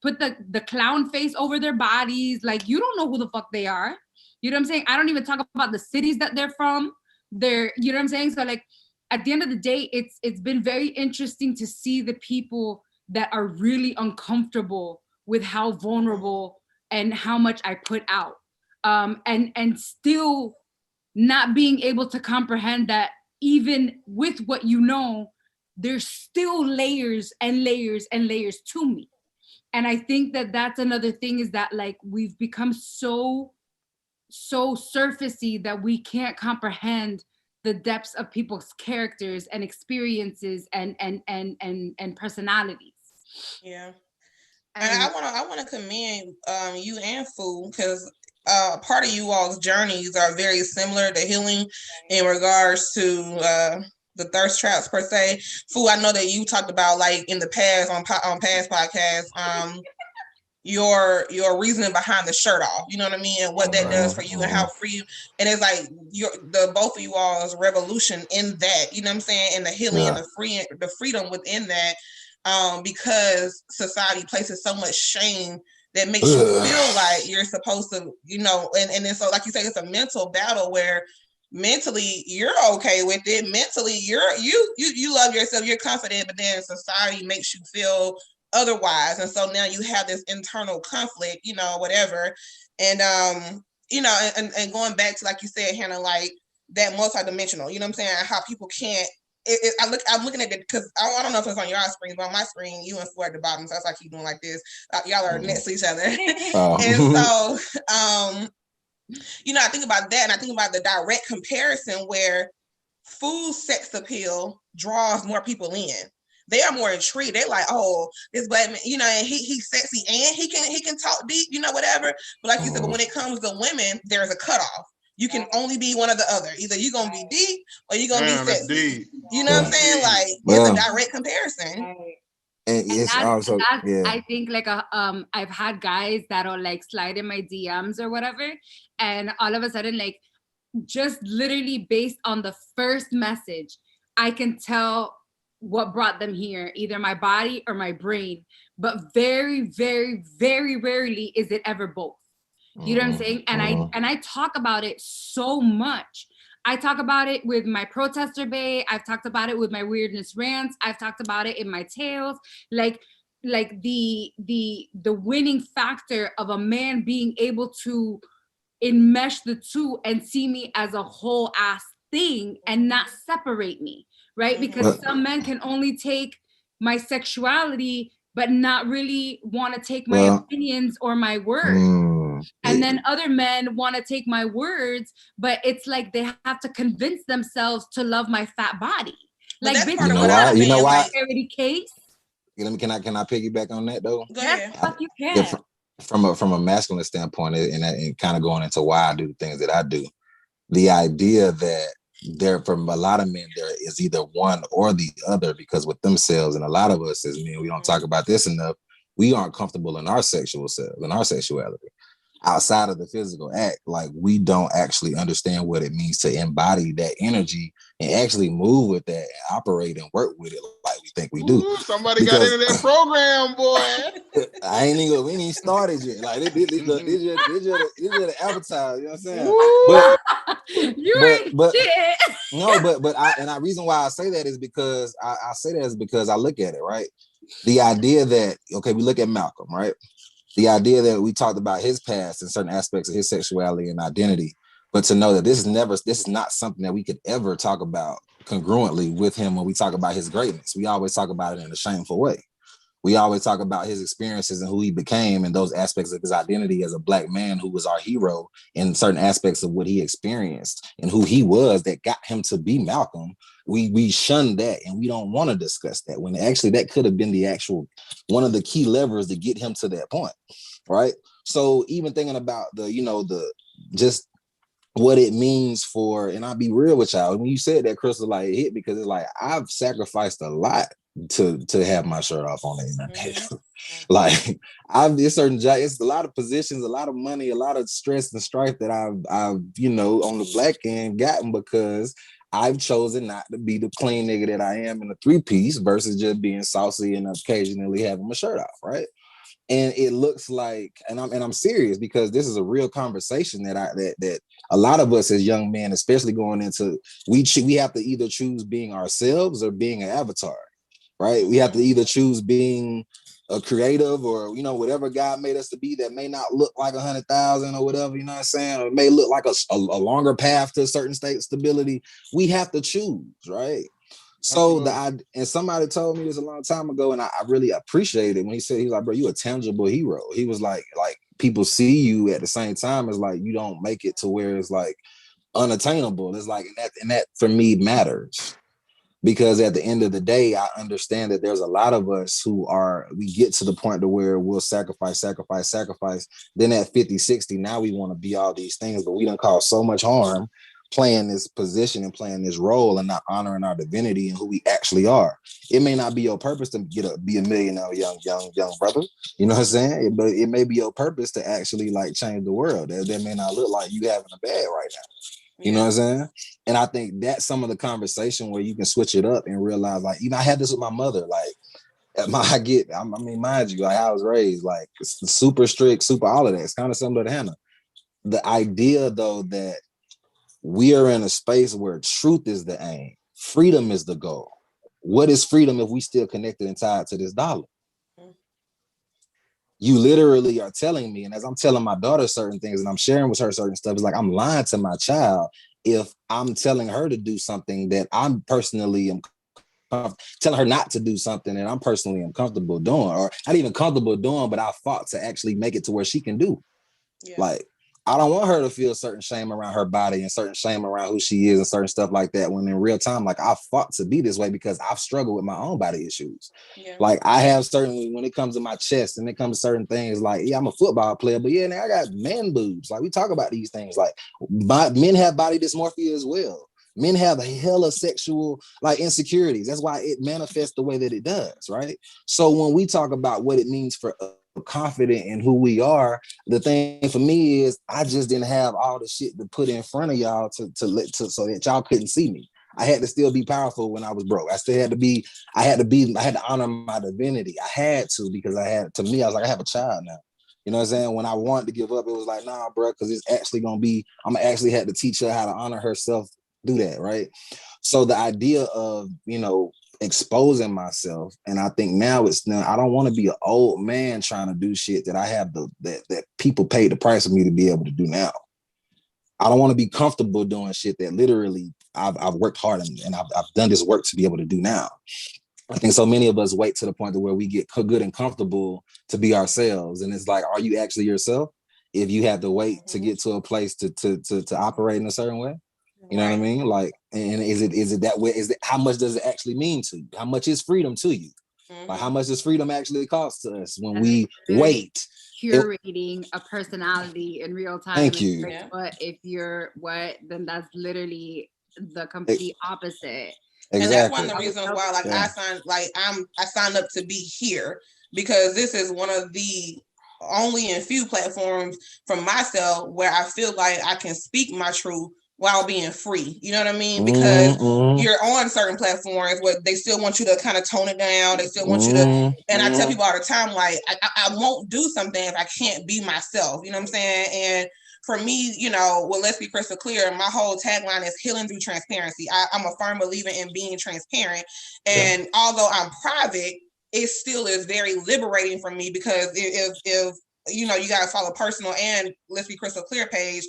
put the clown face over their bodies. Like, you don't know who the fuck they are. You know what I'm saying? I don't even talk about the cities that they're from. You know what I'm saying? So like, at the end of the day, it's been very interesting to see the people that are really uncomfortable with how vulnerable and how much I put out. And still not being able to comprehend that even with what you know, there's still layers and layers and layers to me. And I think that that's another thing, is that like we've become so surfacey that we can't comprehend the depths of people's characters and experiences and personalities.
Yeah. And I want to commend you and Fu, because part of you all's journeys are very similar to healing in regards to the thirst traps per se. Fu, I know that you talked about like in the past on past podcasts, your reasoning behind the shirt off, you know what I mean, and what that does for you and how free you, and it's like the both of you all's revolution in that, you know what I'm saying, and the healing and the freedom within that, because society places so much shame that makes you feel like you're supposed to, you know, and then so like you say, it's a mental battle where mentally you're okay with it, mentally you love yourself, you're confident, but then society makes you feel otherwise, and so now you have this internal conflict, you know, whatever. And you know, and going back to, like you said, Hannah, like that multidimensional, you know what I'm saying, how people can't I'm looking at it because I don't know if it's on your screen, but on my screen, you and Fu at the bottom, so that's why I keep doing like this. Y'all are next to each other. And so you know, I think about that, and I think about the direct comparison where Fu's sex appeal draws more people in. They are more intrigued. They're like, oh, this black man, you know, and he's sexy and he can talk deep, you know, whatever. But like you said, but when it comes to women, there's a cutoff. You can only be one or the other. Either you're gonna be deep or you're gonna be sexy. You know what I'm saying? Like, it's a direct comparison.
And it's also
I think like I've had guys that'll like slide in my DMs or whatever, and all of a sudden, like, just literally based on the first message, I can tell what brought them here, either my body or my brain. But very, very, very rarely is it ever both. You know what I'm saying? And I talk about it so much. I talk about it with my protester bae. I've talked about it with my weirdness rants. I've talked about it in my tales. Like the winning factor of a man being able to enmesh the two and see me as a whole ass thing and not separate me, right? Because some men can only take my sexuality but not really want to take my opinions or my words. And then other men want to take my words, but it's like they have to convince themselves to love my fat body. Like, bitch,
you know why?
Case.
Can I piggyback on that though?
Yes, fuck you can.
From a masculine standpoint, and kind of going into why I do the things that I do, the idea that there, from a lot of men, there is either one or the other, because with themselves, and a lot of us as men, we don't talk about this enough, we aren't comfortable in our sexual self, in our sexuality. outside of the physical act, like we don't actually understand what it means to embody that energy and actually move with that and operate and work with it like we think we do.
Ooh, somebody got into that program, boy.
We ain't even started yet. Like this is the appetizer, you know what I'm saying?
Ooh.
But shit. No, but I reason why I say that is because I say that is because I look at it, right? The idea that, okay, we look at Malcolm, right? The idea that we talked about his past and certain aspects of his sexuality and identity, but to know that this is not something that we could ever talk about congruently with him when we talk about his greatness. We always talk about it in a shameful way. We always talk about his experiences and who he became and those aspects of his identity as a Black man who was our hero in certain aspects of what he experienced and who he was that got him to be Malcolm. We shun that and we don't want to discuss that when actually that could have been the actual one of the key levers to get him to that point, right? So even thinking about the just what it means for, and I'll be real with y'all, when you said that, Crystal, like it hit because it's like I've sacrificed a lot to have my shirt off on the internet. Mm-hmm. Like it's a lot of positions, a lot of money, a lot of stress and strife that I've on the Black end gotten because I've chosen not to be the clean nigga that I am in a 3-piece versus just being saucy and occasionally having my shirt off, right? And it looks like, and I'm serious because this is a real conversation that a lot of us as young men, especially going into, we have to either choose being ourselves or being an avatar, right? We have to either choose being a creative or whatever God made us to be that may not look like 100,000 or whatever, you know what I'm saying, or it may look like a longer path to a certain state of stability. We have to choose, right? So and somebody told me this a long time ago, and I really appreciate it when he's like, bro, you a tangible hero. He was like people see you at the same time as like you don't make it to where it's like unattainable. It's like and that for me matters because at the end of the day, I understand that there's a lot of us we get to the point to where we'll sacrifice. Then at 50, 60, now we want to be all these things, but we done cause so much harm playing this position and playing this role and not honoring our divinity and who we actually are. It may not be your purpose to be a millionaire young brother. You know what I'm saying? But it may be your purpose to actually like change the world. That may not look like you having a bad right now. You know what I'm saying? And I think that's some of the conversation where you can switch it up and realize, like, I had this with my mother. Like, mind you, like I was raised, like super strict, super all of that. It's kind of similar to Hannah. The idea though that we are in a space where truth is the aim, freedom is the goal. What is freedom if we still connected and tied to this dollar? You literally are telling me, and as I'm telling my daughter certain things and I'm sharing with her certain stuff, it's like I'm lying to my child if I'm telling her to do something that I'm personally am telling her not to do something that I'm personally uncomfortable doing, or not even comfortable doing, but I fought to actually make it to where she can do. Yeah. Like, I don't want her to feel certain shame around her body and certain shame around who she is and certain stuff like that. When in real time, like I fought to be this way because I've struggled with my own body issues. Yeah. Like I have certain, when it comes to my chest and it comes to certain things, like, yeah, I'm a football player, but yeah, now I got man boobs. Like we talk about these things, like men have body dysmorphia as well. Men have a hella sexual like insecurities. That's why it manifests the way that it does, right? So when we talk about what it means for confident in who we are, the thing for me is I just didn't have all the shit to put in front of y'all to so that y'all couldn't see me. I had to still be powerful when I was broke. I had to honor my divinity. I had to, because I was like, I have a child now. You know what I'm saying? When I wanted to give up, it was like, nah, bro, because it's actually gonna be, I'm actually had to teach her how to honor herself, do that, right? So the idea of, exposing myself, and I think now I don't want to be an old man trying to do shit that I have that people paid the price of me to be able to do now. I don't want to be comfortable doing shit that literally I've worked hard and I've done this work to be able to do now. I think so many of us wait to the point where we get good and comfortable to be ourselves, and it's like, are you actually yourself if you have to wait to get to a place to operate in a certain way? You know what I mean? Like, and is it that way? How much does it actually mean to you? How much is freedom to you? Like, how much does freedom actually cost to us when we wait?
Curating a personality in real time.
Thank you.
Like, but if you're then that's literally the complete opposite.
Exactly. And that's one of the reasons why, like, I signed up to be here, because this is one of the only in few platforms from myself where I feel like I can speak my truth while being free. You know what I mean? Because you're on certain platforms where they still want you to kind of tone it down. They still want you to, and I tell people all the time, like, I won't do something if I can't be myself. You know what I'm saying? And for me, you know, well, let's be crystal clear. My whole tagline is healing through transparency. I'm a firm believer in being transparent. And although I'm private, it still is very liberating for me, because if you know, you got to follow personal and let's be crystal clear page,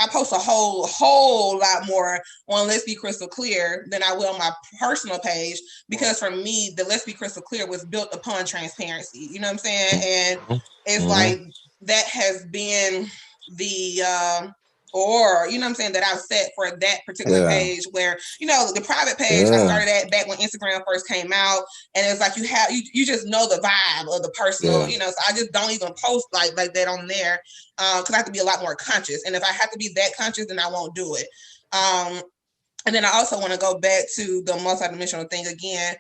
I post a whole lot more on Let's Be Crystal Clear than I will on my personal page, because for me, the Let's Be Crystal Clear was built upon transparency. You know what I'm saying? And it's like that has been the or you know what I'm saying, that I've set for that particular page, where, you know, the private page I started at back when Instagram first came out, and it's like you just know the vibe of the personal, you know, so I just don't even post like that on there, because I have to be a lot more conscious, and if I have to be that conscious, then I won't do it. And then I also want to go back to the multidimensional thing again.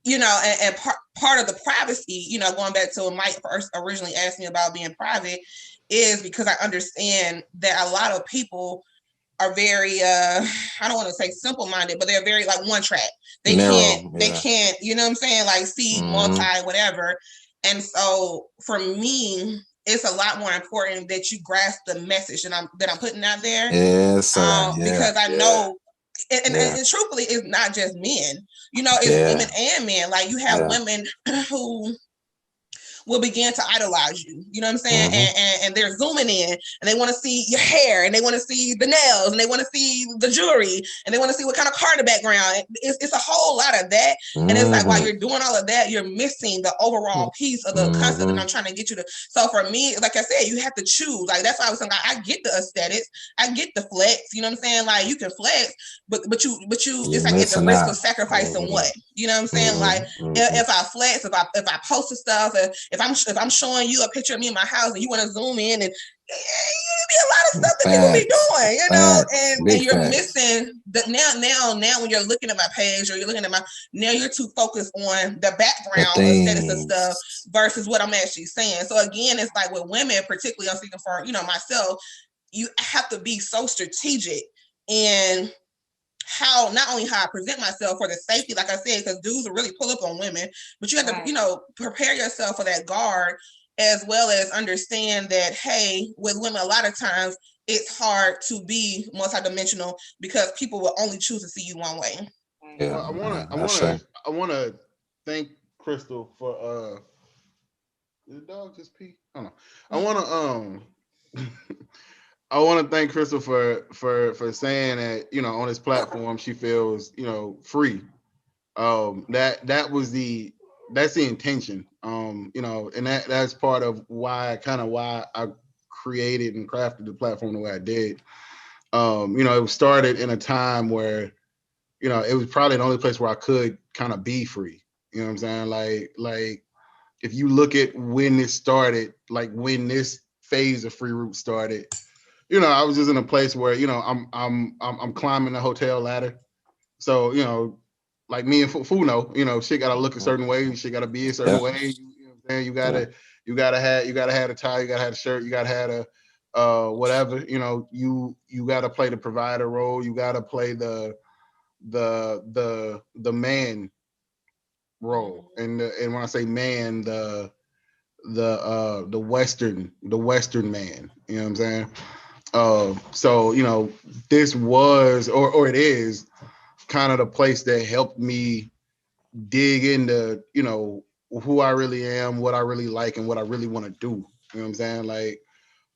You know, and part of the privacy, you know, going back to when Mike first originally asked me about being private, is because I understand that a lot of people are very I don't want to say simple-minded, but they're very like one track. They can't, you know what I'm saying, like see multi whatever. And so for me, it's a lot more important that you grasp the message that I'm putting out there. Because I know, and truthfully, it's not just men. You know, it's women and men. Like you have women who will begin to idolize you. You know what I'm saying? And they're zooming in, and they want to see your hair, and they want to see the nails, and they want to see the jewelry, and they want to see what kind of car in the background. It's a whole lot of that. And it's like, while you're doing all of that, you're missing the overall piece of the concept that I'm trying to get you to. So for me, like I said, you have to choose. Like that's why I was saying, like, I get the aesthetics, I get the flex. You know what I'm saying? Like you can flex, but you it's like at the risk of sacrificing what? You know what I'm saying? Like if I flex, if I post the stuff, if I'm showing you a picture of me in my house and you want to zoom in, and it'd be a lot of stuff that people be doing, you know, and you're missing the now when you're looking at my page, or you're looking at now you're too focused on the background aesthetics of stuff versus what I'm actually saying. So again, it's like with women, particularly, I'm speaking for, you know, myself, you have to be so strategic in how, not only how I present myself for the safety, like I said, because dudes will really pull up on women, but you have to, you know, prepare yourself for that guard, as well as understand that, hey, with women, a lot of times it's hard to be multidimensional because people will only choose to see you one way.
Well, I wanna thank Crystal for did the dog just pee? I don't know. I wanna I want to thank Crystal for saying that, you know, on this platform she feels, you know, free. That's the intention. You know, and that's part of why I created and crafted the platform the way I did. You know, it was started in a time where, you know, it was probably the only place where I could kind of be free. You know what I'm saying? Like if you look at when it started, like when this phase of free root started, you know, I was just in a place where, you know, I'm climbing the hotel ladder. So, you know, like me and Funo, you know, shit gotta look a certain way, shit gotta be a certain way. You know what I'm saying? You gotta have a tie, you gotta have a shirt, you gotta have a whatever, you know, you gotta play the provider role, you gotta play the man role. And when I say man, the Western man, you know what I'm saying? So, you know, this was or it is kind of the place that helped me dig into, you know, who I really am, what I really like, and what I really want to do. You know what I'm saying? Like,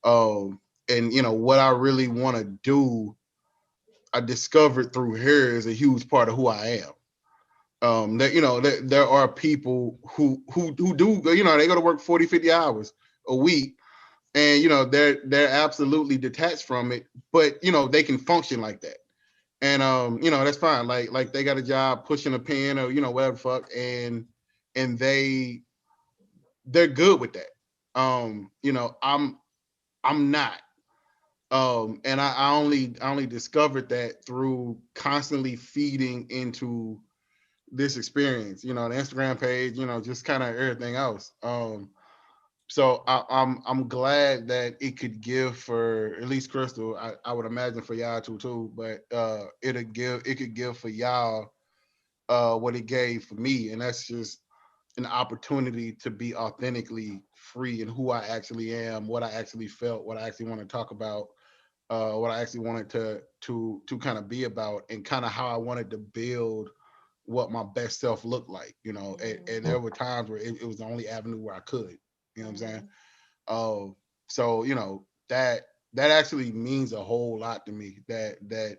and you know, what I really want to do, I discovered through here is a huge part of who I am. That, you know, there are people who do, you know, they go to work 40, 50 hours a week, and you know they're absolutely detached from it, but you know they can function like that, and you know that's fine. Like they got a job pushing a pen or, you know, whatever fuck, and they're good with that. You know, I'm not. And I only discovered that through constantly feeding into this experience, you know, the Instagram page, you know, just kind of everything else. So I'm glad that it could give for at least Crystal. I would imagine for y'all too, but it could give for y'all what it gave for me, and that's just an opportunity to be authentically free in who I actually am, what I actually felt, what I actually want to talk about, what I actually wanted to kind of be about, and kind of how I wanted to build what my best self looked like, and there were times where it was the only avenue where I could, you know what I'm saying? So that actually means a whole lot to me, that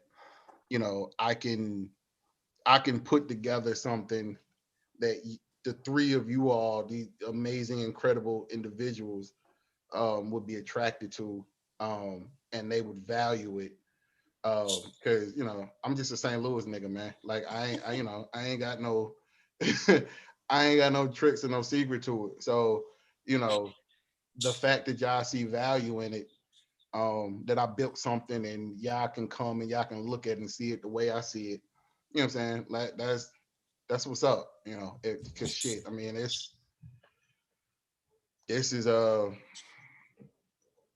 I can put together something that the three of you all, these amazing, incredible individuals, would be attracted to, and they would value it. Because I'm just a St. Louis nigga, man. Like I ain't got no, I ain't got no tricks and no secret to it. So the fact that y'all see value in it, that I built something and y'all can come and y'all can look at it and see it the way I see it. You know what I'm saying? Like that's what's up. Cause shit. I mean, this is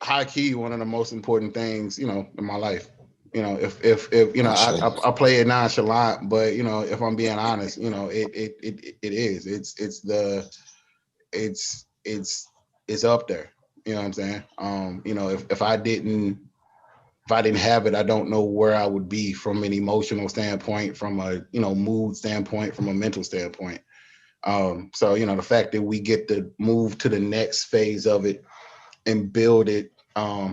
high key one of the most important things in my life. If I play it nonchalant, but if I'm being honest, it is. It's up there. You know what I'm saying? If I didn't have it, I don't know where I would be from an emotional standpoint, from a mood standpoint, from a mental standpoint. So the fact that we get to move to the next phase of it and build it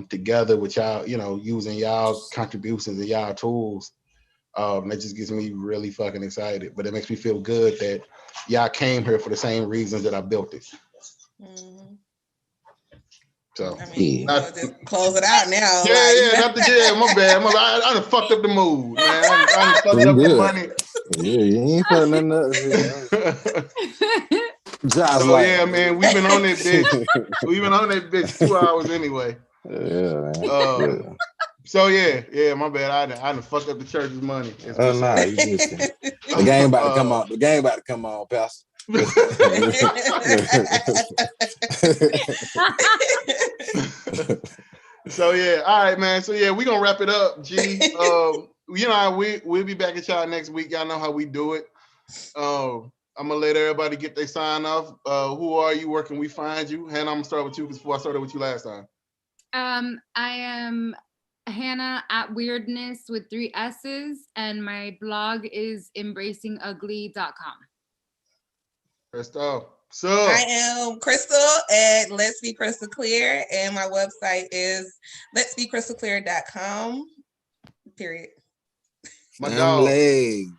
together with y'all, using y'all contributions and y'all tools, that just gets me really fucking excited. But it makes me feel good that y'all came here for the same reasons that I built it.
Mm-hmm.
So
I mean, just close it out now.
My bad. I done fucked up the mood, man. I done fucked up the money.
Yeah, you ain't fucking nothing up.
So yeah, man, we've been on that bitch. We've been on that bitch 2 hours anyway.
Yeah, man.
So yeah, my bad. I done fucked up the church's money.
Oh nah, you just the game about to come on. The game about to come on, Pastor.
So yeah, all right, man. So yeah, we gonna wrap it up, G. We'll be back at y'all next week. Y'all know how we do it. I'm gonna let everybody get their sign off. Who are you? Where can we find you? Hannah, I'm gonna start with you before I started with you last time.
I am Hannah at Weirdness with 3 S's, and my blog is embracingugly.com.
Crystal. So
I am Crystal at Let's Be Crystal Clear, and my website is letsbecrystalclear.com. Period.
My dog.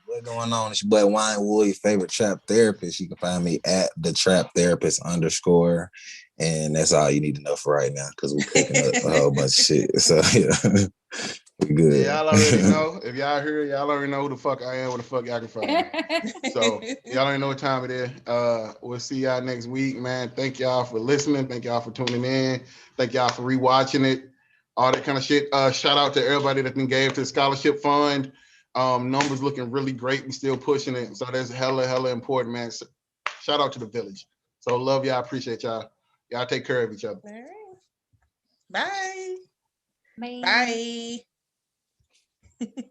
What's going on? It's your boy Wine Wood, your favorite trap therapist. You can find me at the trap therapist _. And that's all you need to know for right now, because we're picking up a whole bunch of shit. So yeah, we good.
Yeah, y'all already know. If y'all here, y'all already know who the fuck I am, where the fuck y'all can find me. So y'all already know what time it is. We'll see y'all next week, man. Thank y'all for listening. Thank y'all for tuning in. Thank y'all for rewatching it. All that kind of shit. Shout out to everybody that gave to the scholarship fund. Numbers looking really great. We still pushing it. So that's hella important, man. So, shout out to the village. So love y'all. Appreciate y'all. Y'all take care of each other.
All right. Bye.
Bye.
Bye.